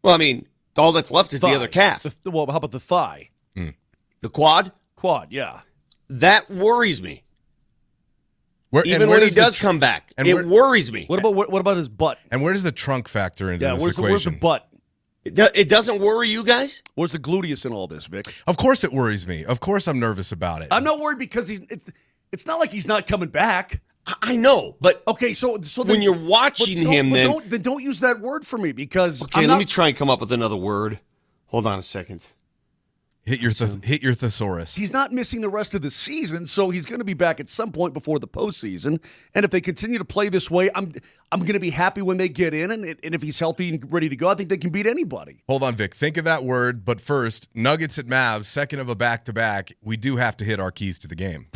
Well, I mean, all that's left is the other calf. Well, how about the thigh? The quad? Quad, yeah. That worries me. Even when he does come back, it worries me. What about his butt? And where does the trunk factor into this equation? Where's the butt? It doesn't worry you guys? Where's the gluteus in all this, Vic? Of course it worries me. Of course I'm nervous about it. I'm not worried because it's not like he's not coming back. I know, but okay, so when you're watching him, then don't use that word for me, because let me try and come up with another word. Hold on a second. Hit your thesaurus. He's not missing the rest of the season, so he's going to be back at some point before the postseason. And if they continue to play this way, I'm going to be happy when they get in. And if he's healthy and ready to go, I think they can beat anybody. Hold on, Vic. Think of that word. But first, Nuggets at Mavs, second of a back-to-back. We do have to hit our keys to the game.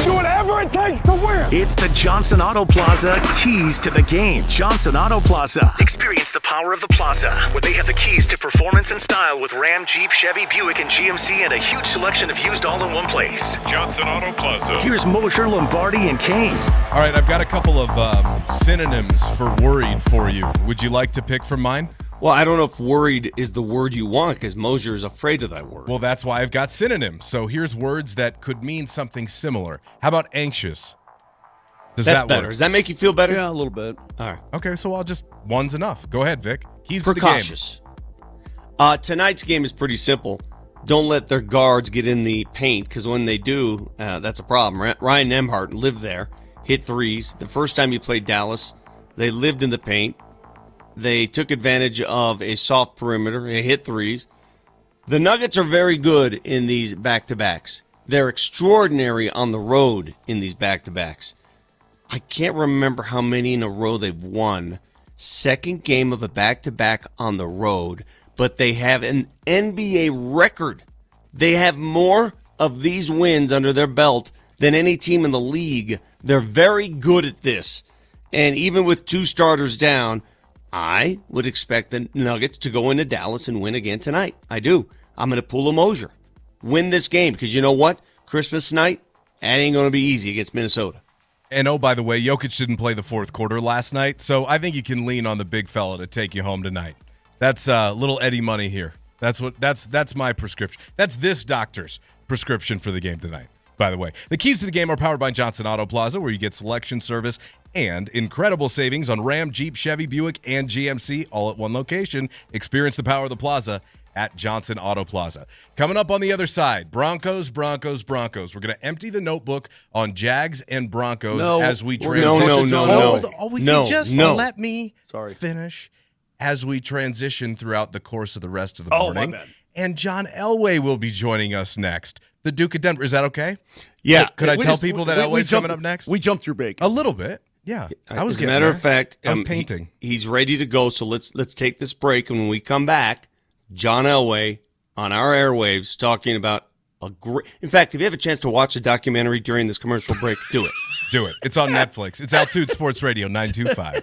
Do whatever it takes to win. It's the Johnson Auto Plaza keys to the game. Johnson Auto Plaza. Experience the power of the plaza, where they have the keys to performance and style with Ram, Jeep, Chevy, Buick, and GMC, and a huge selection of used all in one place. Johnson Auto Plaza. Here's Moser, Lombardi, and Kane. All right, I've got a couple of synonyms for worried for you. Would you like to pick from mine? Well, I don't know if worried is the word you want, because Moser is afraid of that word. Well, that's why I've got synonyms. So here's words that could mean something similar. How about anxious? That's better. Does that make you feel better? Yeah, a little bit. All right. Okay, so one's enough. Go ahead, Vic. Keys Precautious. to the game. Tonight's game is pretty simple. Don't let their guards get in the paint, because when they do, that's a problem. Ryan Nembhard lived there, hit 3s. The first time he played Dallas, they lived in the paint. They took advantage of a soft perimeter. They hit 3s. The Nuggets are very good in these back-to-backs. They're extraordinary on the road in these back-to-backs. I can't remember how many in a row they've won. Second game of a back-to-back on the road, but they have an NBA record. They have more of these wins under their belt than any team in the league. They're very good at this. And even with 2 starters down, I would expect the Nuggets to go into Dallas and win again tonight. I do. I'm going to pull a Moser. Win this game, because you know what? Christmas night, that ain't going to be easy against Minnesota. And oh, by the way, Jokic didn't play the fourth quarter last night, so I think you can lean on the big fella to take you home tonight. That's little Eddie money here. That's my prescription. That's this doctor's prescription for the game tonight, by the way. The keys to the game are powered by Johnson Auto Plaza, where you get selection, service, and incredible savings on Ram, Jeep, Chevy, Buick, and GMC, all at one location. Experience the power of the plaza at Johnson Auto Plaza. Coming up on the other side, Broncos. We're going to empty the notebook on Jags and Broncos as we transition. Let me finish as we transition throughout the course of the rest of the morning. My bad. and John Elway will be joining us next. The Duke of Denver. Is that okay? Yeah. Could I tell people that Elway's coming up next? We jumped your bacon. A little bit. Yeah. As a matter of fact, I was painting. He's ready to go, so let's take this break, and when we come back, John Elway on our airwaves talking about a great. In fact, if you have a chance to watch a documentary during this commercial break, do it. Do it. It's on Netflix. It's Altitude Sports Radio 925.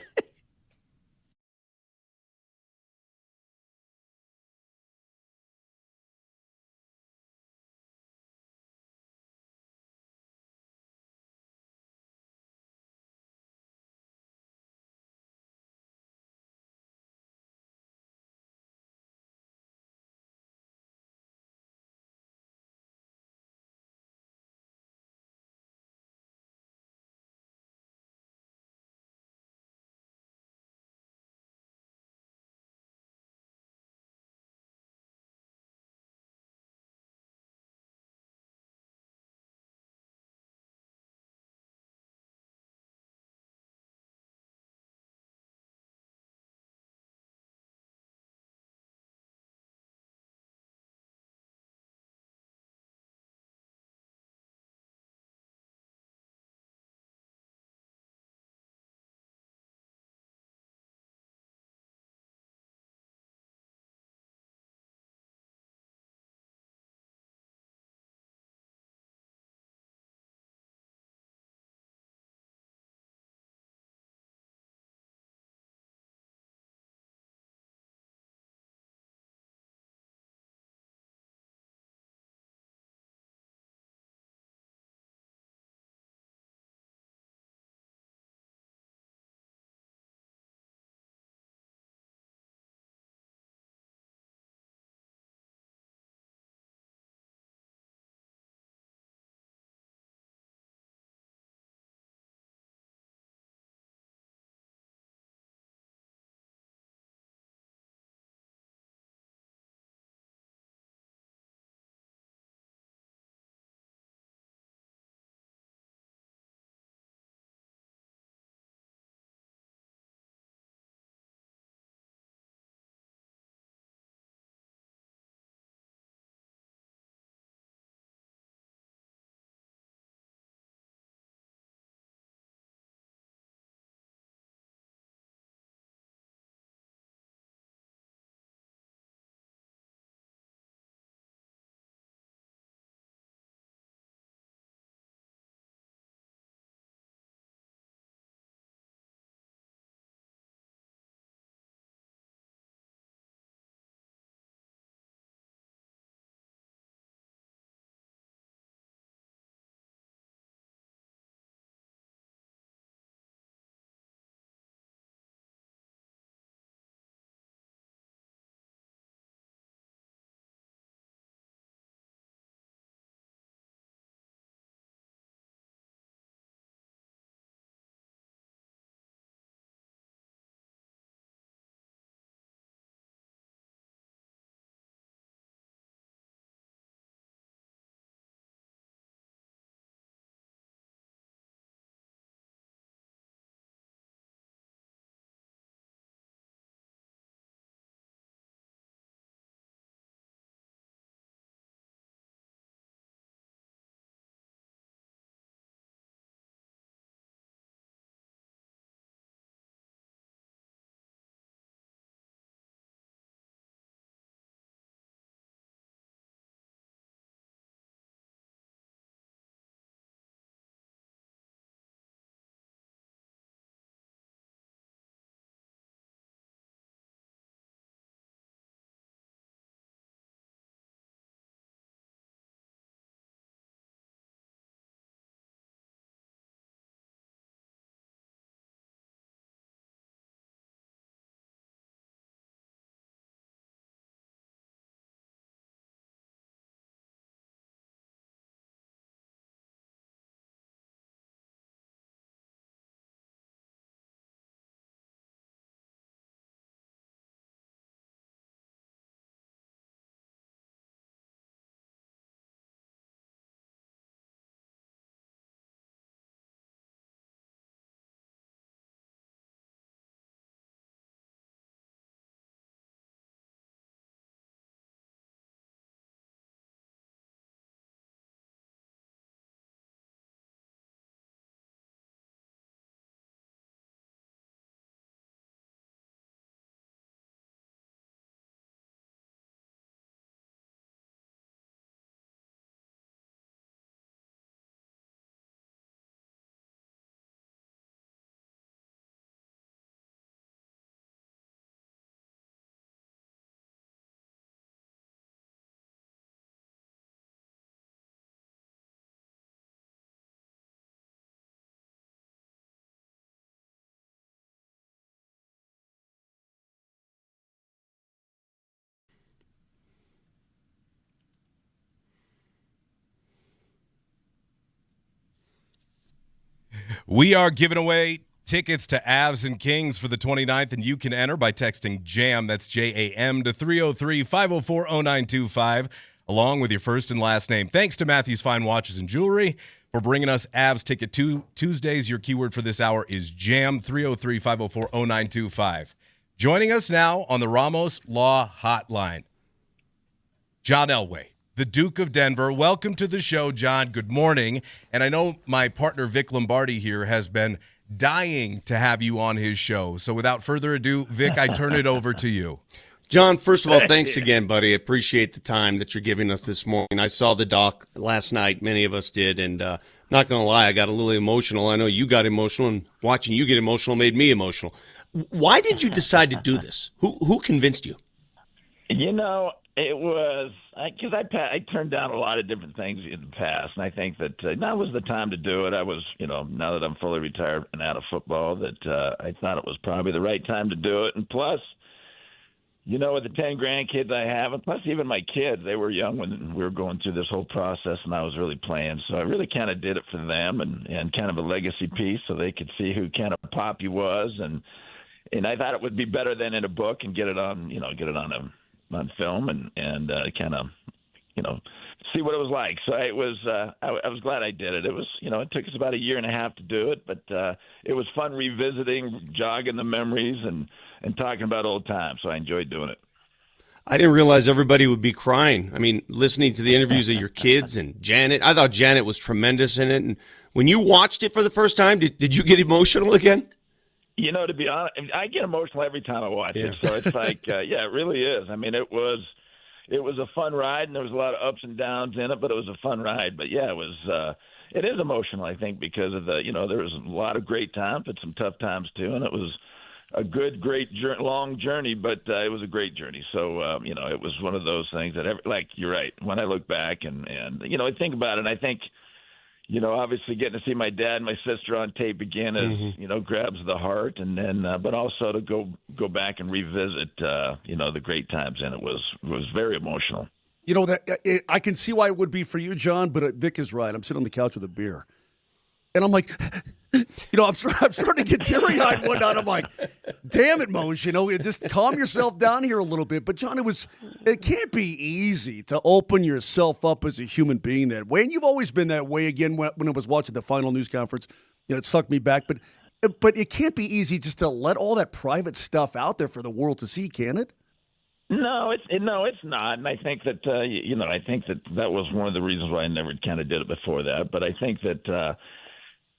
We are giving away tickets to Avs and Kings for the 29th, and you can enter by texting JAM, that's J-A-M, to 303-504-0925, along with your first and last name. Thanks to Matthews Fine Watches and Jewelry for bringing us Avs Ticket Tuesdays. Your keyword for this hour is JAM, 303-504-0925. Joining us now on the Ramos Law Hotline, John Elway, the Duke of Denver. Welcome to the show, John. Good morning. And I know my partner, Vic Lombardi, here has been dying to have you on his show. So without further ado, Vic, I turn it over to you. John, first of all, thanks again, buddy. I appreciate the time that you're giving us this morning. I saw the doc last night. Many of us did. And not going to lie, I got a little emotional. I know you got emotional, and watching you get emotional made me emotional. Why did you decide to do this? Who convinced you? You know, it was because I turned down a lot of different things in the past, and I think that now was the time to do it. I was, now that I'm fully retired and out of football, that I thought it was probably the right time to do it. And plus, with the 10 grandkids I have, and plus even my kids, they were young when we were going through this whole process, and I was really playing. So I really kind of did it for them and kind of a legacy piece so they could see who kind of pop he was. And I thought it would be better than in a book and get it on film and kind of, see what it was like. So it was, I was glad I did it. It was, it took us about a year and a half to do it, but it was fun revisiting, jogging the memories and talking about old times. So I enjoyed doing it. I didn't realize everybody would be crying. I mean, listening to the interviews of your kids and Janet, I thought Janet was tremendous in it. And when you watched it for the first time, did you get emotional again? To be honest, I get emotional every time I watch it. So it's like, yeah, it really is. I mean, it was a fun ride, and there was a lot of ups and downs in it, but it was a fun ride. But yeah, it is emotional, I think, because of there was a lot of great times, but some tough times too, and it was a good, great, long journey, but it was a great journey. So, it was one of those things that, you're right. When I look back and I think about it, and I think, obviously getting to see my dad and my sister on tape again is, grabs the heart. And then, but also to go back and revisit, the great times. And it was very emotional. I can see why it would be for you, John, but Vic is right. I'm sitting on the couch with a beer. And I'm like, I'm starting to get teary-eyed and whatnot. I'm like, damn it, Moj, just calm yourself down here a little bit. But, John, it can't be easy to open yourself up as a human being that way. And you've always been that way. Again, when I was watching the final news conference, it sucked me back. But it can't be easy just to let all that private stuff out there for the world to see, can it? No, it's not. And I think that, I think that was one of the reasons why I never kind of did it before that. But I think that,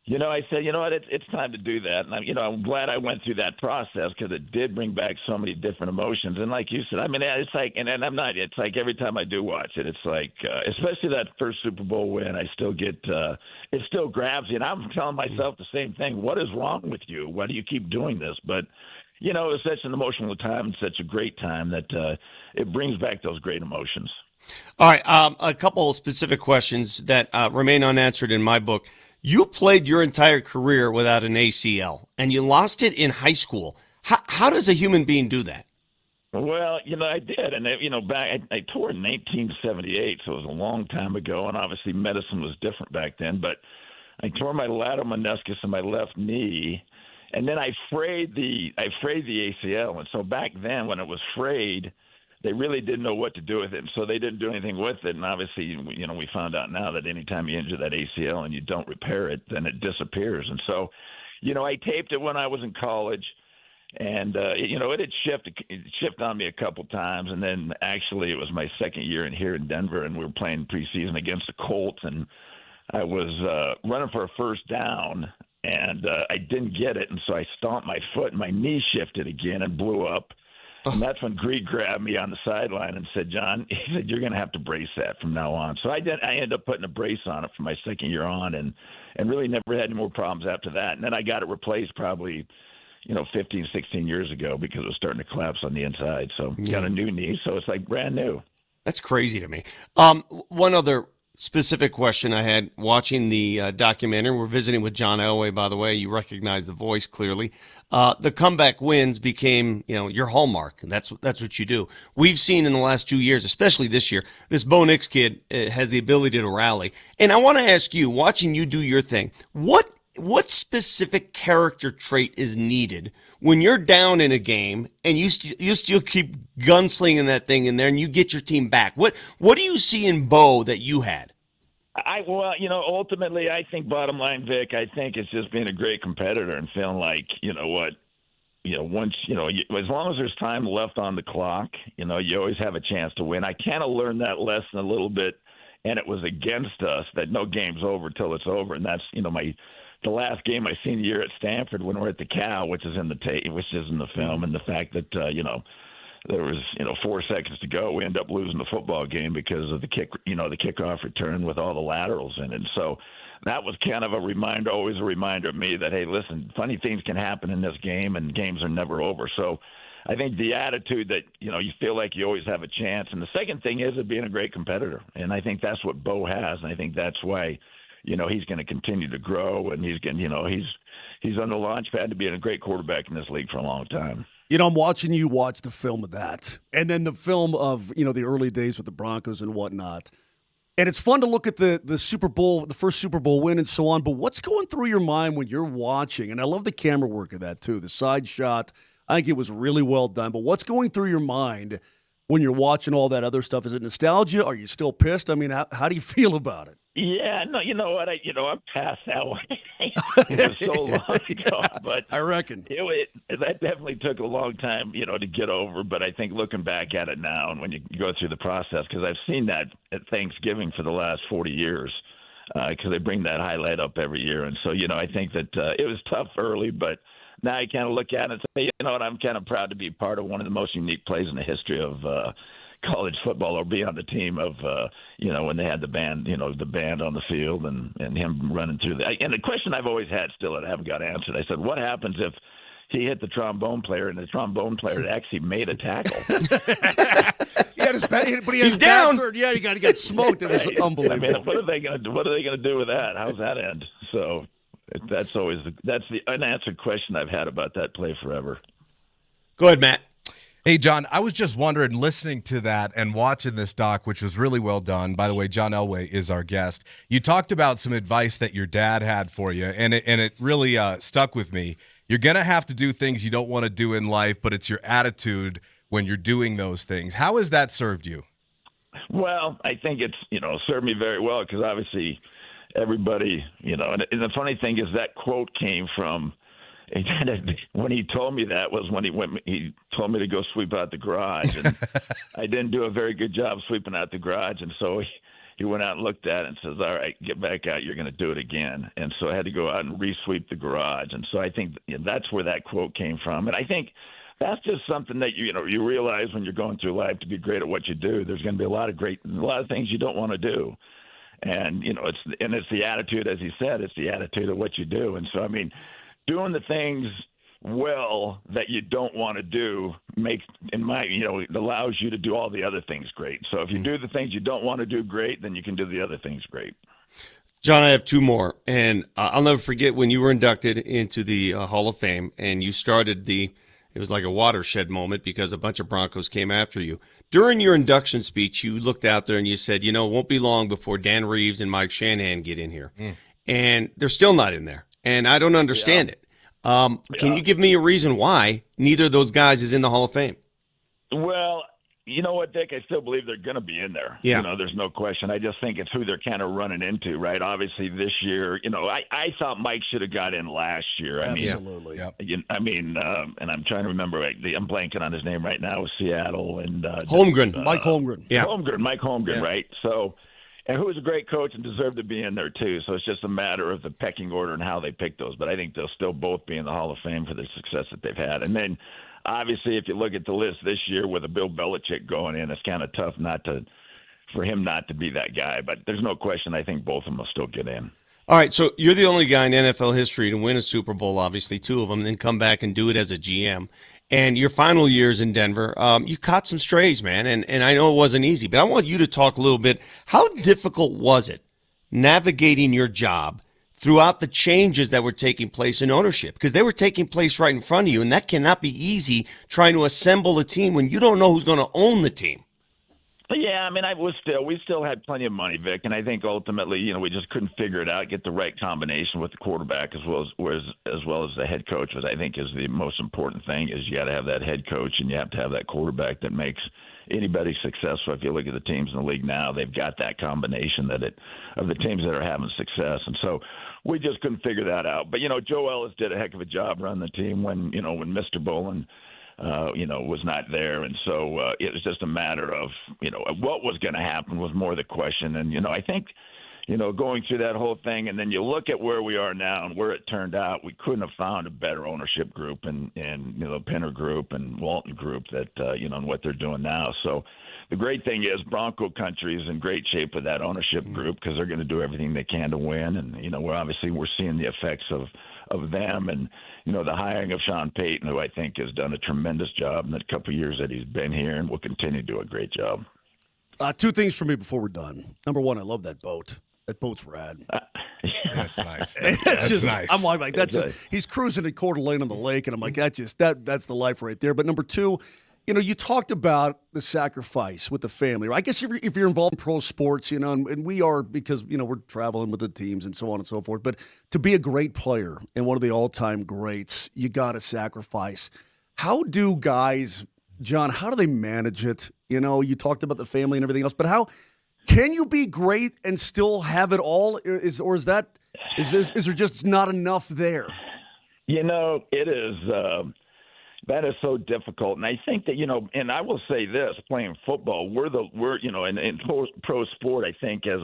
I said, what, it's time to do that. And, I'm glad I went through that process because it did bring back so many different emotions. And like you said, I mean, it's like, and I'm not, it's like every time I do watch it, it's like, especially that first Super Bowl win, I still get, it still grabs you. And I'm telling myself the same thing. What is wrong with you? Why do you keep doing this? But, it was such an emotional time and such a great time that it brings back those great emotions. All right. A couple of specific questions that remain unanswered in my book. You played your entire career without an ACL, and you lost it in high school. How does a human being do that? Well, I did. And, back I tore in 1978, so it was a long time ago, and obviously medicine was different back then. But I tore my lateral meniscus in my left knee, and then I frayed the ACL. And so back then when it was frayed, they really didn't know what to do with it, and so they didn't do anything with it. And obviously, we found out now that anytime you injure that ACL and you don't repair it, then it disappears. And so, I taped it when I was in college, and it had shifted on me a couple times. And then actually, it was my second year here in Denver, and we were playing preseason against the Colts, and I was running for a first down, and I didn't get it, and so I stomped my foot, and my knee shifted again and blew up. And that's when Greig grabbed me on the sideline and said, John, he said, you're going to have to brace that from now on. So I ended up putting a brace on it for my second year on and really never had any more problems after that. And then I got it replaced probably, 15, 16 years ago because it was starting to collapse on the inside. So got a new knee. So it's like brand new. That's crazy to me. One other specific question I had watching the documentary. We're visiting with John Elway, by the way. You recognize the voice clearly. The comeback wins became, your hallmark. That's what you do. We've seen in the last 2 years, especially this year, this Bo Nix kid has the ability to rally. And I want to ask you, watching you do your thing, what what specific character trait is needed when you're down in a game and you still keep gunslinging that thing in there and you get your team back? What do you see in Bo that you had? Ultimately, I think bottom line, Vic, I think it's just being a great competitor and feeling like, once, as long as there's time left on the clock, you always have a chance to win. I kind of learned that lesson a little bit, and it was against us that no game's over till it's over. And that's, the last game my senior year at Sanford when we're at the Cow, which is in the tape, which is in the film, and the fact that, there was 4 seconds to go. We end up losing the football game because of the kickoff return with all the laterals in it. So that was kind of always a reminder of me that, hey, listen, funny things can happen in this game, and games are never over. So I think the attitude that, you feel like you always have a chance. And the second thing is being a great competitor. And I think that's what Bo has. And I think that's why, he's going to continue to grow, and he's on the launch pad to being a great quarterback in this league for a long time. I'm watching you watch the film of that, and then the film of, the early days with the Broncos and whatnot. And it's fun to look at the Super Bowl, the first Super Bowl win and so on, but what's going through your mind when you're watching? And I love the camera work of that, too. The side shot, I think it was really well done. But what's going through your mind when you're watching all that other stuff? Is it nostalgia? Are you still pissed? I mean, how do you feel about it? Yeah, no, you know what? I'm past that one. It was so long ago, but I reckon that definitely took a long time, to get over. But I think looking back at it now, and when you go through the process, because I've seen that at Thanksgiving for the last 40 years, because they bring that highlight up every year, and so I think that it was tough early, but now you kind of look at it and say, you know what? I'm kind of proud to be part of one of the most unique plays in the history of college football, or be on the team of, when they had the band on the field and him running through and the question I've always had still that I haven't got answered. I said, what happens if he hit the trombone player and the trombone player actually made a tackle? But he's down. Yeah, he got smoked. It was unbelievable. I mean, what are they going to do with that? How's that end? So that's the unanswered question I've had about that play forever. Go ahead, Matt. Hey, John, I was just wondering, listening to that and watching this doc, which was really well done. By the way, John Elway is our guest. You talked about some advice that your dad had for you, and it really stuck with me. You're going to have to do things you don't want to do in life, but it's your attitude when you're doing those things. How has that served you? Well, I think it's, served me very well, because obviously everybody, and the funny thing is that quote came from when he told me that was when he told me to go sweep out the garage, and I didn't do a very good job sweeping out the garage, and so he went out and looked at it and says, all right, get back out, you're going to do it again. And so I had to go out and re-sweep the garage, and so I think that's where that quote came from. And I think that's just something that you realize when you're going through life, to be great at what you do, there's going to be a lot of things you don't want to do. And it's the attitude, as he said, it's the attitude of what you do. And so, I mean, doing the things well that you don't want to do it allows you to do all the other things great. So if you do the things you don't want to do great, then you can do the other things great. John, I have two more, and I'll never forget when you were inducted into the Hall of Fame, and you started it was like a watershed moment because a bunch of Broncos came after you. During your induction speech, you looked out there and you said, it won't be long before Dan Reeves and Mike Shanahan get in here. And they're still not in there. And I don't understand it. Can you give me a reason why neither of those guys is in the Hall of Fame? Well, you know what, Dick? I still believe they're going to be in there. Yeah. There's no question. I just think it's who they're kind of running into, right? Obviously, this year, I thought Mike should have got in last year. Absolutely. And I'm trying to remember. I'm blanking on his name right now. With Seattle and Holmgren. Mike Holmgren. Yeah. Mike Holmgren, right? So. And who was a great coach and deserved to be in there, too. So it's just a matter of the pecking order and how they pick those. But I think they'll still both be in the Hall of Fame for the success that they've had. And then, obviously, if you look at the list this year with a Bill Belichick going in, it's kind of tough for him not to be that guy. But there's no question I think both of them will still get in. All right, so you're the only guy in NFL history to win a Super Bowl, obviously, two of them, and then come back and do it as a GM. And your final years in Denver, you caught some strays, man, and I know it wasn't easy, but I want you to talk a little bit. How difficult was it navigating your job throughout the changes that were taking place in ownership? Because they were taking place right in front of you, and that cannot be easy trying to assemble a team when you don't know who's going to own the team. Yeah, I mean, we still had plenty of money, Vic, and I think ultimately, we just couldn't figure it out, get the right combination with the quarterback as well as the head coach, which I think is the most important thing. Is you got to have that head coach and you have to have that quarterback that makes anybody successful. If you look at the teams in the league now, they've got that combination of the teams that are having success, and so we just couldn't figure that out. But Joe Ellis did a heck of a job running the team when Mr. Bolin was not there. And so it was just a matter of, what was going to happen was more the question. And, I think, going through that whole thing, and then you look at where we are now and where it turned out, we couldn't have found a better ownership group and Penner Group and Walton Group that, and what they're doing now. So the great thing is Bronco country is in great shape with that ownership group because they're going to do everything they can to win. And, we're seeing the effects of them and, the hiring of Sean Payton, who I think has done a tremendous job in the couple of years that he's been here and will continue to do a great job. Two things for me before we're done. Number one, I love that boat. That boat's rad. That's nice. It's just nice. I'm like, he's cruising at Coeur d'Alene on the lake, and I'm like, that's the life right there. But number two, you talked about the sacrifice with the family. I guess if you're involved in pro sports, and we are because, we're traveling with the teams and so on and so forth. But to be a great player and one of the all-time greats, you got to sacrifice. How do guys, John, how do they manage it? You talked about the family and everything else, but how can you be great and still have it all? Is there just not enough there? It is. That is so difficult, and I think that and I will say this: playing football, we're in pro sport. I think as